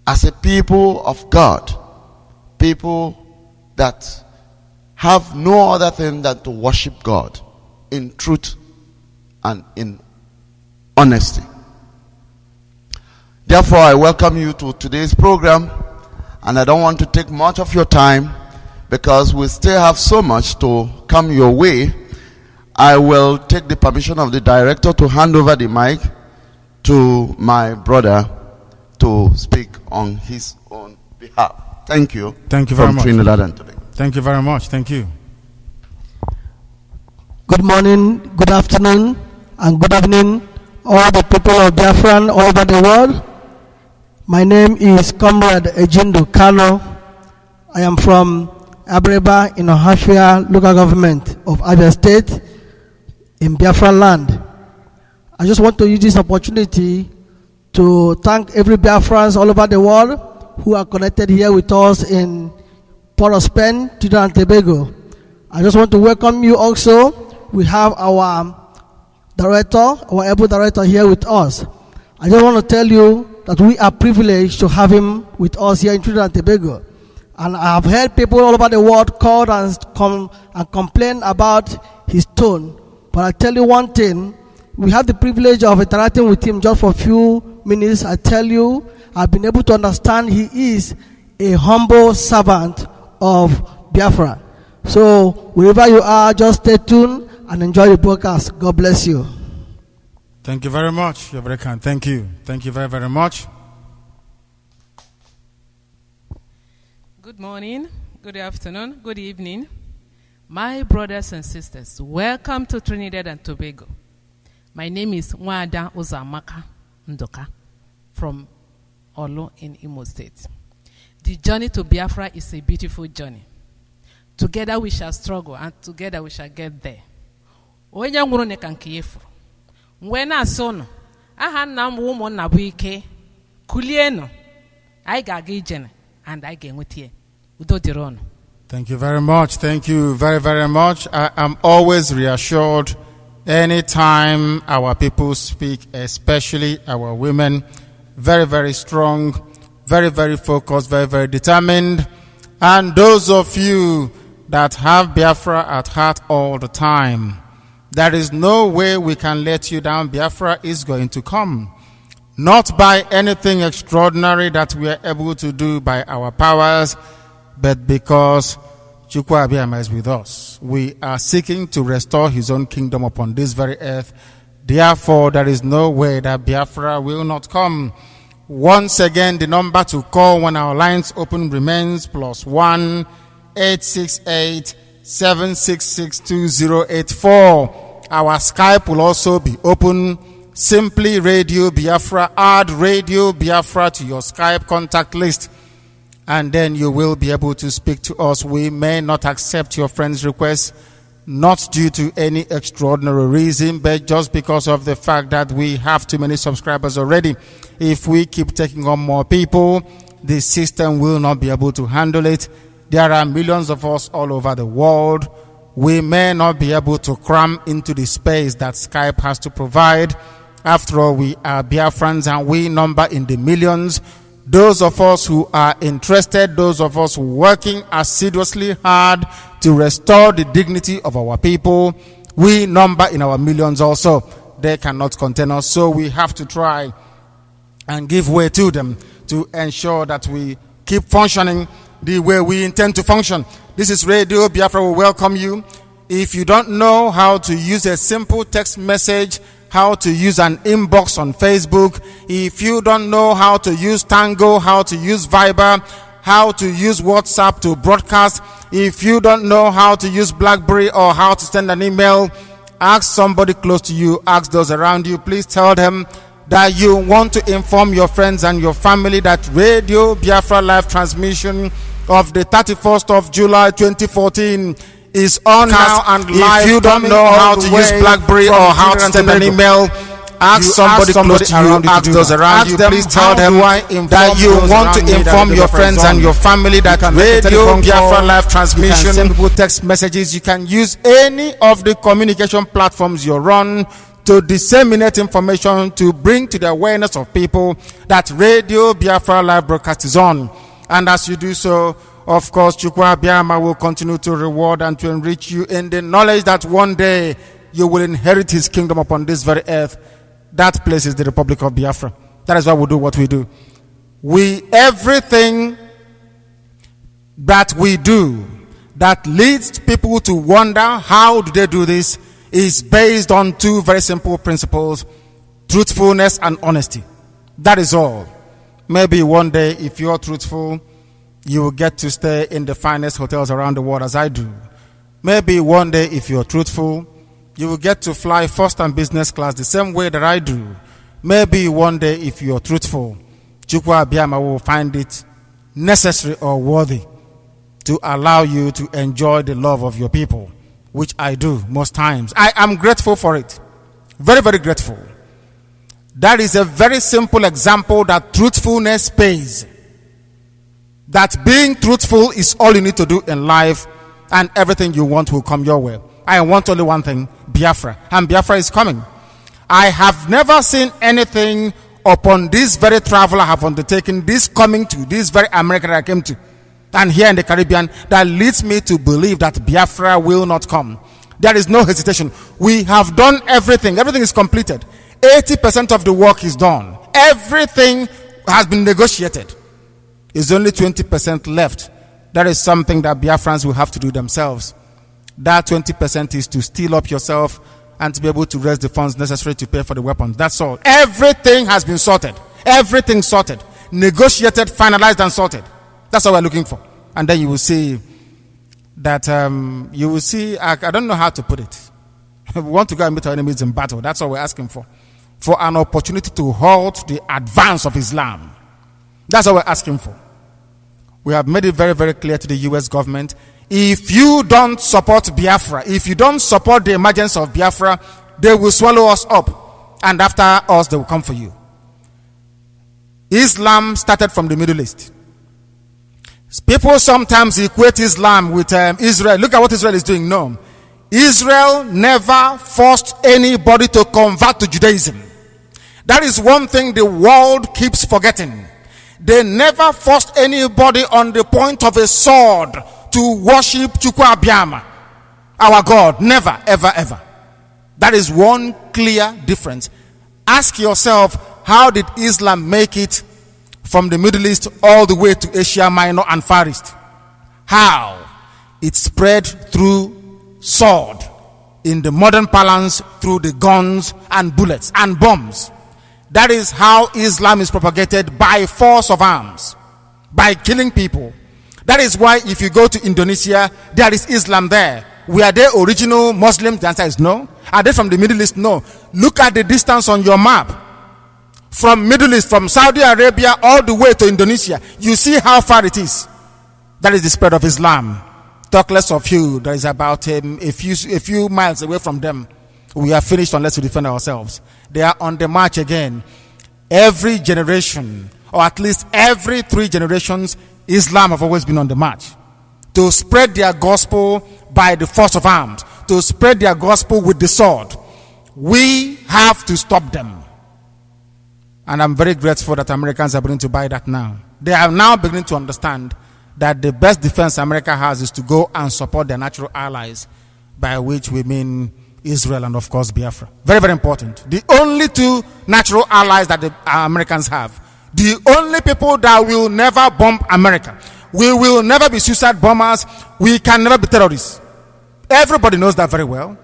as a people of God, people that have no other thing than to worship God in truth and in honesty. Therefore, I welcome you to today's program, and I don't want to take much of your time because we still have so much to come your way. I will take the permission of the director to hand over the mic to my brother to speak on his own behalf. Thank you. Thank you very much. From Trinidad and Tobago. Thank you very much. Thank you. Good morning, good afternoon, and good evening, all the people of Biafra all over the world. My name is Comrade Ejindo Kano. I am from Abreba in Ohafia local government of Abia State in Biafra land. I just want to use this opportunity to thank every Biafrans all over the world who are connected here with us in Port of Spain, Trinidad and Tobago. I just want to welcome you also. We have our director, our able director here with us. I just want to tell you that we are privileged to have him with us here in Trinidad and Tobago. And I have heard people all over the world call and come and complain about his tone. But I tell you one thing, we have the privilege of interacting with him just for a few minutes. I tell you, I've been able to understand he is a humble servant of Biafra. So wherever you are, just stay tuned and enjoy the broadcast. God bless you. Thank you very much. You're very kind. Thank you. Thank you very, very much. Good morning, good afternoon, good evening. My brothers and sisters, welcome to Trinidad and Tobago. My name is Nwada Uzamaka Ndoka from Olo in Imo State. The journey to Biafra is a beautiful journey. Together we shall struggle and together we shall get there. Onye nwuru ne kankiyefu. Mwena sono. Aha na mwo na buike. Kulieno. I ga ijene and I ga enwetie. Udo dirono. Thank you very much. Thank you very, very much. I am always reassured anytime our people speak, especially our women. Very, very strong, very, very focused, very, very determined. And those of you that have Biafra at heart all the time, there is no way we can let you down. Biafra is going to come. Not by anything extraordinary that we are able to do by our powers, but because Chukwu Abiyama is with us. We are seeking to restore his own kingdom upon this very earth. Therefore, there is no way that Biafra will not come. Once again, the number to call when our lines open remains +1 868 766 2084. Our Skype will also be open. Simply Radio Biafra. Add Radio Biafra to your Skype contact list, and then you will be able to speak to us. We may not accept your friend's request, not due to any extraordinary reason, but just because of the fact that we have too many subscribers already. If we keep taking on more people, the system will not be able to handle it. There are millions of us all over the world. We may not be able to cram into the space that Skype has to provide. After all, we are Biafrans and we number in the millions. Those of us who are interested, those of us working assiduously hard to restore the dignity of our people, we number in our millions also. They cannot contain us, so we have to try and give way to them to ensure that we keep functioning the way we intend to function. This is Radio Biafra. We welcome you. If you don't know how to use a simple text message, how to use an inbox on Facebook, if you don't know how to use Tango, how to use Viber, how to use WhatsApp to broadcast, if you don't know how to use BlackBerry or how to send an email, ask somebody close to you, ask those around you. Please tell them that you want to inform your friends and your family that Radio Biafra live transmission of the 31st of July 2014 is on now and live. If you don't know how to use BlackBerry or how to send an email, ask somebody close to you, ask those around you. Please tell them that you want to inform your friends and your family that Radio Biafra live transmission. You can send people text messages. You can use any of the communication platforms you're on to disseminate information, to bring to the awareness of people that Radio Biafra live broadcast is on. And as you do so, of course, Chukwu Abiyama will continue to reward and to enrich you in the knowledge that one day you will inherit his kingdom upon this very earth. That place is the Republic of Biafra. That is why we do what we do. Everything that we do that leads people to wonder how do they do this is based on two very simple principles: truthfulness and honesty. That is all. Maybe one day, if you're truthful, you will get to stay in the finest hotels around the world as I do. Maybe one day, if you're truthful, you will get to fly first and business class the same way that I do. Maybe one day, if you're truthful, Chukwu Abiyama will find it necessary or worthy to allow you to enjoy the love of your people, which I do most times. I am grateful for it. Very, very grateful. That is a very simple example that truthfulness pays. That being truthful is all you need to do in life, and everything you want will come your way. I want only one thing: Biafra. And Biafra is coming. I have never seen anything upon this very travel I have undertaken, this coming to this very America that I came to, and here in the Caribbean, that leads me to believe that Biafra will not come. There is no hesitation. We have done everything. Everything is completed. 80% of the work is done. Everything has been negotiated. It's only 20% left. That is something that Biafrans will have to do themselves. That 20% is to steel up yourself and to be able to raise the funds necessary to pay for the weapons. That's all. Everything has been sorted. Everything sorted. Negotiated, finalized, and sorted. That's what we're looking for. And then you will see that, I don't know how to put it. We want to go and meet our enemies in battle. That's what we're asking for. For an opportunity to halt the advance of Islam. That's what we're asking for. We have made it very, very clear to the U.S. government: if you don't support Biafra, if you don't support the emergence of Biafra, they will swallow us up. And after us, they will come for you. Islam started from the Middle East. People sometimes equate Islam with Israel. Look at what Israel is doing. No. Israel never forced anybody to convert to Judaism. That is one thing the world keeps forgetting. They never forced anybody on the point of a sword to worship Chukwu Abiyama, our God. Never, ever, ever. That is one clear difference. Ask yourself, how did Islam make it from the Middle East all the way to Asia Minor and Far East? How? It spread through sword. In the modern parlance, through the guns and bullets and bombs. That is how Islam is propagated, by force of arms, by killing people. That is why if you go to Indonesia, there is Islam there. Were they original Muslims? The answer is no. Are they from the Middle East? No. Look at the distance on your map. From Middle East, from Saudi Arabia all the way to Indonesia. You see how far it is. That is the spread of Islam. Talk less of you. That is about a few miles away from them. We are finished unless we defend ourselves. They are on the march again. Every generation, or at least every 3 generations, Islam have always been on the march. To spread their gospel by the force of arms. To spread their gospel with the sword. We have to stop them. And I'm very grateful that Americans are beginning to buy that now. They are now beginning to understand that the best defense America has is to go and support their natural allies, by which we mean Israel and of course Biafra. Very, very important. The only 2 natural allies that the Americans have. The only people that will never bomb America. We will never be suicide bombers. We can never be terrorists. Everybody knows that very well,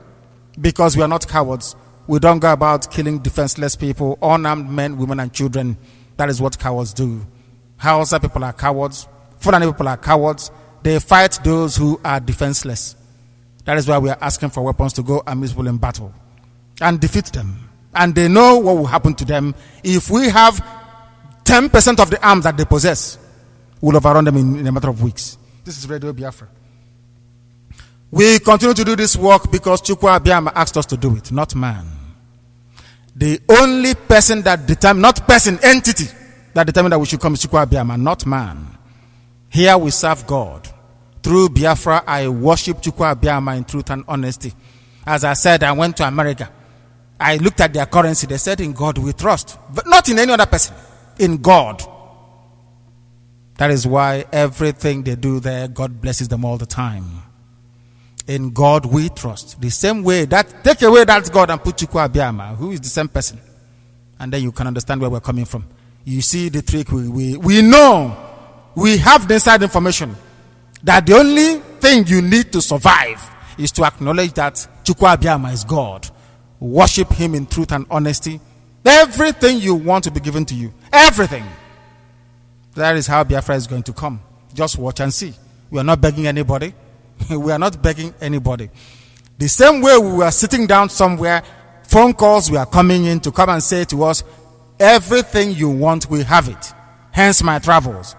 because we are not cowards. We don't go about killing defenseless people, unarmed men, women, and children. That is what cowards do. Hausa people are cowards. Fulani people are cowards. They fight those who are defenseless. That is why we are asking for weapons to go and meet people in battle and defeat them. And they know what will happen to them. If we have 10% of the arms that they possess, we'll overrun them in a matter of weeks. This is Radio Biafra. We continue to do this work because Chukwu Abiyama asked us to do it, not man. The only person that determined, not person, entity that determined that we should come is Chukwu Abiyama, not man. Here we serve God. Through Biafra, I worship Chukwu Abiyama in truth and honesty. As I said, I went to America. I looked at their currency. They said, in God we trust. But not in any other person. In God. That is why everything they do there, God blesses them all the time. In God we trust. The same way that, take away that God and put Chukwu Abiyama, who is the same person. And then you can understand where we're coming from. You see the trick. We know. We have the inside information that the only thing you need to survive is to acknowledge that Chukwu Abiyama is God. Worship him in truth and honesty. Everything you want to be given to you. Everything. That is how Biafra is going to come. Just watch and see. We are not begging anybody. We are not begging anybody. The same way we were sitting down somewhere, phone calls were coming in to come and say to us, everything you want, we have it. Hence my travels.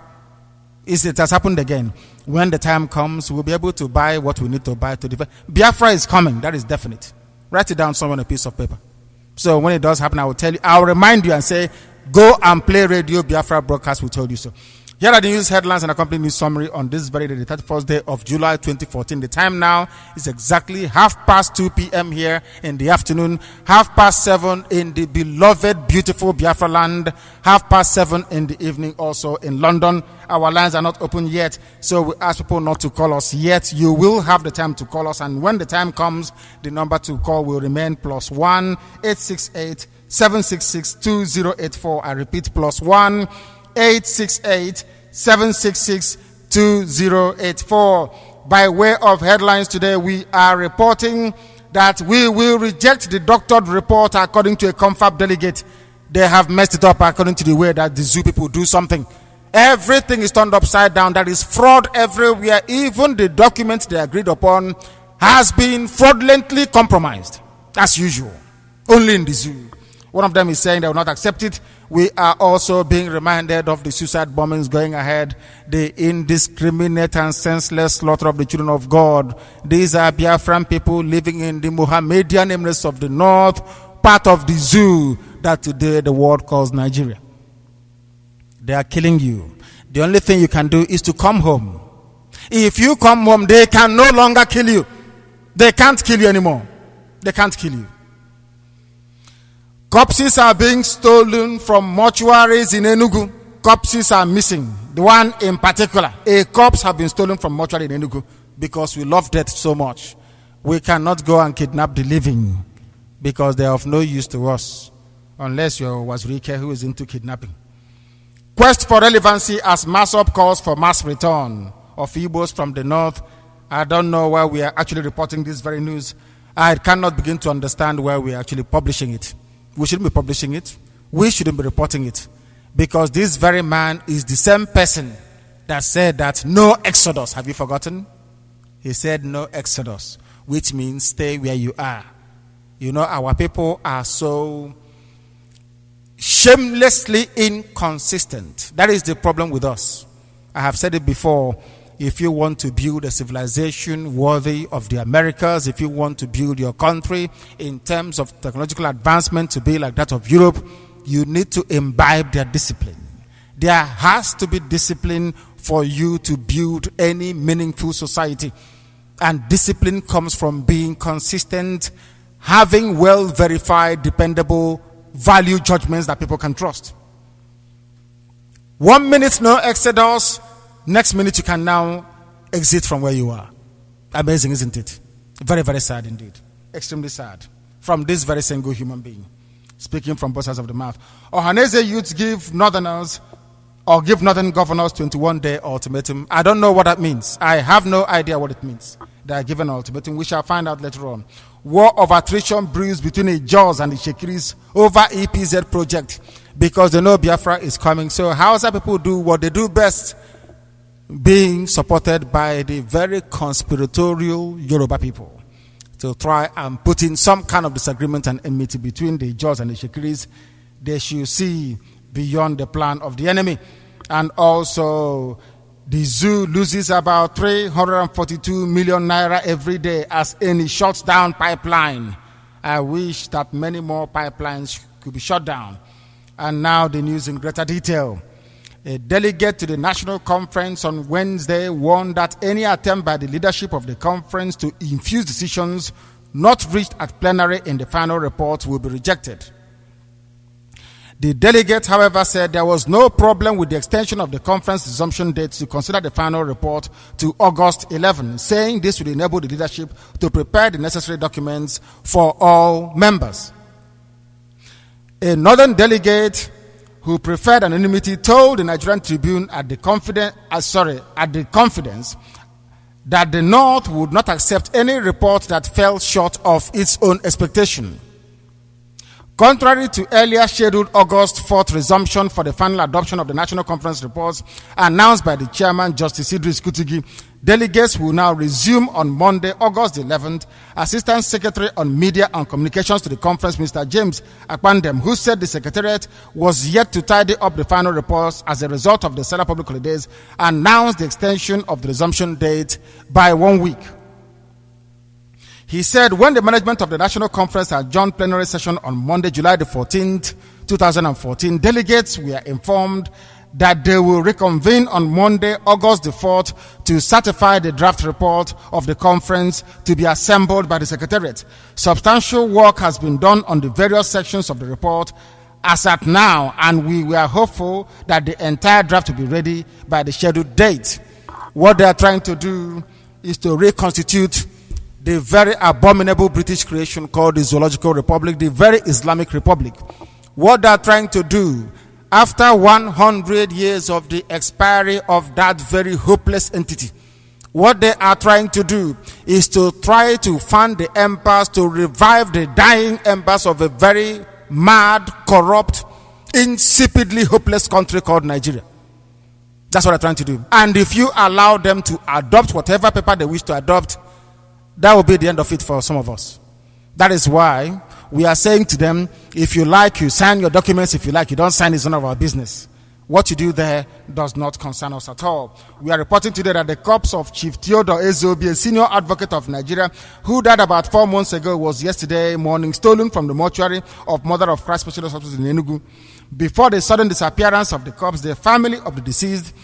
It has happened again. When the time comes, we'll be able to buy what we need to buy to develop. Biafra is coming. That is definite. Write it down somewhere on a piece of paper. So when it does happen, I will tell you. I will remind you and say, go and play Radio Biafra broadcast. We told you so. Here are the news headlines and accompanying news summary on this very day, the 31st day of July 2014. The time now is exactly 2:30 p.m. here in the afternoon, 7:30 in the beloved, beautiful Biafra land, 7:30 in the evening also in London. Our lines are not open yet, so we ask people not to call us yet. You will have the time to call us, and when the time comes, the number to call will remain +1 868 766 2084. I repeat, +1 868 766 2084. By way of headlines today, we are reporting that we will reject the doctored report according to a confab delegate. They have messed it up according to the way that the zoo people do something. Everything is turned upside down. There is fraud everywhere. Even the document they agreed upon has been fraudulently compromised, as usual, only in the zoo. One of them is saying they will not accept it. We are also being reminded of the suicide bombings going ahead, the indiscriminate and senseless slaughter of the children of God. These are Biafran people living in the Mohammedan Emirates of the North, part of the zoo that today the world calls Nigeria. They are killing you. The only thing you can do is to come home. If you come home, they can no longer kill you. They can't kill you anymore. They can't kill you. Corpses are being stolen from mortuaries in Enugu. Corpses are missing. The one in particular, a corpse have been stolen from mortuary in Enugu because we love death so much. We cannot go and kidnap the living because they are of no use to us unless you're Wazirike who is into kidnapping. Quest for relevancy as mass-up calls for mass return of Igbos from the north. I don't know why we are actually reporting this very news. I cannot begin to understand why we are actually publishing it. We shouldn't be publishing it. We shouldn't be reporting it. Because this very man is the same person that said that no exodus. Have you forgotten? He said no exodus, which means stay where you are. You know, our people are so shamelessly inconsistent. That is the problem with us. I have said it before. If you want to build a civilization worthy of the Americas, if you want to build your country in terms of technological advancement to be like that of Europe, you need to imbibe their discipline. There has to be discipline for you to build any meaningful society. And discipline comes from being consistent, having well-verified, dependable value judgments that people can trust. 1 minute, no exodus. Next minute, you can now exit from where you are. Amazing, isn't it? Very, very sad indeed. Extremely sad. From this very single human being. Speaking from both sides of the mouth. Ohaneze youths give northerners or give northern governors 21-day ultimatum. I don't know what that means. I have no idea what it means. They are given an ultimatum. We shall find out later on. War of attrition brews between the Jaws and the Shekiris over EPZ project because they know Biafra is coming. So Hausa people do what they do best, being supported by the very conspiratorial Yoruba people to try and put in some kind of disagreement and enmity between the Jaws and the Shekiris. They should see beyond the plan of the enemy. And also, the zoo loses about 342 million naira every day as Eni shuts down pipeline. I wish that many more pipelines could be shut down. And now the news in greater detail. A delegate to the national conference on Wednesday warned that any attempt by the leadership of the conference to infuse decisions not reached at plenary in the final report will be rejected. The delegates, however, said there was no problem with the extension of the conference resumption date to consider the final report to August 11, saying this would enable the leadership to prepare the necessary documents for all members. A northern delegate who preferred anonymity told the Nigerian Tribune at the confidence that the North would not accept any report that fell short of its own expectation. Contrary to earlier scheduled August 4th resumption for the final adoption of the National Conference reports announced by the chairman, Justice Idris Kutigi, delegates will now resume on Monday, August 11th. Assistant Secretary on Media and Communications to the conference, Mr. James Akpandem, who said the Secretariat was yet to tidy up the final reports as a result of the Salah public holidays, announced the extension of the resumption date by 1 week. He said when the management of the National Conference adjourned plenary session on Monday, July the 14th, 2014, delegates were informed that they will reconvene on Monday, August the 4th, to certify the draft report of the conference to be assembled by the Secretariat. Substantial work has been done on the various sections of the report as at now, and we were hopeful that the entire draft will be ready by the scheduled date. What they are trying to do is to reconstitute the very abominable British creation called the Zoological Republic, the very Islamic Republic. What they are trying to do, after 100 years of the expiry of that very hopeless entity, what they are trying to do is to try to fan the embers, to revive the dying embers of a very mad, corrupt, insipidly hopeless country called Nigeria. That's what they're trying to do. And if you allow them to adopt whatever paper they wish to adopt, that will be the end of it for some of us. That is why we are saying to them, if you like, you sign your documents. If you like, you don't sign. It's none of our business. What you do there does not concern us at all. We are reporting today that the corpse of Chief Theodore Ezobi, a senior advocate of Nigeria, who died about 4 months ago, was yesterday morning stolen from the mortuary of Mother of Christ Specialist Hospital in Enugu. Before the sudden disappearance of the corpse, the family of the deceased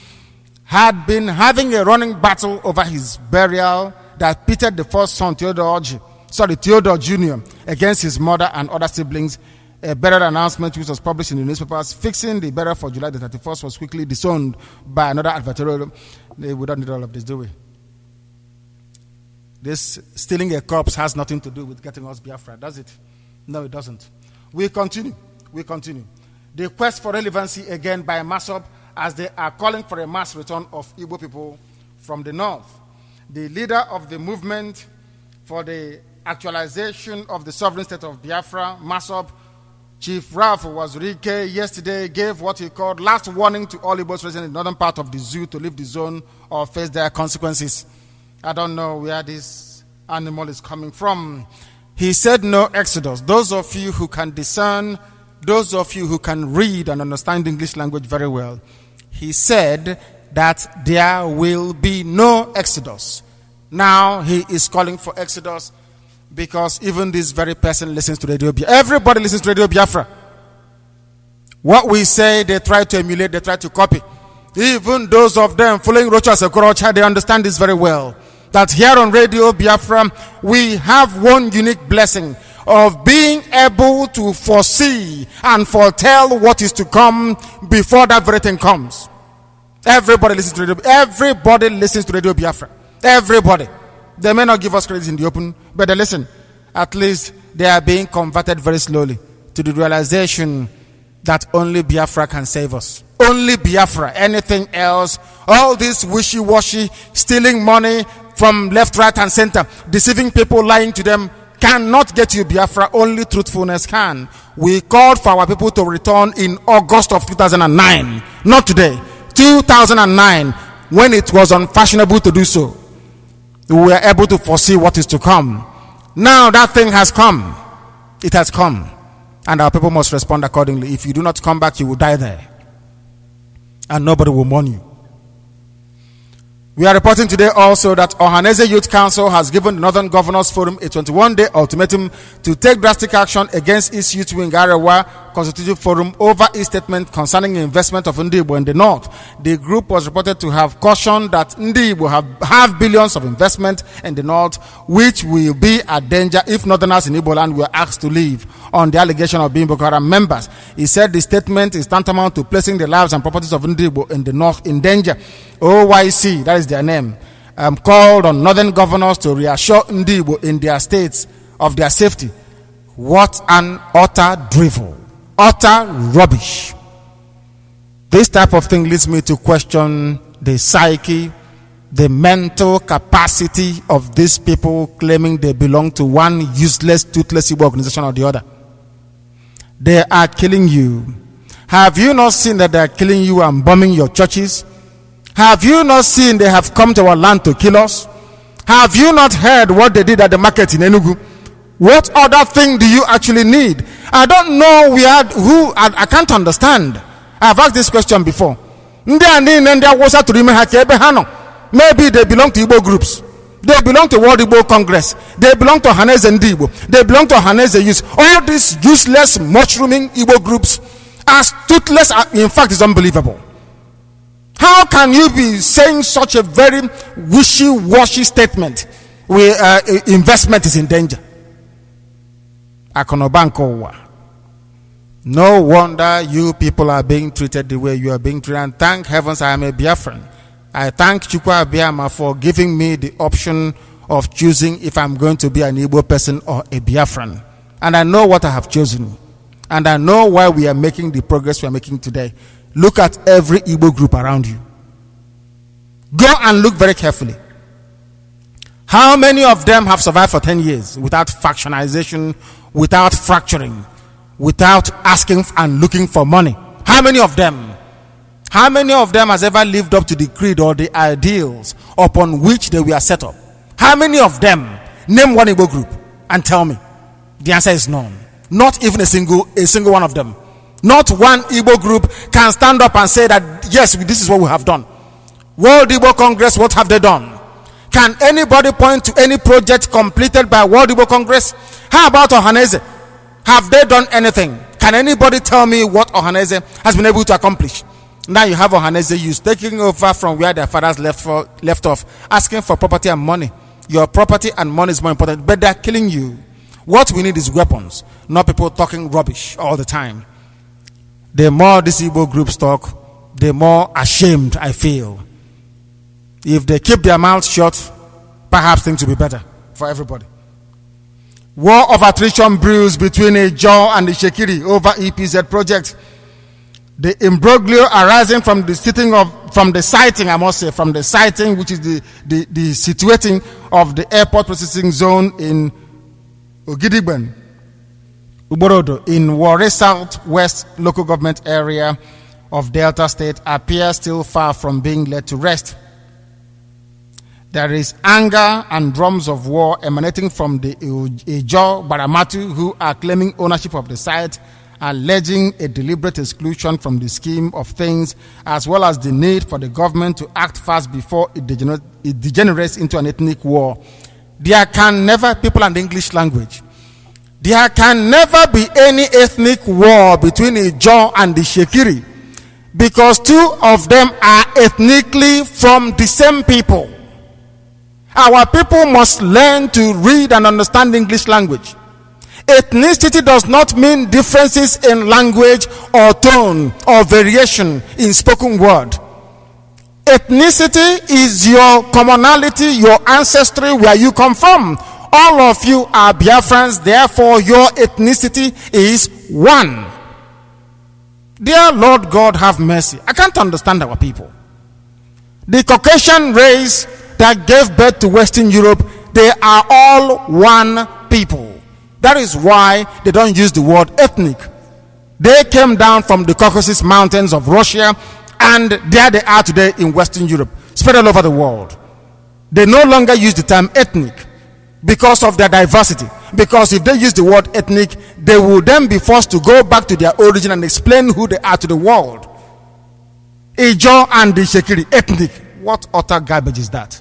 had been having a running battle over his burial that pitted the first son, Theodore Jr., against his mother and other siblings. A burial announcement which was published in the newspapers fixing the burial for July the 31st was quickly disowned by another advertorial. We don't need all of this, do we? This stealing a corpse has nothing to do with getting us Biafra, does it? No, it doesn't. We continue. The quest for relevancy again by MASOB, as they are calling for a mass return of Igbo people from the north. The leader of the movement for the actualization of the sovereign state of Biafra, MASOB, Chief Ralph Wazurike, yesterday gave what he called last warning to all Igbos residents in the northern part of the zoo to leave the zone or face their consequences. I don't know where this animal is coming from. He said no exodus. Those of you who can discern, those of you who can read and understand the English language very well, he said that there will be no exodus. Now he is calling for exodus because even this very person listens to Radio Biafra. Everybody listens to Radio Biafra. What we say, they try to emulate, they try to copy. Even those of them following Rocha Sekorocha, they understand this very well. That here on Radio Biafra, we have one unique blessing of being able to foresee and foretell what is to come before that very thing comes. Everybody listens to Radio. Everybody listens to Radio Biafra. Everybody. They may not give us credit in the open, but they listen. At least they are being converted very slowly to the realization that only Biafra can save us. Only Biafra. Anything else, all this wishy-washy, stealing money from left, right, and center, deceiving people, lying to them, cannot get you Biafra. Only truthfulness can. We called for our people to return in August of 2009. Not today. 2009, when it was unfashionable to do so. We were able to foresee what is to come. Now that thing has come. It has come. And our people must respond accordingly. If you do not come back, you will die there. And nobody will mourn you. We are reporting today also that Ohaneze Youth Council has given the Northern Governors Forum a 21-day ultimatum to take drastic action against its youth wing Arewa Constitutive Forum over its statement concerning investment of Ndi Igbo in the North. The group was reported to have cautioned that Ndi Igbo have billions of investment in the North, which will be a danger if Northerners in Igbo land were asked to leave on the allegation of being Boko Haram members. He said the statement is tantamount to placing the lives and properties of Ndi Igbo in the North in danger. OYC, that is their name, called on Northern governors to reassure Ndi Igbo in their states of their safety. What an utter drivel, utter rubbish. This type of thing leads me to question the psyche, the mental capacity of these people claiming they belong to one useless, toothless Igbo organization or the other. They are killing you. Have you not seen that they are killing you and bombing your churches? Have you not seen they have come to our land to kill us? Have you not heard what they did at the market in Enugu? What other thing do you actually need? I don't know I can't understand. I've asked this question before. Maybe they belong to Igbo groups. They belong to World Igbo Congress. They belong to Hanese Ndi Igbo. They belong to Hanese Youth. All these useless, mushrooming Igbo groups are toothless. In fact, it's unbelievable. How can you be saying such a very wishy-washy statement where investment is in danger? No wonder you people are being treated the way you are being treated. And thank heavens I am a Biafran. I thank Chukwu Abiyama for giving me the option of choosing if I'm going to be an Igbo person or a Biafran. And I know what I have chosen. And I know why we are making the progress we are making today. Look at every Igbo group around you. Go and look very carefully. How many of them have survived for 10 years without factionization, without fracturing, without asking and looking for money? How many of them? How many of them has ever lived up to the creed or the ideals upon which they were set up? How many of them? Name one Igbo group and tell me. The answer is none. Not even a single one of them. Not one Igbo group can stand up and say that, yes, this is what we have done. World Igbo Congress, what have they done? Can anybody point to any project completed by World Igbo Congress? How about Ohanese? Have they done anything? Can anybody tell me what Ohanese has been able to accomplish? Now you have Ohanese youth taking over from where their fathers left off, asking for property and money. Your property and money is more important, but they're killing you. What we need is weapons, not people talking rubbish all the time. The more these Igbo groups talk, the more ashamed I feel. If they keep their mouths shut, perhaps things will be better for everybody. War of attrition brews between Ejo and the Shekiri over EPZ project. The imbroglio arising from the sighting, which is the situating of the airport processing zone in Ogidigben, Uborodo, in Warri Southwest local government area of Delta State, appears still far from being laid to rest. There is anger and drums of war emanating from the Ejo Baramatu, who are claiming ownership of the site, alleging a deliberate exclusion from the scheme of things, as well as the need for the government to act fast before it degenerates into an ethnic war. There can never, people and the English language, there can never be any ethnic war between Ejo and the Shekiri, because two of them are ethnically from the same people. Our people must learn to read and understand English language. Ethnicity does not mean differences in language or tone or variation in spoken word. Ethnicity is your commonality, your ancestry, where you come from. All of you are Biafrans, therefore your ethnicity is one. Dear Lord God, have mercy. I can't understand our people. The Caucasian race that gave birth to Western Europe, they are all one people. That is why they don't use the word ethnic. They came down from the Caucasus Mountains of Russia, and there they are today in Western Europe, spread all over the world. They no longer use the term ethnic because of their diversity. Because if they use the word ethnic, they will then be forced to go back to their origin and explain who they are to the world. Ejo and the Shekiri, ethnic. What utter garbage is that?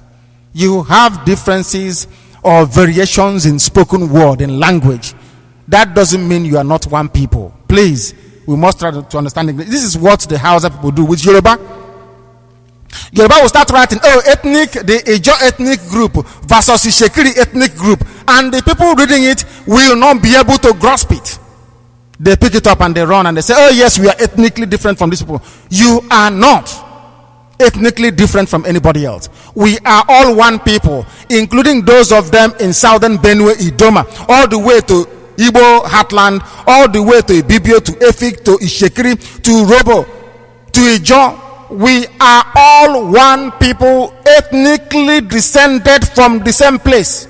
You have differences or variations in spoken word, in language. That doesn't mean you are not one people. Please, we must try to understand English. This is what the Hausa people do with Yoruba. Yoruba will start writing, the Ijo ethnic group versus the Shekiri ethnic group. And the people reading it will not be able to grasp it. They pick it up and they run and they say, oh yes, we are ethnically different from these people. You are not ethnically different from anybody else. We are all one people, including those of them in southern Benue, Idoma, all the way to Igbo Heartland, all the way to Ibibio, to Efik, to Ishekiri, to Robo, to Ijo. We are all one people, ethnically descended from the same place.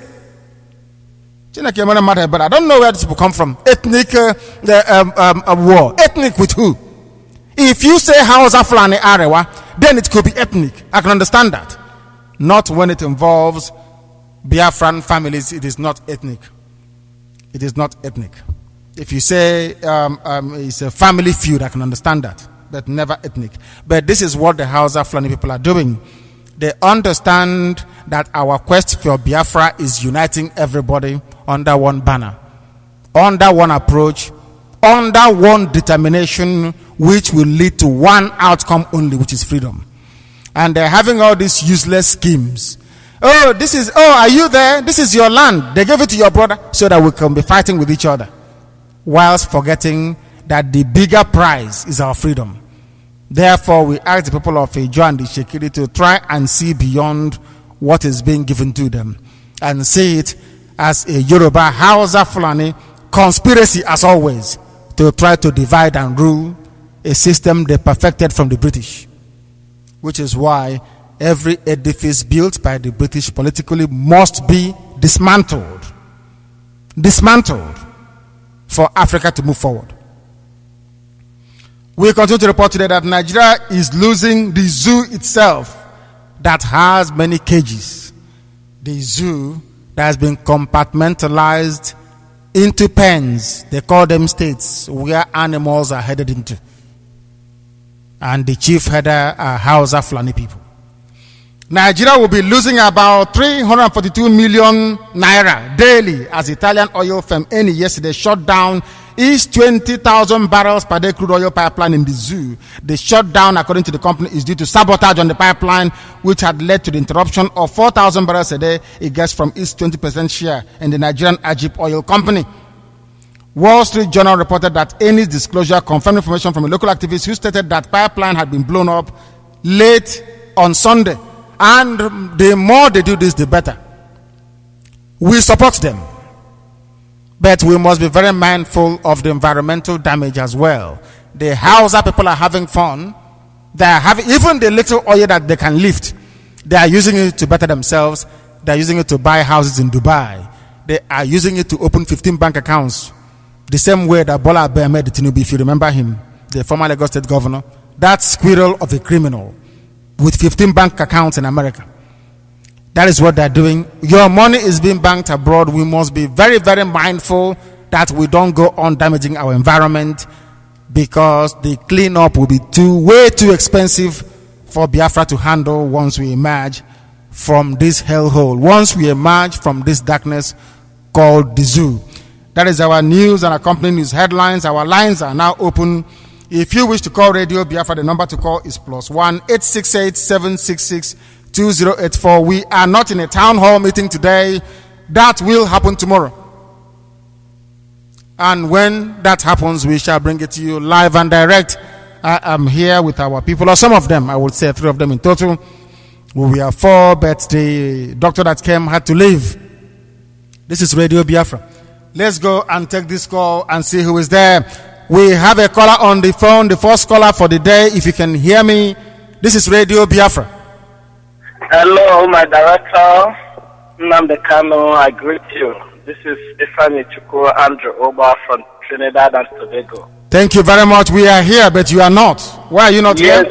But I don't know where these people come from. Ethnic war. Ethnic with who? If you say Hausa Fulani Arewa, then it could be ethnic. I can understand that. Not when it involves Biafran families. It is not ethnic. It is not ethnic. If you say it's a family feud, I can understand that. But never ethnic. But this is what the Hausa Fulani people are doing. They understand that our quest for Biafra is uniting everybody under one banner, under one approach, under one determination, which will lead to one outcome only, which is freedom. And they're having all these useless schemes. Are you there? This is your land. They gave it to your brother so that we can be fighting with each other, whilst forgetting that the bigger prize is our freedom. Therefore, we ask the people of Ijo and the Shekiri to try and see beyond what is being given to them and see it as a Yoruba, Hausa, Fulani conspiracy, as always, to try to divide and rule a system they perfected from the British. Which is why every edifice built by the British politically must be dismantled. Dismantled for Africa to move forward. We continue to report today that Nigeria is losing the zoo itself that has many cages. The zoo that has been compartmentalized into pens. They call them states where animals are headed into. And the chief header are Hausa Fulani people. Nigeria will be losing about 342 million naira daily as Italian oil firm Eni yesterday shut down its 20,000 barrels per day crude oil pipeline in the zoo. The shutdown, according to the company, is due to sabotage on the pipeline, which had led to the interruption of 4,000 barrels a day it gets from its 20% share in the Nigerian Ajib Oil Company. Wall Street Journal reported that Eni's disclosure confirmed information from a local activist who stated that pipeline had been blown up late on Sunday. And the more they do this, the better. We support them. But we must be very mindful of the environmental damage as well. The Hausa people are having fun. They are having, even the little oil that they can lift, they are using it to better themselves. They are using it to buy houses in Dubai. They are using it to open 15 bank accounts. The same way that Bola Ahmed Tinubu, if you remember him, the former Lagos State governor, that squirrel of a criminal with 15 bank accounts in America. That is what they're doing. Your money is being banked abroad. We must be very, very mindful that we don't go on damaging our environment, because the cleanup will be way too expensive for Biafra to handle once we emerge from this hellhole, once we emerge from this darkness called the zoo. That is our news and accompanying news headlines. Our lines are now open. If you wish to call Radio Biafra, the number to call is +1 868 766 2084. We are not in a town hall meeting today. That will happen tomorrow. And when that happens, we shall bring it to you live and direct. I am here with our people, or some of them, I would say 3 of them in total. We are 4, but the doctor that came had to leave. This is Radio Biafra. Let's go and take this call and see who is there. We have a caller on the phone, the first caller for the day. If you can hear me, this is Radio Biafra. Hello, my director, Nnamdi Kanu. I greet you. This is Ifeanyi Chukwu Andrew Oba from Trinidad and Tobago. Thank you very much. We are here, but you are not. Why are you not here?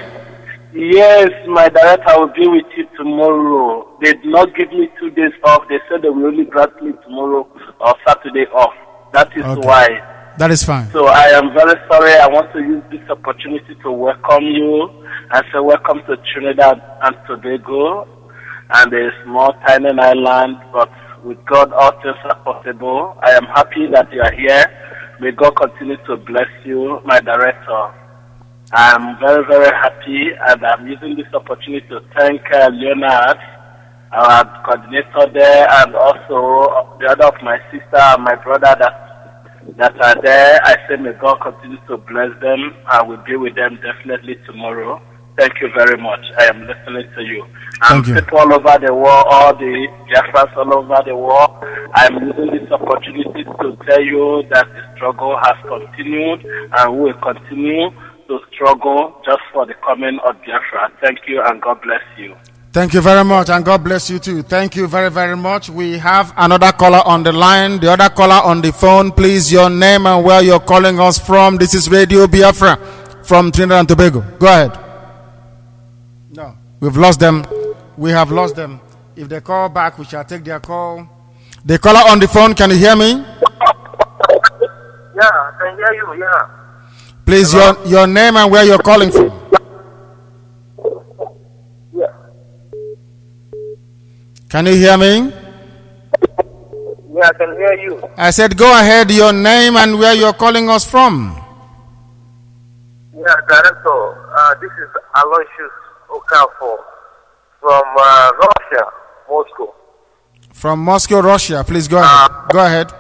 Yes, my director, I will be with you tomorrow. They did not give me 2 days off. They said they will only grant me tomorrow or Saturday off. That is why. That is fine. So I am very sorry. I want to use this opportunity to welcome you and say welcome to Trinidad and Tobago and a small tiny island, but with God all things are possible. I am happy that you are here May God continue to bless you, my director. I'm very, very happy, and I'm using this opportunity to thank Leonard, our coordinator there, and also the other of my sister and my brother that are there. I say may God continue to bless them. I will be with them definitely tomorrow. Thank you very much. I am listening to you. Thank you. People all over the world, all the Biafrans all over the world, I'm using this opportunity to tell you that the struggle has continued and will continue to struggle just for the coming of Biafra. Thank you, and God bless you. Thank you very much, and God bless you too. Thank you very, very much. We have another caller on the line. The other caller on the phone, please, your name and where you're calling us from. This is Radio Biafra from Trinidad and Tobago. Go ahead. No, we've lost them. We have lost them. If they call back, we shall take their call. The caller on the phone, can you hear me? Yeah, I can hear you, yeah. Please, your name and where you're calling from. Yeah. Can you hear me? Yeah, I can hear you. I said, go ahead, your name and where you're calling us from. Yeah, Director, this is Aloysius Okafor from Russia, Moscow. From Moscow, Russia. Please go ahead. Go ahead.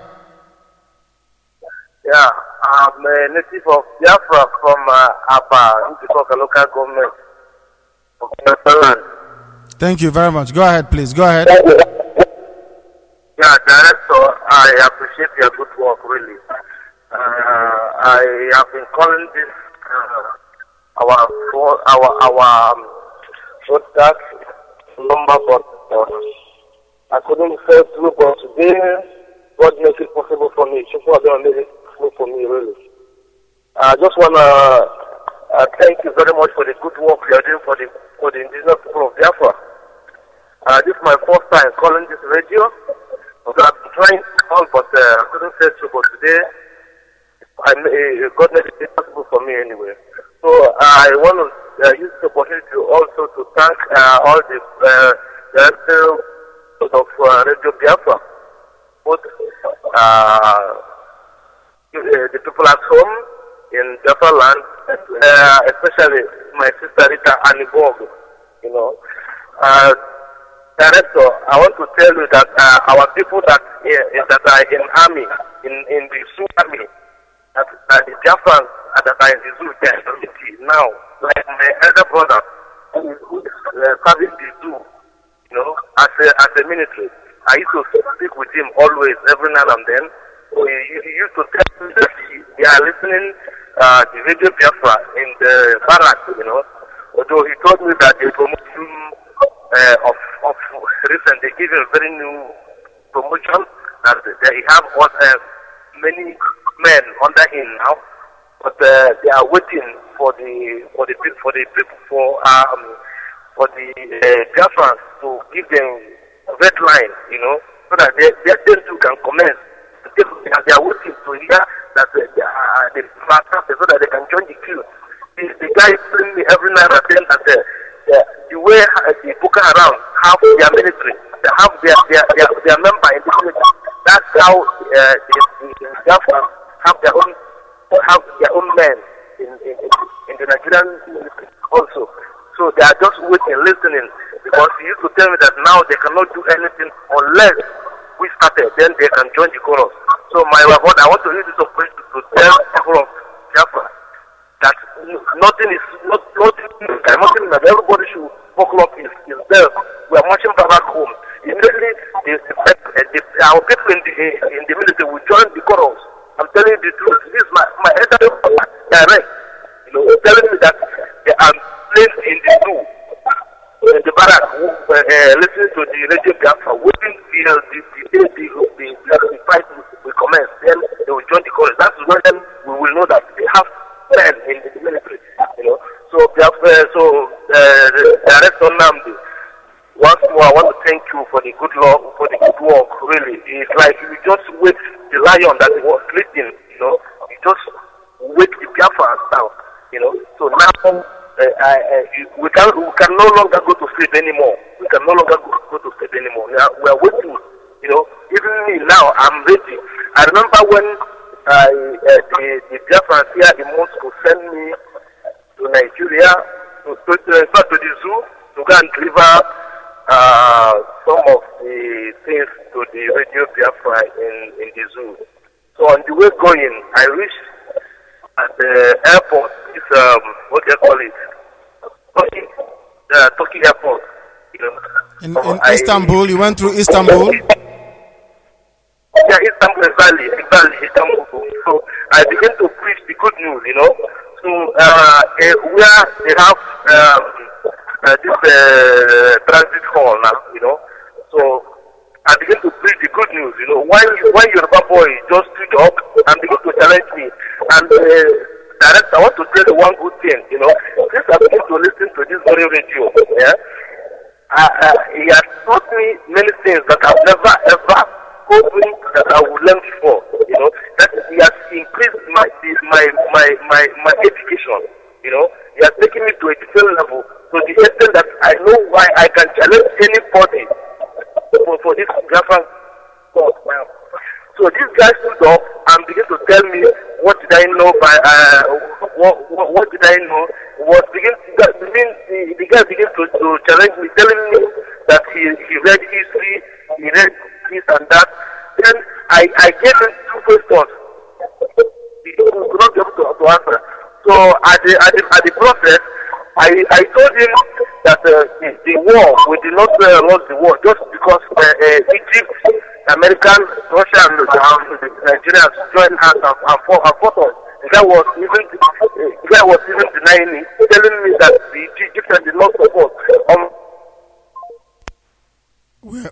Yeah, I'm a native of Biafra from Aba, which is a local government of Biafra. Thank you very much. Go ahead, please. Go ahead. Yeah, Director, I appreciate your good work, really. I have been calling this our broadcast number, but I couldn't say through. But today, God make it possible for me. People are going to make it possible for me, really. I just want to thank you very much for the good work you are doing for the indigenous people of Biafra. This is my first time calling this radio. I've been trying to call, but I couldn't say through. But today, God made it possible for me anyway. So I want to use the opportunity also to thank all the directors of Radio Biafra, both the people at home in Biafra land, especially my sister Rita Aniborg. You know, Director, I want to tell you that our people that are in army, in the Sioux army, that the Biafrans that are in the zoo now, like my elder brother who is serving the zoo, you know, as a military. I used to speak with him always, every now and then. So he used to tell me that they are listening the Radio Biafra in the barracks, you know. Although he told me that the promotion of recent, they give him a very new promotion, that they have many men under him now. But they are waiting for the Biafrans to give them a red line, you know, so that they too can commence. They are waiting to hear that the so that they can join the queue. The guy is telling me every night and then that the way the Boko Haram have their military, they have their member in the military. That's how the Biafrans have their own men in the Nigerian military also. So they are just waiting, listening, because he used to tell me that now they cannot do anything unless we started, then they can join the chorus. So I want to use this opportunity to tell people of Biafra that nothing that everybody should buckle up is there. We are marching back home. Immediately, our people in the military will join the chorus. I'm telling you the truth. This is my elder direct, you know, telling me that they are placed in the zoo, in the barrack, listening to the Radio Biafra, waiting till the fight will commence. Then they will join the chorus. That's when we will know that they have men in the military, you know. So Director Namdi, once more, I want to thank you for the good work. Really, it's like you just wait the lion that was sleeping, you know. You just wake the Biafrans down, you know. So now we can no longer go to sleep anymore. We can no longer go to sleep anymore. We are waiting, you know. Even me now, I'm ready. I remember when the Biafrans here in Moscow sent me to Nigeria, to the zoo, to go and deliver some of the things to the Radio Biafra in the zoo. So on the way going, I reached at the airport. It's what do you call it? Turkey airport. You know. In Istanbul, you went through Istanbul. Yeah, Istanbul, exactly, Istanbul. So I began to preach the good news, you know. So where they have this transit hall now, you know. So I began to preach the good news, you know. When Yoruba boy just stood up and began to challenge me, and director, I want to tell you one good thing, you know. Since I began to listen to this very radio, yeah, he has taught me many things that I've never ever hoping that I would learn before, you know. That he has increased my education, you know. He has taken me to a different level, to the extent that I know why I can challenge anybody for this Biafran cause now. So this guy stood up and began to tell me what did I know by what did I know. The guy began to challenge me, telling me that he read history, he read this and that. Then I gave him two questions. He could not be able to answer. So at the process, I told him that the war, we did not lose the war just because Egypt, American, Russia, and Nigeria joined hands and fought us. The guy was even denying me, telling me that the Egyptians did not support.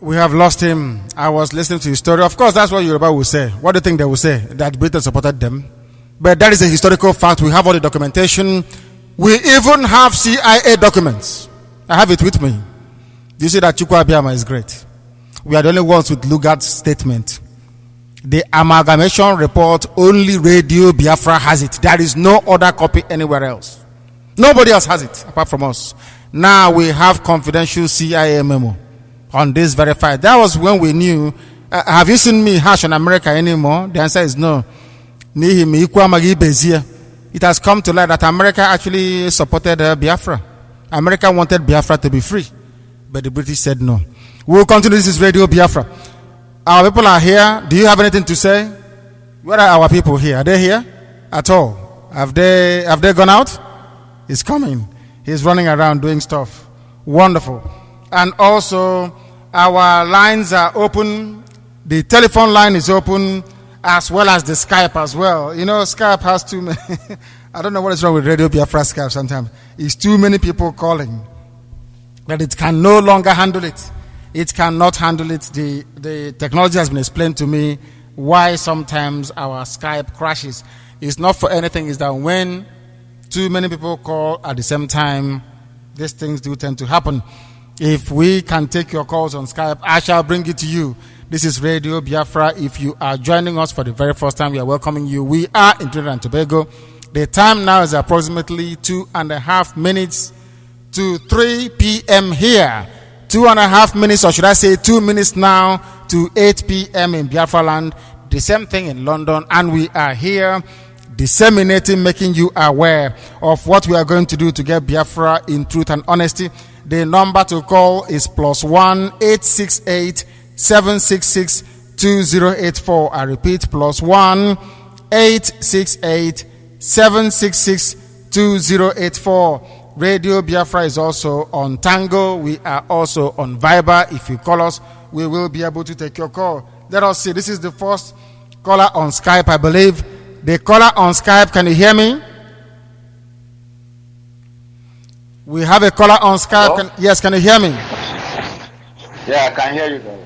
We have lost him. I was listening to his story. Of course, that's what Yoruba will say. What do you think they will say? That Britain supported them. But that is a historical fact. We have all the documentation. We even have CIA documents. I have it with me. Do you see that Chukwu Abiyama is great? We are the only ones with Lugard's statement. The amalgamation report, only Radio Biafra has it. There is no other copy anywhere else. Nobody else has it apart from us. Now we have confidential CIA memo on this verified. That was when we knew. Have you seen me hash on America anymore? The answer is no. It has come to light that America actually supported Biafra. America wanted Biafra to be free, but the British said no. We will continue. This is Radio Biafra. Our people are here. Do you have anything to say? Where are our people here? Are they here at all? Have they gone out? He's coming. He's running around doing stuff. Wonderful. And also, our lines are open. The telephone line is open, as well as the Skype as well. You know, Skype has too many. I don't know what is wrong with Radio Biafra Skype sometimes. It's too many people calling that it can no longer handle it. It cannot handle it. The technology has been explained to me why sometimes our Skype crashes. It's not for anything. It's that when too many people call at the same time, these things do tend to happen. If we can take your calls on Skype, I shall bring it to you. This is Radio Biafra. If you are joining us for the very first time, we are welcoming you. We are in Trinidad and Tobago. The time now is approximately 2.5 minutes to 3 p.m. here. 2.5 minutes, or should I say 2 minutes now to 8 p.m. in Biafra land. The same thing in London. And we are here disseminating, making you aware of what we are going to do to get Biafra in truth and honesty. The number to call is +1 868 766 2084. I repeat, +1 868 766 2084. Radio Biafra is also on Tango. We are also on Viber. If you call us, we will be able to take your call. Let us see. This is the first caller on Skype, I believe. The caller on Skype, can you hear me? We have a caller on Skype. Yes, can you hear me? Yeah, I can hear you, brother.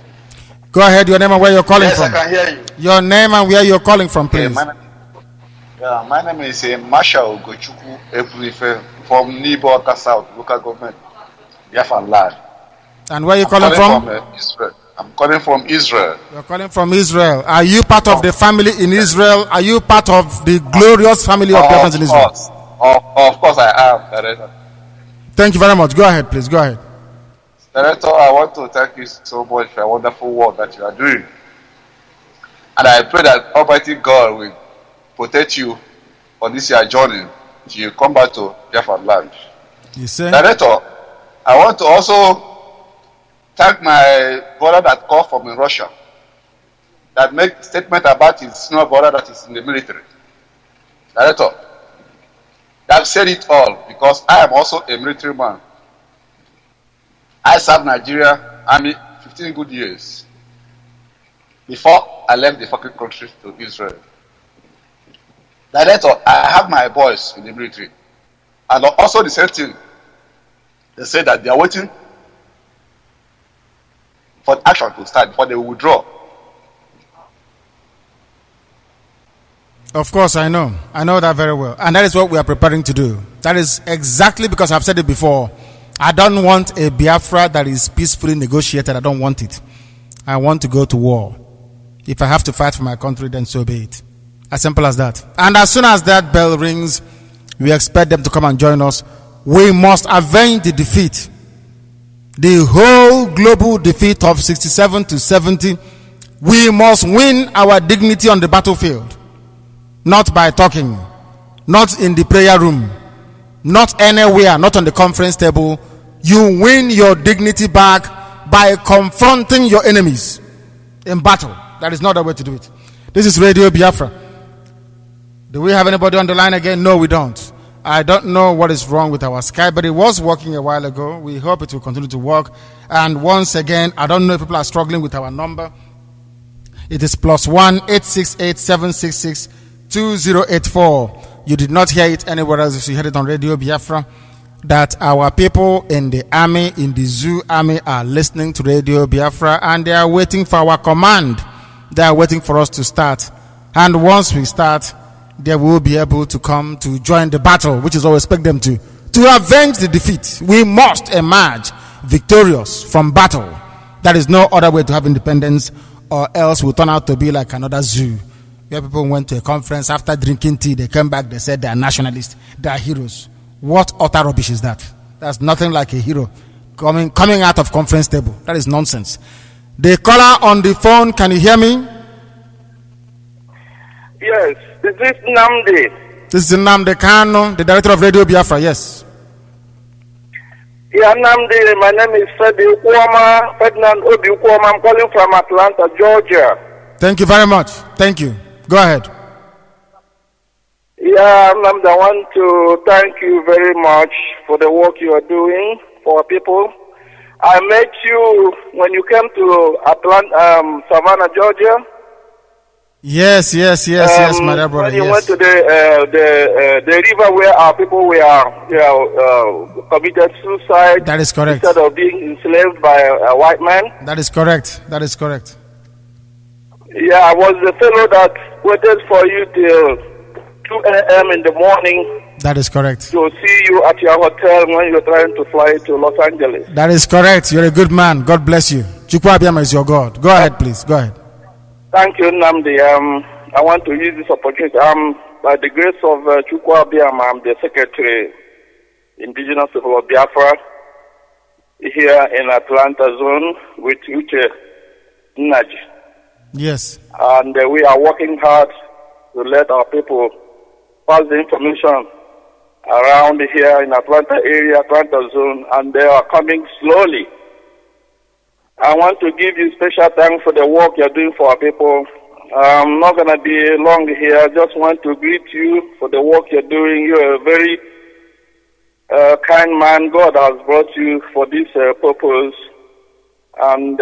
Go ahead, your name and where you're calling from. Yes, I can hear you. Your name and where you're calling from, please. My name is Marshall Gochuku Ebuife from Niboka South, local government, Biafra land. And where are you calling from? Israel. I'm calling from Israel. You're calling from Israel. Are you part of the family in Israel? Are you part of the glorious family of Biafrans in Israel? Of course I am, Director. Thank you very much. Go ahead, please. Go ahead. Director, I want to thank you so much for a wonderful work that you are doing. And I pray that Almighty God will protect you on this your journey till you come back to Biafra land. You say? Director, I want to also thank my brother that called from Russia, that made statement about his senior brother that is in the military. Director, that said it all because I am also a military man. I served Nigeria Army 15 good years before I left the fucking country to Israel. Director, I have my boys in the military. And also the same thing. They say that they are waiting for action to start before they withdraw. Of course, I know. I know that very well. And that is what we are preparing to do. That is exactly because I've said it before. I don't want a Biafra that is peacefully negotiated. I don't want it. I want to go to war. If I have to fight for my country, then so be it. As simple as that. And as soon as that bell rings, we expect them to come and join us. We must avenge the defeat. The whole global defeat of 67 to 70. We must win our dignity on the battlefield. Not by talking. Not in the prayer room. Not anywhere. Not on the conference table. You win your dignity back by confronting your enemies in battle. That is not the way to do it. This is Radio Biafra. Do we have anybody on the line again? No, we don't. I don't know what is wrong with our Skype, but it was working a while ago. We hope it will continue to work. And once again, I don't know if people are struggling with our number. It is +1 868 766 2084. You did not hear it anywhere else. If you heard it on Radio Biafra, that our people in the army, in the zoo army, are listening to Radio Biafra and they are waiting for our command. They are waiting for us to start. And once we start, they will be able to come to join the battle, which is what we expect them to avenge the defeat. We must emerge victorious from battle. There is no other way to have independence, or else we'll turn out to be like another zoo, where people went to a conference, after drinking tea, they came back, they said they are nationalists, they are heroes. What utter rubbish is that? That's nothing like a hero coming out of conference table. That is nonsense. The caller on the phone, can you hear me? Yes, this is Namdi. This is Nnamdi Kanu, the director of Radio Biafra, yes. Yeah, Namdi, my name is Ferdinand Obi Ukwama. I'm calling from Atlanta, Georgia. Thank you very much. Thank you. Go ahead. Yeah, Namdi, I want to thank you very much for the work you are doing for people. I met you when you came to Atlanta, Savannah, Georgia. Yes, my dear brother. When you went to the river where our people were committed suicide. That is correct. Instead of being enslaved by a white man. That is correct. Yeah, I was the fellow that waited for you till 2 a.m. in the morning. That is correct. To see you at your hotel when you're trying to fly to Los Angeles. That is correct. You're a good man. God bless you. Chukwu Abiyama is your God. Go ahead, please. Go ahead. Thank you, Nnamdi. I want to use this opportunity. By the grace of Chukwu Abiyama, I'm the Secretary, Indigenous People of Biafra, here in Atlanta zone with Uche Nnaji. Yes. And we are working hard to let our people pass the information around here in Atlanta area, Atlanta zone, and they are coming slowly. I want to give you special thanks for the work you're doing for our people. I'm not going to be long here. I just want to greet you for the work you're doing. You're a very kind man. God has brought you for this purpose. And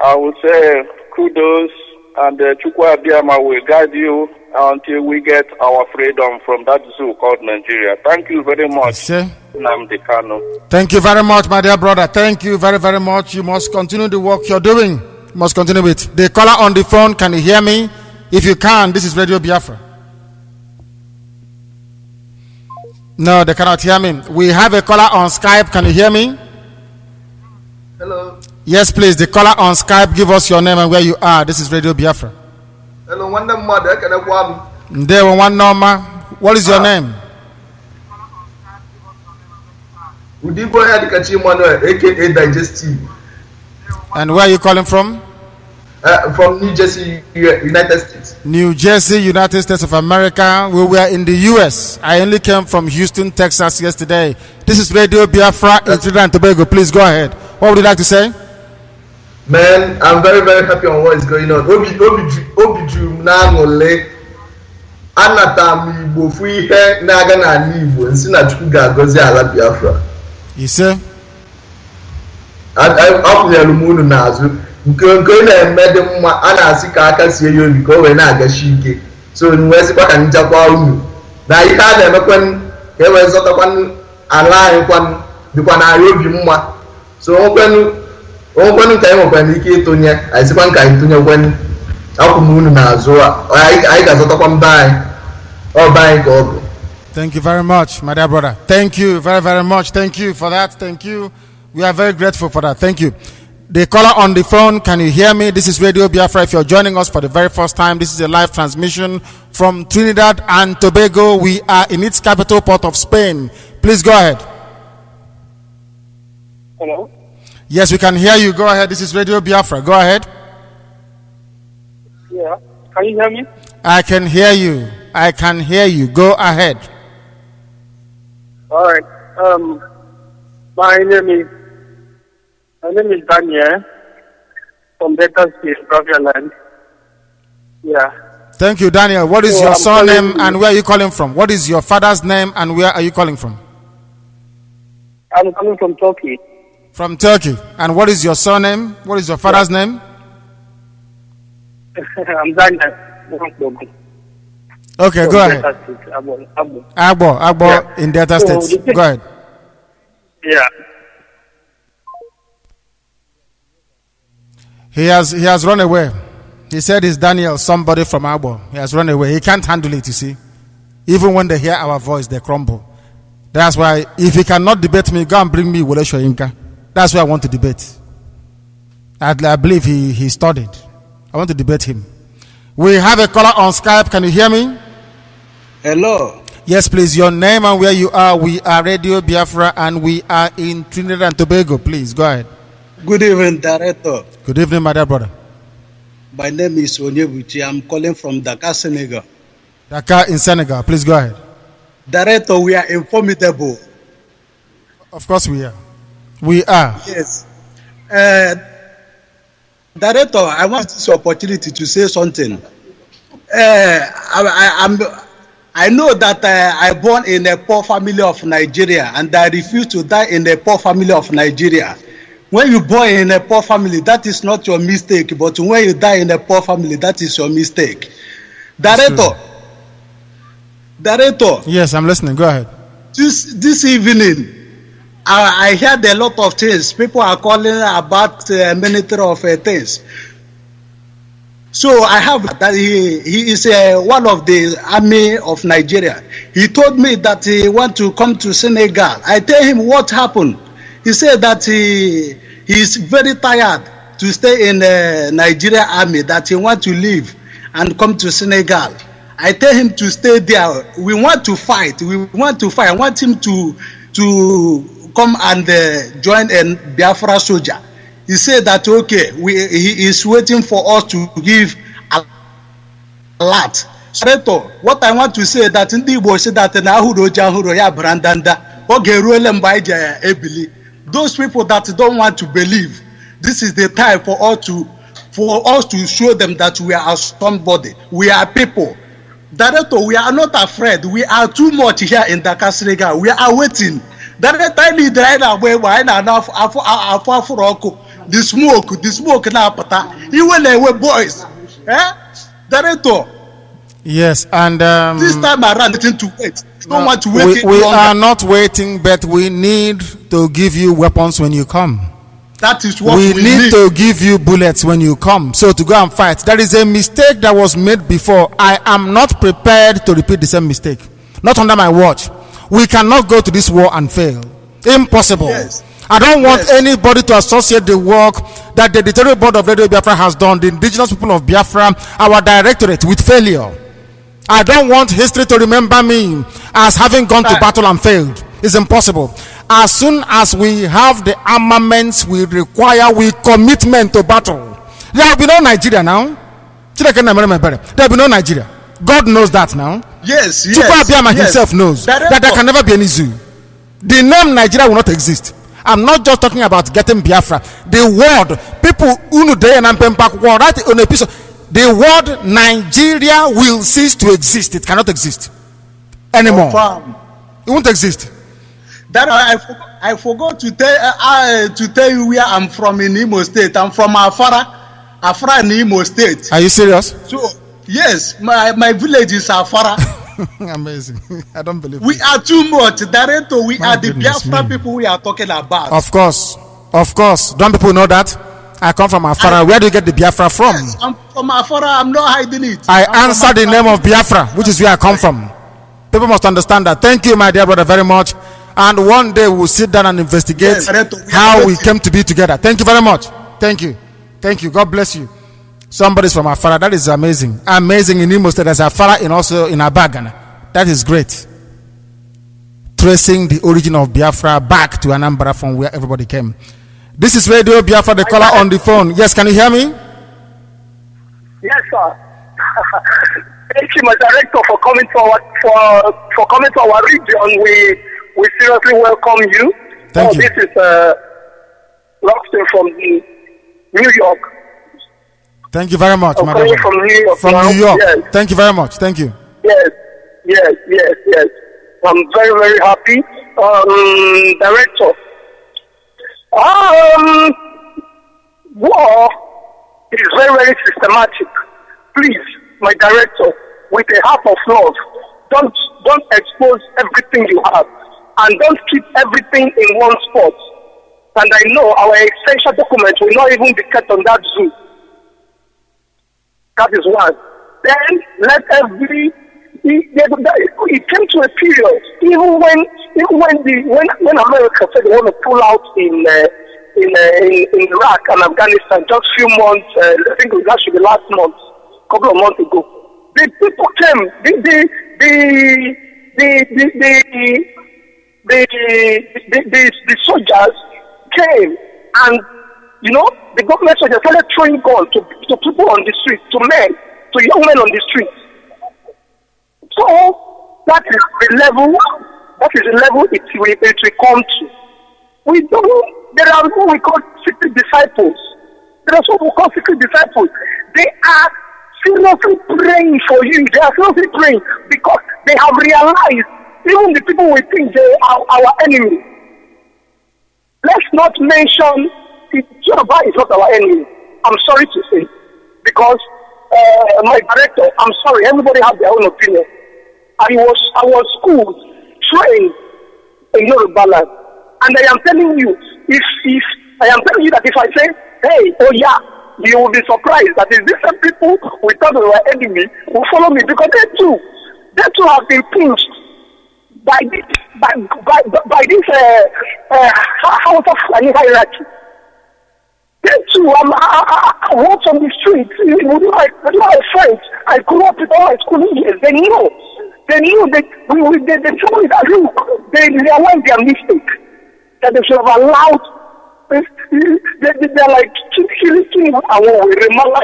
I would say kudos, and Chukwu Abiyama will guide you until we get our freedom from that zoo called Nigeria. Thank you very much, Nnamdi Kanu. Thank you very much, my dear brother. Thank you very, very much. You must continue the work you're doing. You must continue it. The caller on the phone, can you hear me? If you can, this is Radio Biafra. No, they cannot hear me. We have a caller on Skype. Can you hear me? Hello. Yes, please. The caller on Skype, give us your name and where you are. This is Radio Biafra. Hello, one mother. Can I go? There, one number. What is your name? Udibo Hadikachi Manuel, aka Digestive. And where are you calling from? from New Jersey, United States. New Jersey, United States of America. We were in the U.S. I only came from Houston, Texas yesterday. This is Radio Biafra in Trinidad and Tobago. Please go ahead. What would you like to say? Man, I'm very, very happy on what is going on. Obi na anata m Igbo fu ihe na-aga n'ala Igbo nsi na Chukwu ga-agọzi ala Biafra. Ise. Akwụnyere m unu n'azụ nke na-eme dị mma a na-asị ka aka sie ya obi ka o wee na-agachi ike. So wee sịkwa ka njakwa unu na ihe a na-emekwa ka e wee zọtakwa ala anyị kwanụ dịkwa narị obi mma. So onwekwenu ka anyị nwekwara ike ịtụnye anyị sịkwa nka anyị tụnyekwenụ Thank you very much, my dear brother. Thank you very, very much. Thank you for that. Thank you. We are very grateful for that. Thank you. The caller on the phone, can you hear me? This is Radio Biafra. If you're joining us for the very first time, this is a live transmission from Trinidad and Tobago. We are in its capital, Port of Spain. Please go ahead. Hello? Yes, we can hear you. Go ahead. This is Radio Biafra. Go ahead. Yeah. Can you hear me? I can hear you. I can hear you. Go ahead. All right. My name is Daniel from Delta State, Biafra land. Yeah. Thank you, Daniel. What is your surname and where are you calling from? What is your father's name and where are you calling from? I'm coming from Turkey. From Turkey. And what is your surname? What is your father's name? I'm Daniel. Okay, go ahead. Agbo in Delta States. Go ahead. Yeah. He has run away. He said he's Daniel, somebody from Agbo. He has run away. He can't handle it, you see. Even when they hear our voice, they crumble. That's why, if he cannot debate me, go and bring me Wole Soyinka. That's why I want to debate. I believe he studied. I want to debate him. We have a caller on Skype. Can you hear me? Hello. Yes, please. Your name and where you are. We are Radio Biafra and we are in Trinidad and Tobago. Please, go ahead. Good evening, Director. Good evening, my dear brother. My name is Onyebuchi. I'm calling from Dakar, Senegal. Dakar in Senegal. Please go ahead. Director, we are informative. Of course we are. We are. Yes. Director, I want this opportunity to say something. I know that I born in a poor family of Nigeria and I refuse to die in a poor family of Nigeria. When you born in a poor family, that is not your mistake. But when you die in a poor family, that is your mistake. Director. Yes, I'm listening. Go ahead. This evening, I heard a lot of things. People are calling about military of things. So I have that he is one of the army of Nigeria. He told me that he want to come to Senegal. I tell him what happened. He said that he is very tired to stay in the Nigeria army, that he want to leave and come to Senegal. I tell him to stay there. We want to fight. I want him to come and join a Biafra soldier. He said that okay, he is waiting for us to give a lot. So what I want to say that in the Igbo say that na huro ya brandanda oge ruole mba ije ebili. Those people that don't want to believe, this is the time for us to show them that we are somebody. We are people. Director, we are not afraid. We are too much here in Dakar, Senegal. We are waiting. Director, I need the smoke now, pata. Even away boys. Director. Yes, and this time around, nothing to wait. Don't want to wait. We are not waiting, but we need to give you weapons when you come. That is what we need to give you bullets when you come. So to go and fight. There is a mistake that was made before. I am not prepared to repeat the same mistake. Not under my watch. We cannot go to this war and fail. Impossible. Yes. I don't want anybody to associate the work that the editorial board of Radio Biafra has done, the indigenous people of Biafra, our directorate, with failure. I don't want history to remember me as having gone to battle and failed. It's impossible. As soon as we have the armaments we require, we commitment to battle. There will be no Nigeria now. There will be no Nigeria. God knows that now. Yes. Himself knows that there can never be any zoo. The name Nigeria will not exist. I'm not just talking about getting Biafra. The word, people write on a piece of the word Nigeria will cease to exist. It cannot exist anymore. It won't exist. That I forgot to tell you where I'm from in Imo State. I'm from Afara in Imo State. Are you serious? So yes, my village is Afara. Amazing. I don't believe we it. are too much. Director, we are the Biafra people we are talking about. Of course. Don't people know that? I come from Afara. Where do you get the Biafra from? Yes, I'm from Afara. I'm not hiding it. I answer the name of Biafra, which is where I come from. People must understand that. Thank you, my dear brother, very much. And one day we'll sit down and investigate how we came to be together. Thank you very much. Thank you. God bless you. Somebody's from Afara. That is amazing. Amazing in Imo State. There's Afara also in Abagana. That is great. Tracing the origin of Biafra back to Anambra from where everybody came. This is Radio Biafra, the caller on the phone. Yes, can you hear me? Yes, sir. Thank you, my director, for coming to our region. We seriously welcome you. Thank you. This is Roxton from New York. Thank you very much, madam. From New York. New York. Yes. Thank you very much. Thank you. Yes. I'm very, very happy. Director. War is very, very systematic. Please, my director, with a heart of love, don't expose everything you have, and don't keep everything in one spot. And I know our essential document will not even be kept on that zoo. That is one. Then let it came to a period, even when America said they want to pull out in Iraq and Afghanistan, just few months, I think that should be last month, couple of months ago. The people came, the soldiers came, and the government soldiers started throwing guns to people on the street, to young men on the street. So that is the level it will come to. There are what we call secret disciples. There are what we call secret disciples. They are seriously praying for you. They are seriously praying because they have realized even the people we think they are our enemy. Let's not mention Yoruba is not our enemy. I'm sorry to say, because my director, I'm sorry, everybody has their own opinion. I was schooled, trained in Yoruba land, and I am telling you, that if I say, hey, oh yeah, you will be surprised that if these same people we thought were enemy will follow me, because they too have been pinched by this house of hierarchy. They too, I walked on the streets with my friends. I grew up with all my schooling years. They knew they told me that look, they realized their mistake, that they should have allowed. They're like killing our remala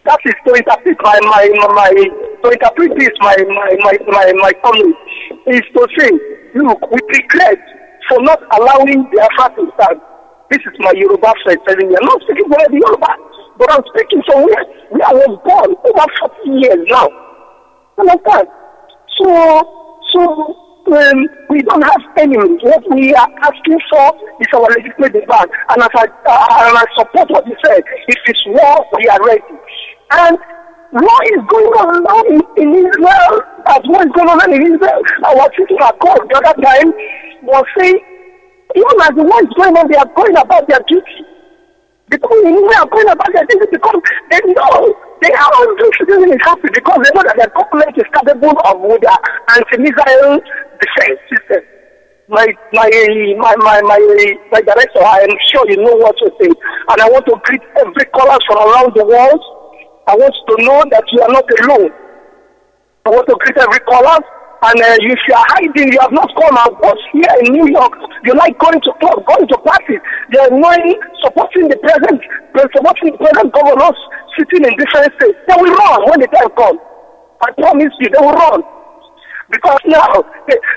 that is to interpret my comment is to say, look, we regret for not allowing Biafra to stand. This is my Yoruba friend telling me. I'm not speaking for the Yoruba, but I'm speaking from where I was born over 40 years now. Understand? So we don't have enemies. What we are asking for is our legitimate demand. And I support what you said. If it's war, we are ready. And war is going on now in Israel. As war is going on in Israel, I was sitting at court the other time, was saying, even as the war is going on, they are going about their duty. The people in Israel are going about their duty because they know they are all citizen is happy because they know that their government is capable of with their anti-missile defense system. My director, I am sure you know what to say, and I want to greet every caller from around the world. I want to know that you are not alone. I want to greet every caller, And if you are hiding, you have not come out. But here in New York, you like going to clubs, going to parties. They are knowing, supporting the present governors sitting in different states. They will run when the time comes. I promise you, they will run. Because now,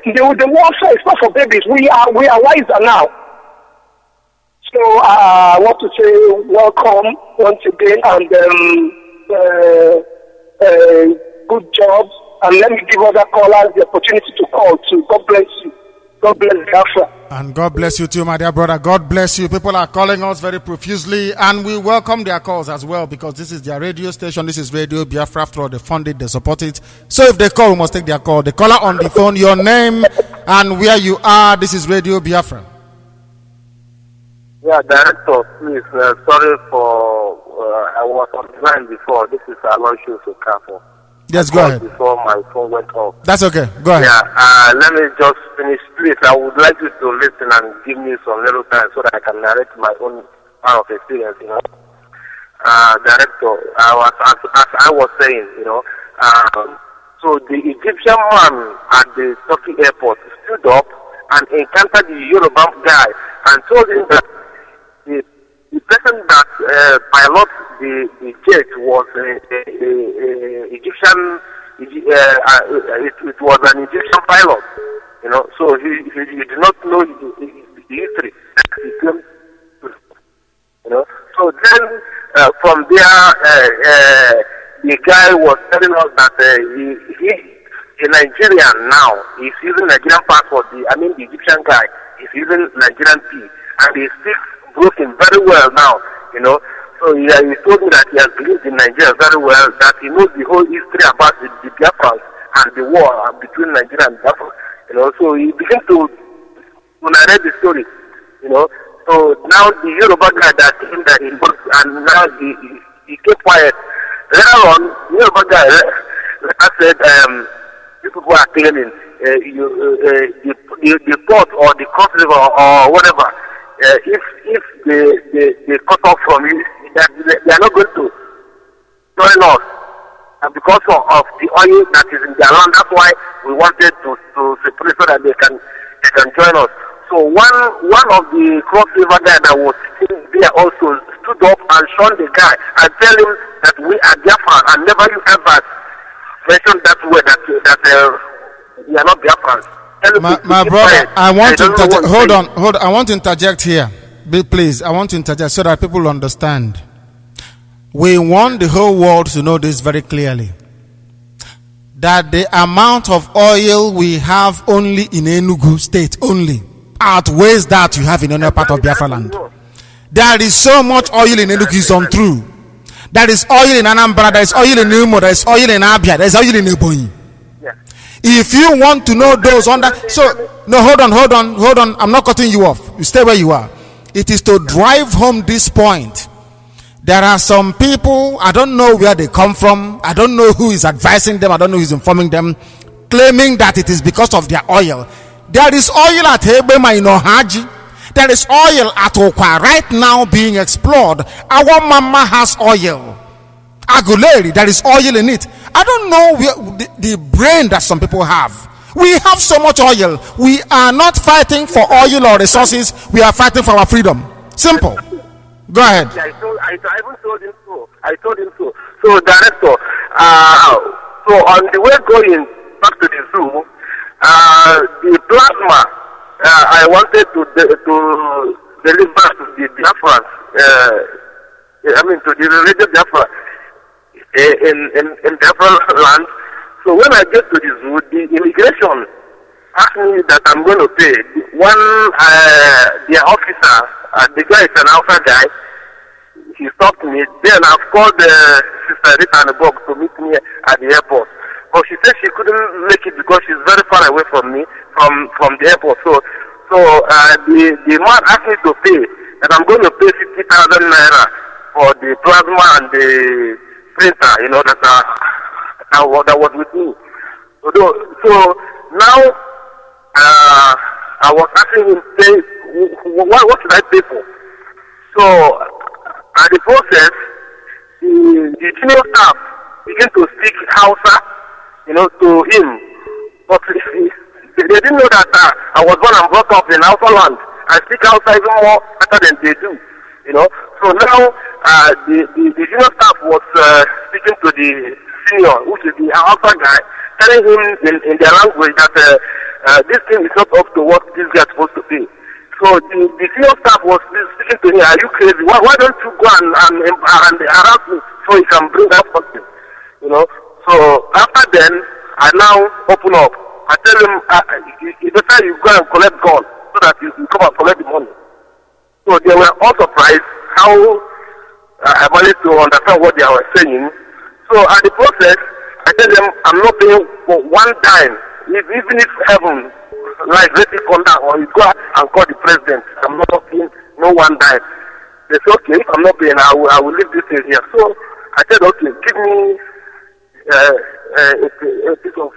the warfare is not for babies. We are wiser now. So I want to say welcome once again and good job. And let me give other callers the opportunity to call too. God bless you. God bless Biafra. And God bless you too, my dear brother. God bless you. People are calling us very profusely, and we welcome their calls as well, because this is their radio station. This is Radio Biafra. After all, they fund it, they support it. So if they call, we must take their call. The caller on the phone, your name and where you are. This is Radio Biafra. Yeah, Director, please, sorry for, I was on the line before. This is Aloysius Okafor. Yes, go ahead. Before my phone went off. That's okay. Go ahead. Yeah, let me just finish. Please, I would like you to listen and give me some little time so that I can narrate my own part of experience, Director, as I was saying, so the Egyptian man at the Turkey airport stood up and encountered the Yoruba guy and told him that the person that piloted the jet was Egyptian. It was an Egyptian pilot, So he did not know the history. He came, So then from there, the guy was telling us that he a Nigerian now. He's using Nigerian passport. The Egyptian guy is using Nigerian P, and he speaks broken very well now, So he told me that he has lived in Nigeria very well, that he knows the whole history about the Biafrans and the war between Nigeria and Biafra, So he began to narrate the story, So now the Yoruba guy that came that he was, and now he kept quiet. Later on, the Yoruba guy said, people who are claiming the port or the cross river or whatever. If they cut off from you, they are not going to join us. And because of the oil that is in their land, that's why we wanted to separate so that they can join us. So one of the cross river guy that was sitting there also stood up and shunned the guy and tell him that we are Biafran, and never you ever mention that word that we are not Biafrans. My brother, I want to interject. Hold on. I want to interject here. Please, I want to interject so that people understand. We want the whole world to know this very clearly. That the amount of oil we have only in Enugu state only outweighs that you have in any part of Biafra land. There is so much oil in Enugu is untrue. There is oil in Anambra, there is oil in Imo, there is oil in Abia, there is oil in Ebonyi. If you want to know those under, hold on. I'm not cutting you off. You stay where you are. It is to drive home this point. There are some people, I don't know where they come from. I don't know who is advising them. I don't know who is informing them, claiming that it is because of their oil. There is oil at Hebema in Ohaji. There is oil at Okwa right now being explored. Our mama has oil. Aguleri, there is oil in it. I don't know the brain that some people have. We have so much oil. We are not fighting for oil or resources. We are fighting for our freedom. Simple. Go ahead. I even told him so. So, Director, so on the way going back to the zoo, the plasma I wanted to deliver to the Biafrans, to the radio Biafra in Biafra land. So when I get to the zoo, the immigration asked me that I'm going to pay. Their officer, the guy is an Alpha guy, he stopped me. Then I've called Sister Rita and Bob to meet me at the airport. But she said she couldn't make it because she's very far away from me, from the airport. So the man asked me to pay, and I'm going to pay 50,000 naira for the plasma and the printer, that was with me. So now I was asking him, what should I pay for? So at the process, the senior staff began to speak Hausa, to him. But They didn't know that I was born and brought up in Hausa land. I speak Hausa even more better than they do. You know. So now the junior staff was speaking to the senior, which is the Hausa guy, telling him in their language that this thing is not up to what this guy is supposed to be. So the senior staff was speaking to me, are you crazy? Why don't you go and harass me so you can bring out something? You know. So after then, I now open up. I tell him, it's better you go and collect gun so that you come and collect the money. So they were all surprised how I managed to understand what they were saying. So at the process, I tell them I'm not paying for one dime. Even if heaven like let it come down or you go and call the president, I'm not paying no one dime. They said, okay, if I'm not paying, I will leave this thing here. So I said, okay, give me a piece of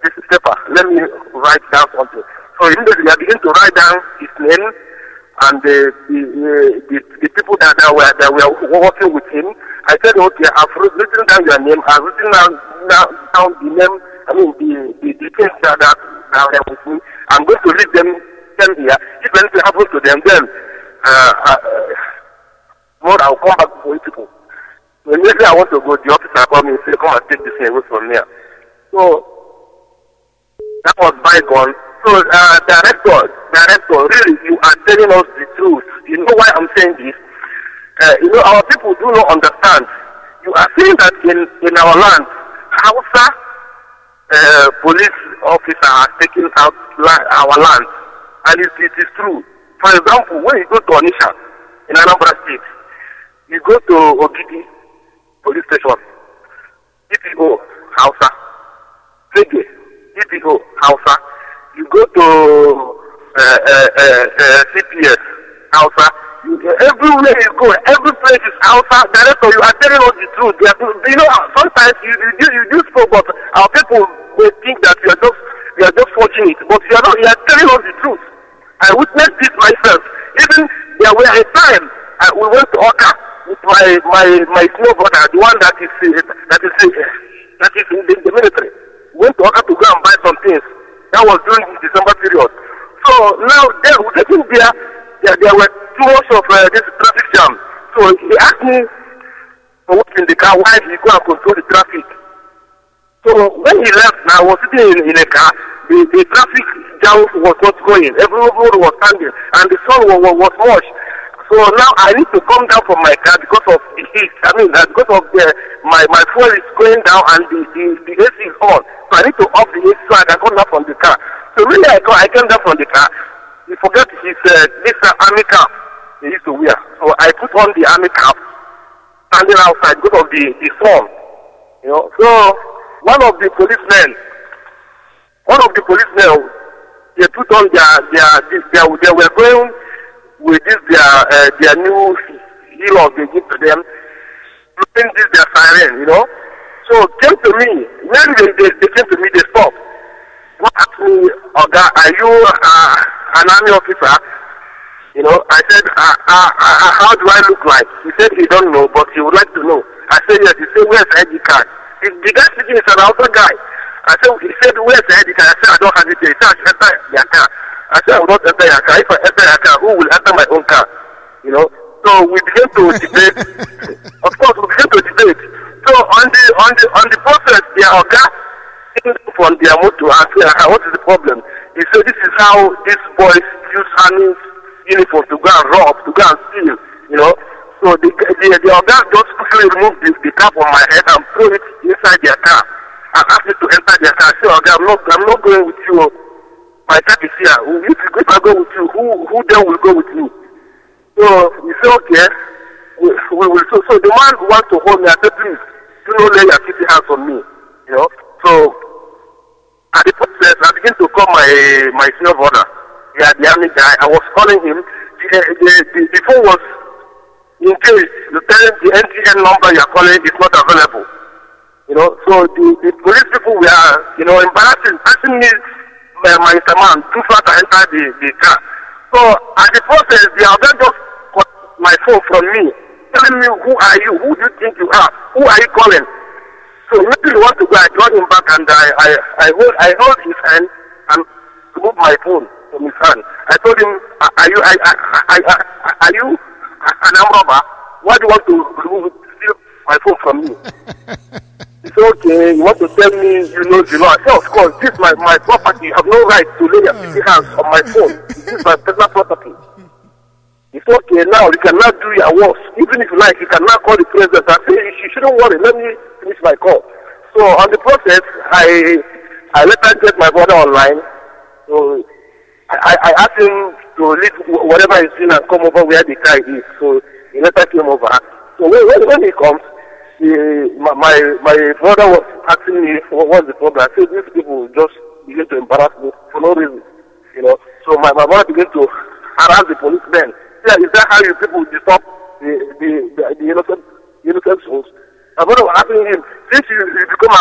this paper. Let me write down something. So immediately I began to write down his name and the people that were working with him. I said, okay, I've written down your name. I've written down the name. I mean the things that are with me. I'm going to leave them here. If anything happens to them, then I'll come back for you people. So immediately I want to go. The officer called me and said, come and take this thing away from here. So that was bygone. So, director, really, you are telling us the truth. You know why I'm saying this? Our people do not understand. You are saying that in our land, Hausa police officer has taken out our land, and it is true. For example, when you go to Onisha in Anambra State, you go to Ogidi police station, EPO Hausa, Fege, EPO Hausa. You go to CPS Hausa. Everywhere you go, every place is Hausa. Director, you are telling us the truth. Sometimes you do so, but our people will think that you are just watching it, but you are not. You are telling us the truth. I witnessed this myself. Even there were a time we went to Oka with my small brother, the one that is in the military. We went to Oka to go and buy some things. That was during the December period. So now there were too much of this traffic jam. So he asked me to watch in the car while he go and control the traffic. So when he left, I was sitting in a car. The traffic jam was not going. Everyone was standing, and the sun was much. So now I need to come down from my car because of the heat. I mean, because of my fuel is going down and the AC is on. So I need to off the AC so I can come down from the car. So really I came down from the car. He forgot this army cap he used to wear. So I put on the army cap, standing outside because of the sun. So one of the policemen, they put on they were going with this their new heroes they give to them, blowing this their siren, So came to me. When they came to me, they stopped. One asked me, Oga, are you an army officer? I said, how do I look like? He said he don't know, but he would like to know. I said, yes. He said, where's the ID card? The guy speaking is an outer guy. He said, where's the ID card? I said, I don't have it there. He said, I should enter your car. I said, I will not enter your car. If I enter your car, who will enter my own car? So we began to debate. Of course, we began to debate. So on the process, their Oga came from their motor and said, what is the problem? He said, this is how these boys use army uniform to go and rob, to go and steal. So the Oga just quickly removed the cap on my head and threw it inside their car and asked me to enter their car. I said, Oga, I'm not going with you. My car is here. If I go with you, who then will go with me? So he said, okay, we will. So the man who wants to hold me, I said, please, do not lay your filthy hands on me. So at the process, I began to call my senior brother, the army guy. I was calling him. The phone was engaged. The NTN number you are calling is not available. So the police people were, asking me, my man, too far to enter the car. So at the process, the other just got my phone from me, telling me, who are you? Who do you think you are? Who are you calling? So maybe you want to go, I draw him back and I hold his hand and remove my phone from his hand. I told him, are you an armed robber? Why do you want to steal my phone from me? He said, okay, you want to tell me you know the law? I said, of course, this is my property. You have no right to lay your filthy hands on my phone. This is my personal property. He said, okay, now you can now do your work. Even if you like, you can now call the president and say, you shouldn't worry, let me finish my call. So on the process, I let her get my brother online. So I asked him to leave whatever he's doing and come over where the guy is. So he later came over. So when he comes, my brother was asking me what's the problem. I said these people just begin to embarrass me for no reason, you know. So my brother began to harass the policemen. Yeah, is that how you people disturb the innocent souls? My brother was asking him, since you become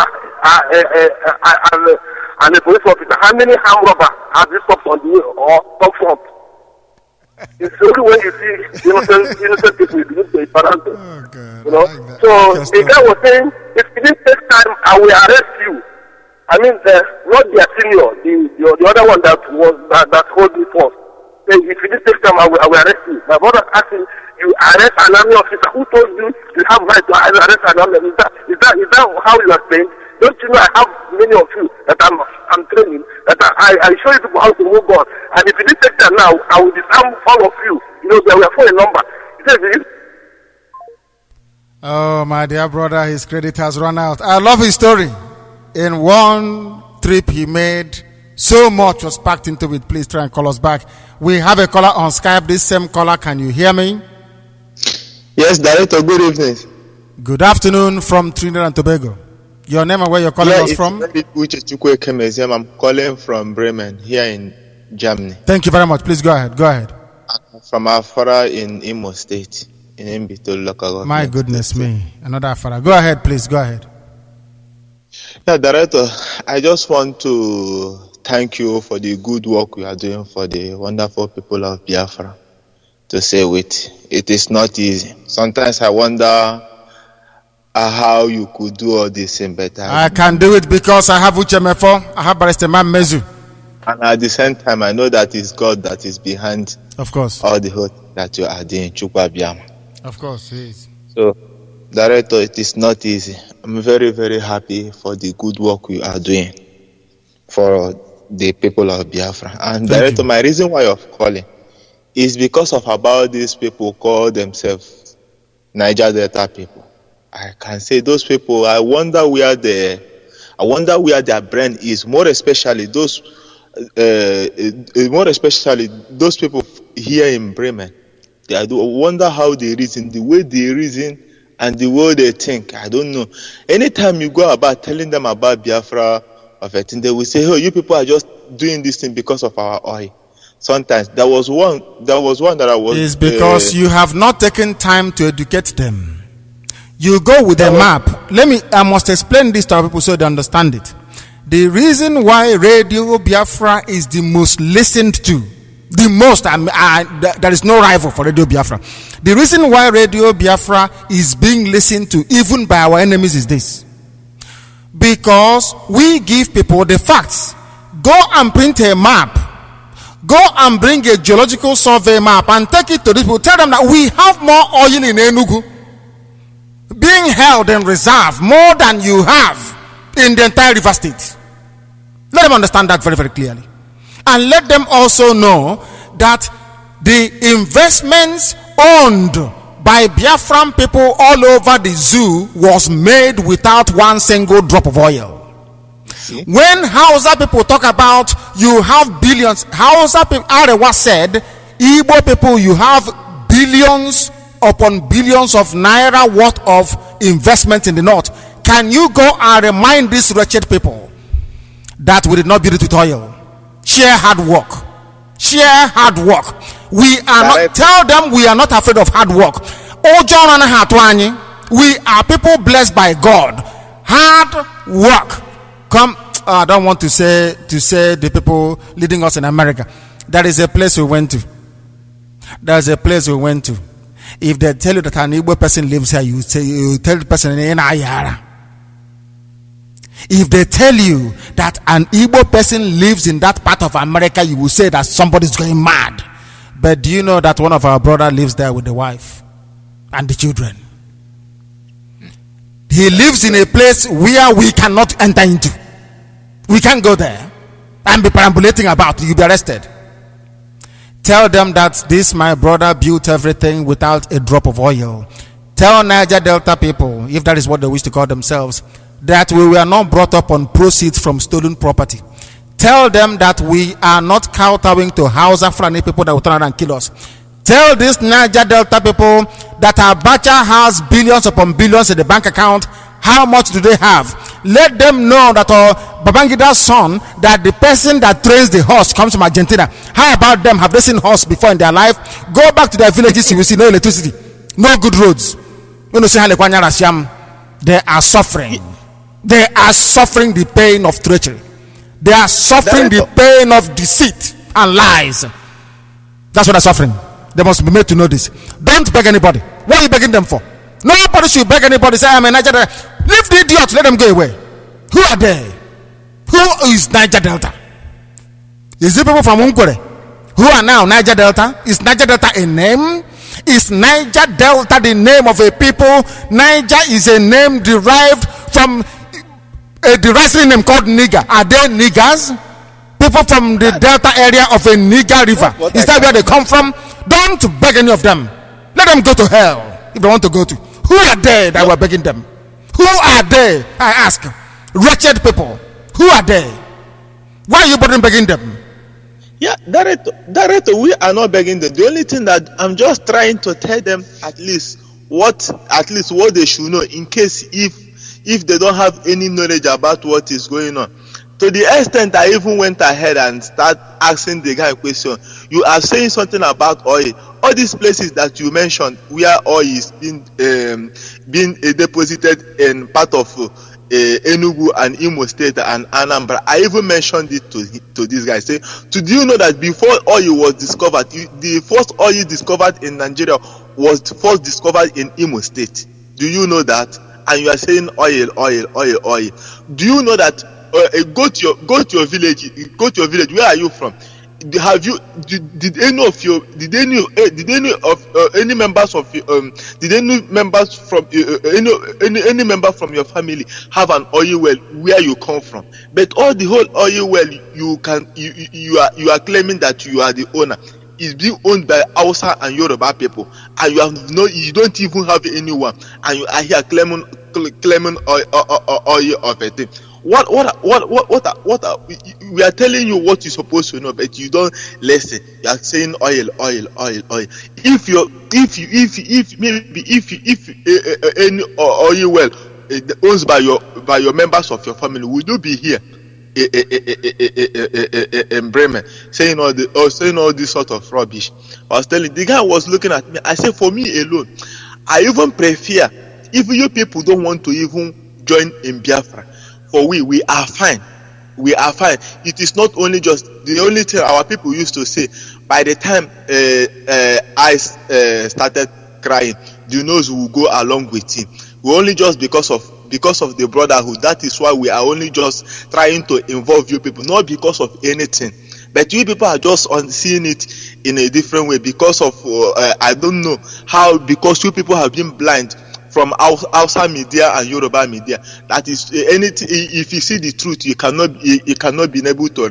a police officer, how many armed robbers have you stopped on the way or stopped front? It's only when you see innocent people you begin to embarrass them. You know? So the guy was saying, if it didn't take time, I will arrest you. I mean, not their senior, the other one that hold me first. If it didn't take time, I will arrest you. My brother asked him, you arrest an army officer. Who told you you have right to arrest an army officer? Is that how you are trained? Don't you know I have many of you that I'm training, that I show you people how to move on. And if you didn't take time now, I will disarm all of you. You know, they were for a number. He said, oh, my dear brother, his credit has run out. I love his story. In one trip he made, so much was packed into it. Please try and call us back. We have a caller on Skype. This same caller, can you hear me? Yes, Director, good evening. Good afternoon from Trinidad and Tobago. Your name and where you're calling us from? I'm calling from Bremen, here in Germany. Thank you very much. Please go ahead. Go ahead. From Afara in Imo State, in Mbito local government. My goodness me. Another Afara. Go ahead, please. Go ahead. Yeah, Director, I just want to thank you for the good work you are doing for the wonderful people of Biafra. To say it is not easy. Sometimes I wonder how you could do all this in better. I can do it because I have Uchemefo, I have Barrister Mezu. And at the same time, I know that it's God that is behind, of course, all the hurt that you are doing. Of course, he is. So, Director, it is not easy. I'm very, very happy for the good work you are doing for the people of Biafra. And Director, my reason why of calling is because of about these people call themselves Niger Delta people. I can say those people, I wonder where their brain is, more especially those people here in Bremen. I wonder how they reason, the way they reason and the way they think. I don't know. Anytime you go about telling them about Biafra of it, they will say, oh, you people are just doing this thing because of our oil. Sometimes there was one that I was. It's because you have not taken time to educate them. You go with a map. I must explain this to our people so they understand it. The reason why Radio Biafra is the most listened to, there is no rival for Radio Biafra. The reason why Radio Biafra is being listened to even by our enemies is this. Because we give people the facts. Go and print a map. Go and bring a geological survey map and take it to these people. Tell them that we have more oil in Enugu being held in reserve more than you have in the entire River State. Let them understand that very, very clearly. And let them also know that the investments owned by Biafran people all over the zoo was made without one single drop of oil. When Hausa people talk about you have billions, Hausa people, Arewa said, Igbo people, you have billions upon billions of naira worth of investment in the north. Can you go and remind these wretched people that we did not build it with oil? Share hard work. Share hard work. We are not, tell them we are not afraid of hard work. We are people blessed by God. Hard work. Come, I don't want to say the people leading us in America. There is a place we went to. There's a place we went to. If they tell you that an Igbo person lives here, you tell the person in Ayara. If they tell you that an Igbo person lives in that part of America, you will say that somebody's going mad. But do you know that one of our brothers lives there with the wife and the children? He lives in a place where we cannot enter into. We can't go there and be perambulating about. You'll be arrested. Tell them that this my brother built everything without a drop of oil. Tell Niger Delta people, if that is what they wish to call themselves, that we were not brought up on proceeds from stolen property. Tell them that we are not kowtowing to Hausa Fulani people that will turn around and kill us. Tell these Niger Delta people that Abacha has billions upon billions in the bank account. How much do they have? Let them know that Babangida's son, that the person that trains the horse comes from Argentina. How about them? Have they seen horse before in their life? Go back to their villages, you will see no electricity, no good roads. They are suffering. They are suffering the pain of treachery. They are suffering the pain of deceit and lies. That's what they're suffering. They must be made to know this. Don't beg anybody. What are you begging them for? Nobody should beg anybody. Say, I'm a Niger Delta. Leave the idiots. Let them go away. Who are they? Who is Niger Delta? Is it people from Unkwere who are now Niger Delta? Is Niger Delta a name? Is Niger Delta the name of a people? Niger is a name derived from a derisive name called nigger. Are they niggers? People from the delta area of a Niger river. Is that where they come from? Don't beg any of them. Let them go to hell if they want to go to. Who are they that were begging them? Who are they? I ask. Wretched people. Who are they? Why are you begging them? Yeah, director, we are not begging them. The only thing that I'm just trying to tell them at least what they should know, in case if they don't have any knowledge about what is going on. To the extent I even went ahead and start asking the guy a question. You are saying something about oil. All these places that you mentioned where oil is being deposited in part of Enugu and Imo State and Anambra. I even mentioned it to this guy. Say, do you know that before oil was discovered, the first oil discovered in Nigeria was first discovered in Imo State? Do you know that? And you are saying oil. Do you know that? Go to your village. Where are you from? Did any member from your family have an oil well where you come from? But all the whole oil well you are claiming that you are the owner is being owned by Hausa and Yoruba people, and you don't even have anyone, and you are here claiming oil of a thing. What we are telling you what you're supposed to know, but you don't listen. You are saying oil. If any oil well owns by your members of your family, would you be here in Bremen saying all this sort of rubbish? I was telling the guy was looking at me. I said, for me alone, I even prefer if you people don't want to even join in Biafra. For we are fine. We are fine. It is not only just the only thing our people used to say. By the time I started crying, the nose will go along with him. We only just because of the brotherhood. That is why we are only just trying to involve you people, not because of anything. But you people are just seeing it in a different way because of I don't know how, because you people have been blind from Hausa media and Yoruba media. That is anything. If you see the truth, you cannot be able to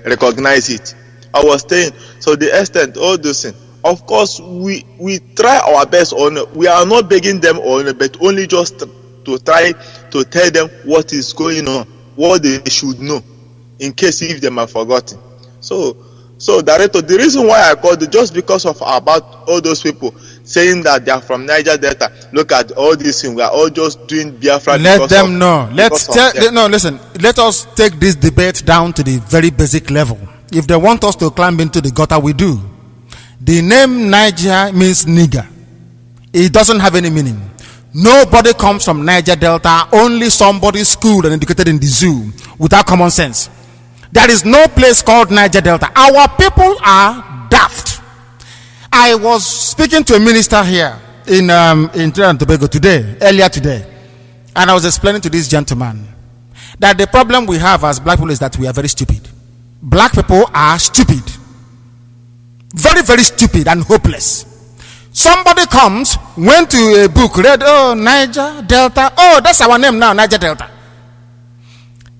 recognize it. I was saying, so the extent all those things. Of course, we try our best on. We are not begging them on, but only just to try to tell them what is going on, what they should know, in case if they have forgotten. So director, the reason why I called just because of about all those people saying that they are from Niger Delta. Look at all these things. We are all just doing Biafra. Let them know. Listen. Let us take this debate down to the very basic level. If they want us to climb into the gutter, we do. The name Niger means nigger. It doesn't have any meaning. Nobody comes from Niger Delta. Only somebody schooled and educated in the zoo without common sense. There is no place called Niger Delta. Our people are daft. I was speaking to a minister here in Trinidad and Tobago earlier today, and I was explaining to this gentleman that the problem we have as black people is that we are very stupid. Black people are stupid. Very, very stupid and hopeless. Somebody comes, went to a book, read, oh, Niger Delta. Oh, that's our name now, Niger Delta.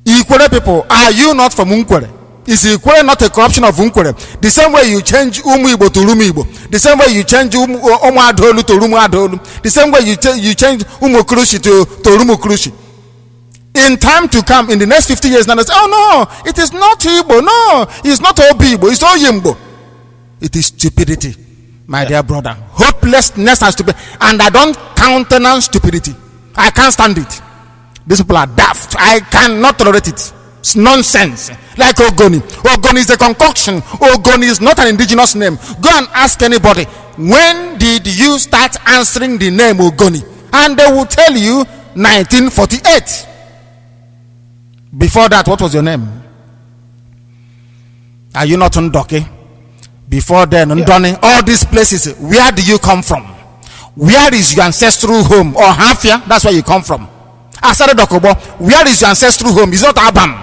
Ikwere people, are you not from Unkwere? Is Ikwere not a corruption of Unkwere? The same way you change Umuibo to Rumibo. The same way you change Umuadolu to Rumuadolu. The same way you change Umukrushi to Rumukrushi. In time to come, in the next 50 years, now they say, oh no, it is not Igbo. No, it's not Obibo. It's Oyimbo. It is stupidity, my dear brother. Hopelessness and stupidity. And I don't countenance stupidity. I can't stand it. These people are daft. I cannot tolerate it. It's nonsense. Like Ogoni. Ogoni is a concoction. Ogoni is not an indigenous name. Go and ask anybody, when did you start answering the name Ogoni? And they will tell you 1948. Before that, what was your name? Are you not Ndoke? Before then, Ndoni, all these places, where do you come from? Where is your ancestral home? Or Hafia, that's where you come from. Asare Dokobo, where is your ancestral home? It's not Abam.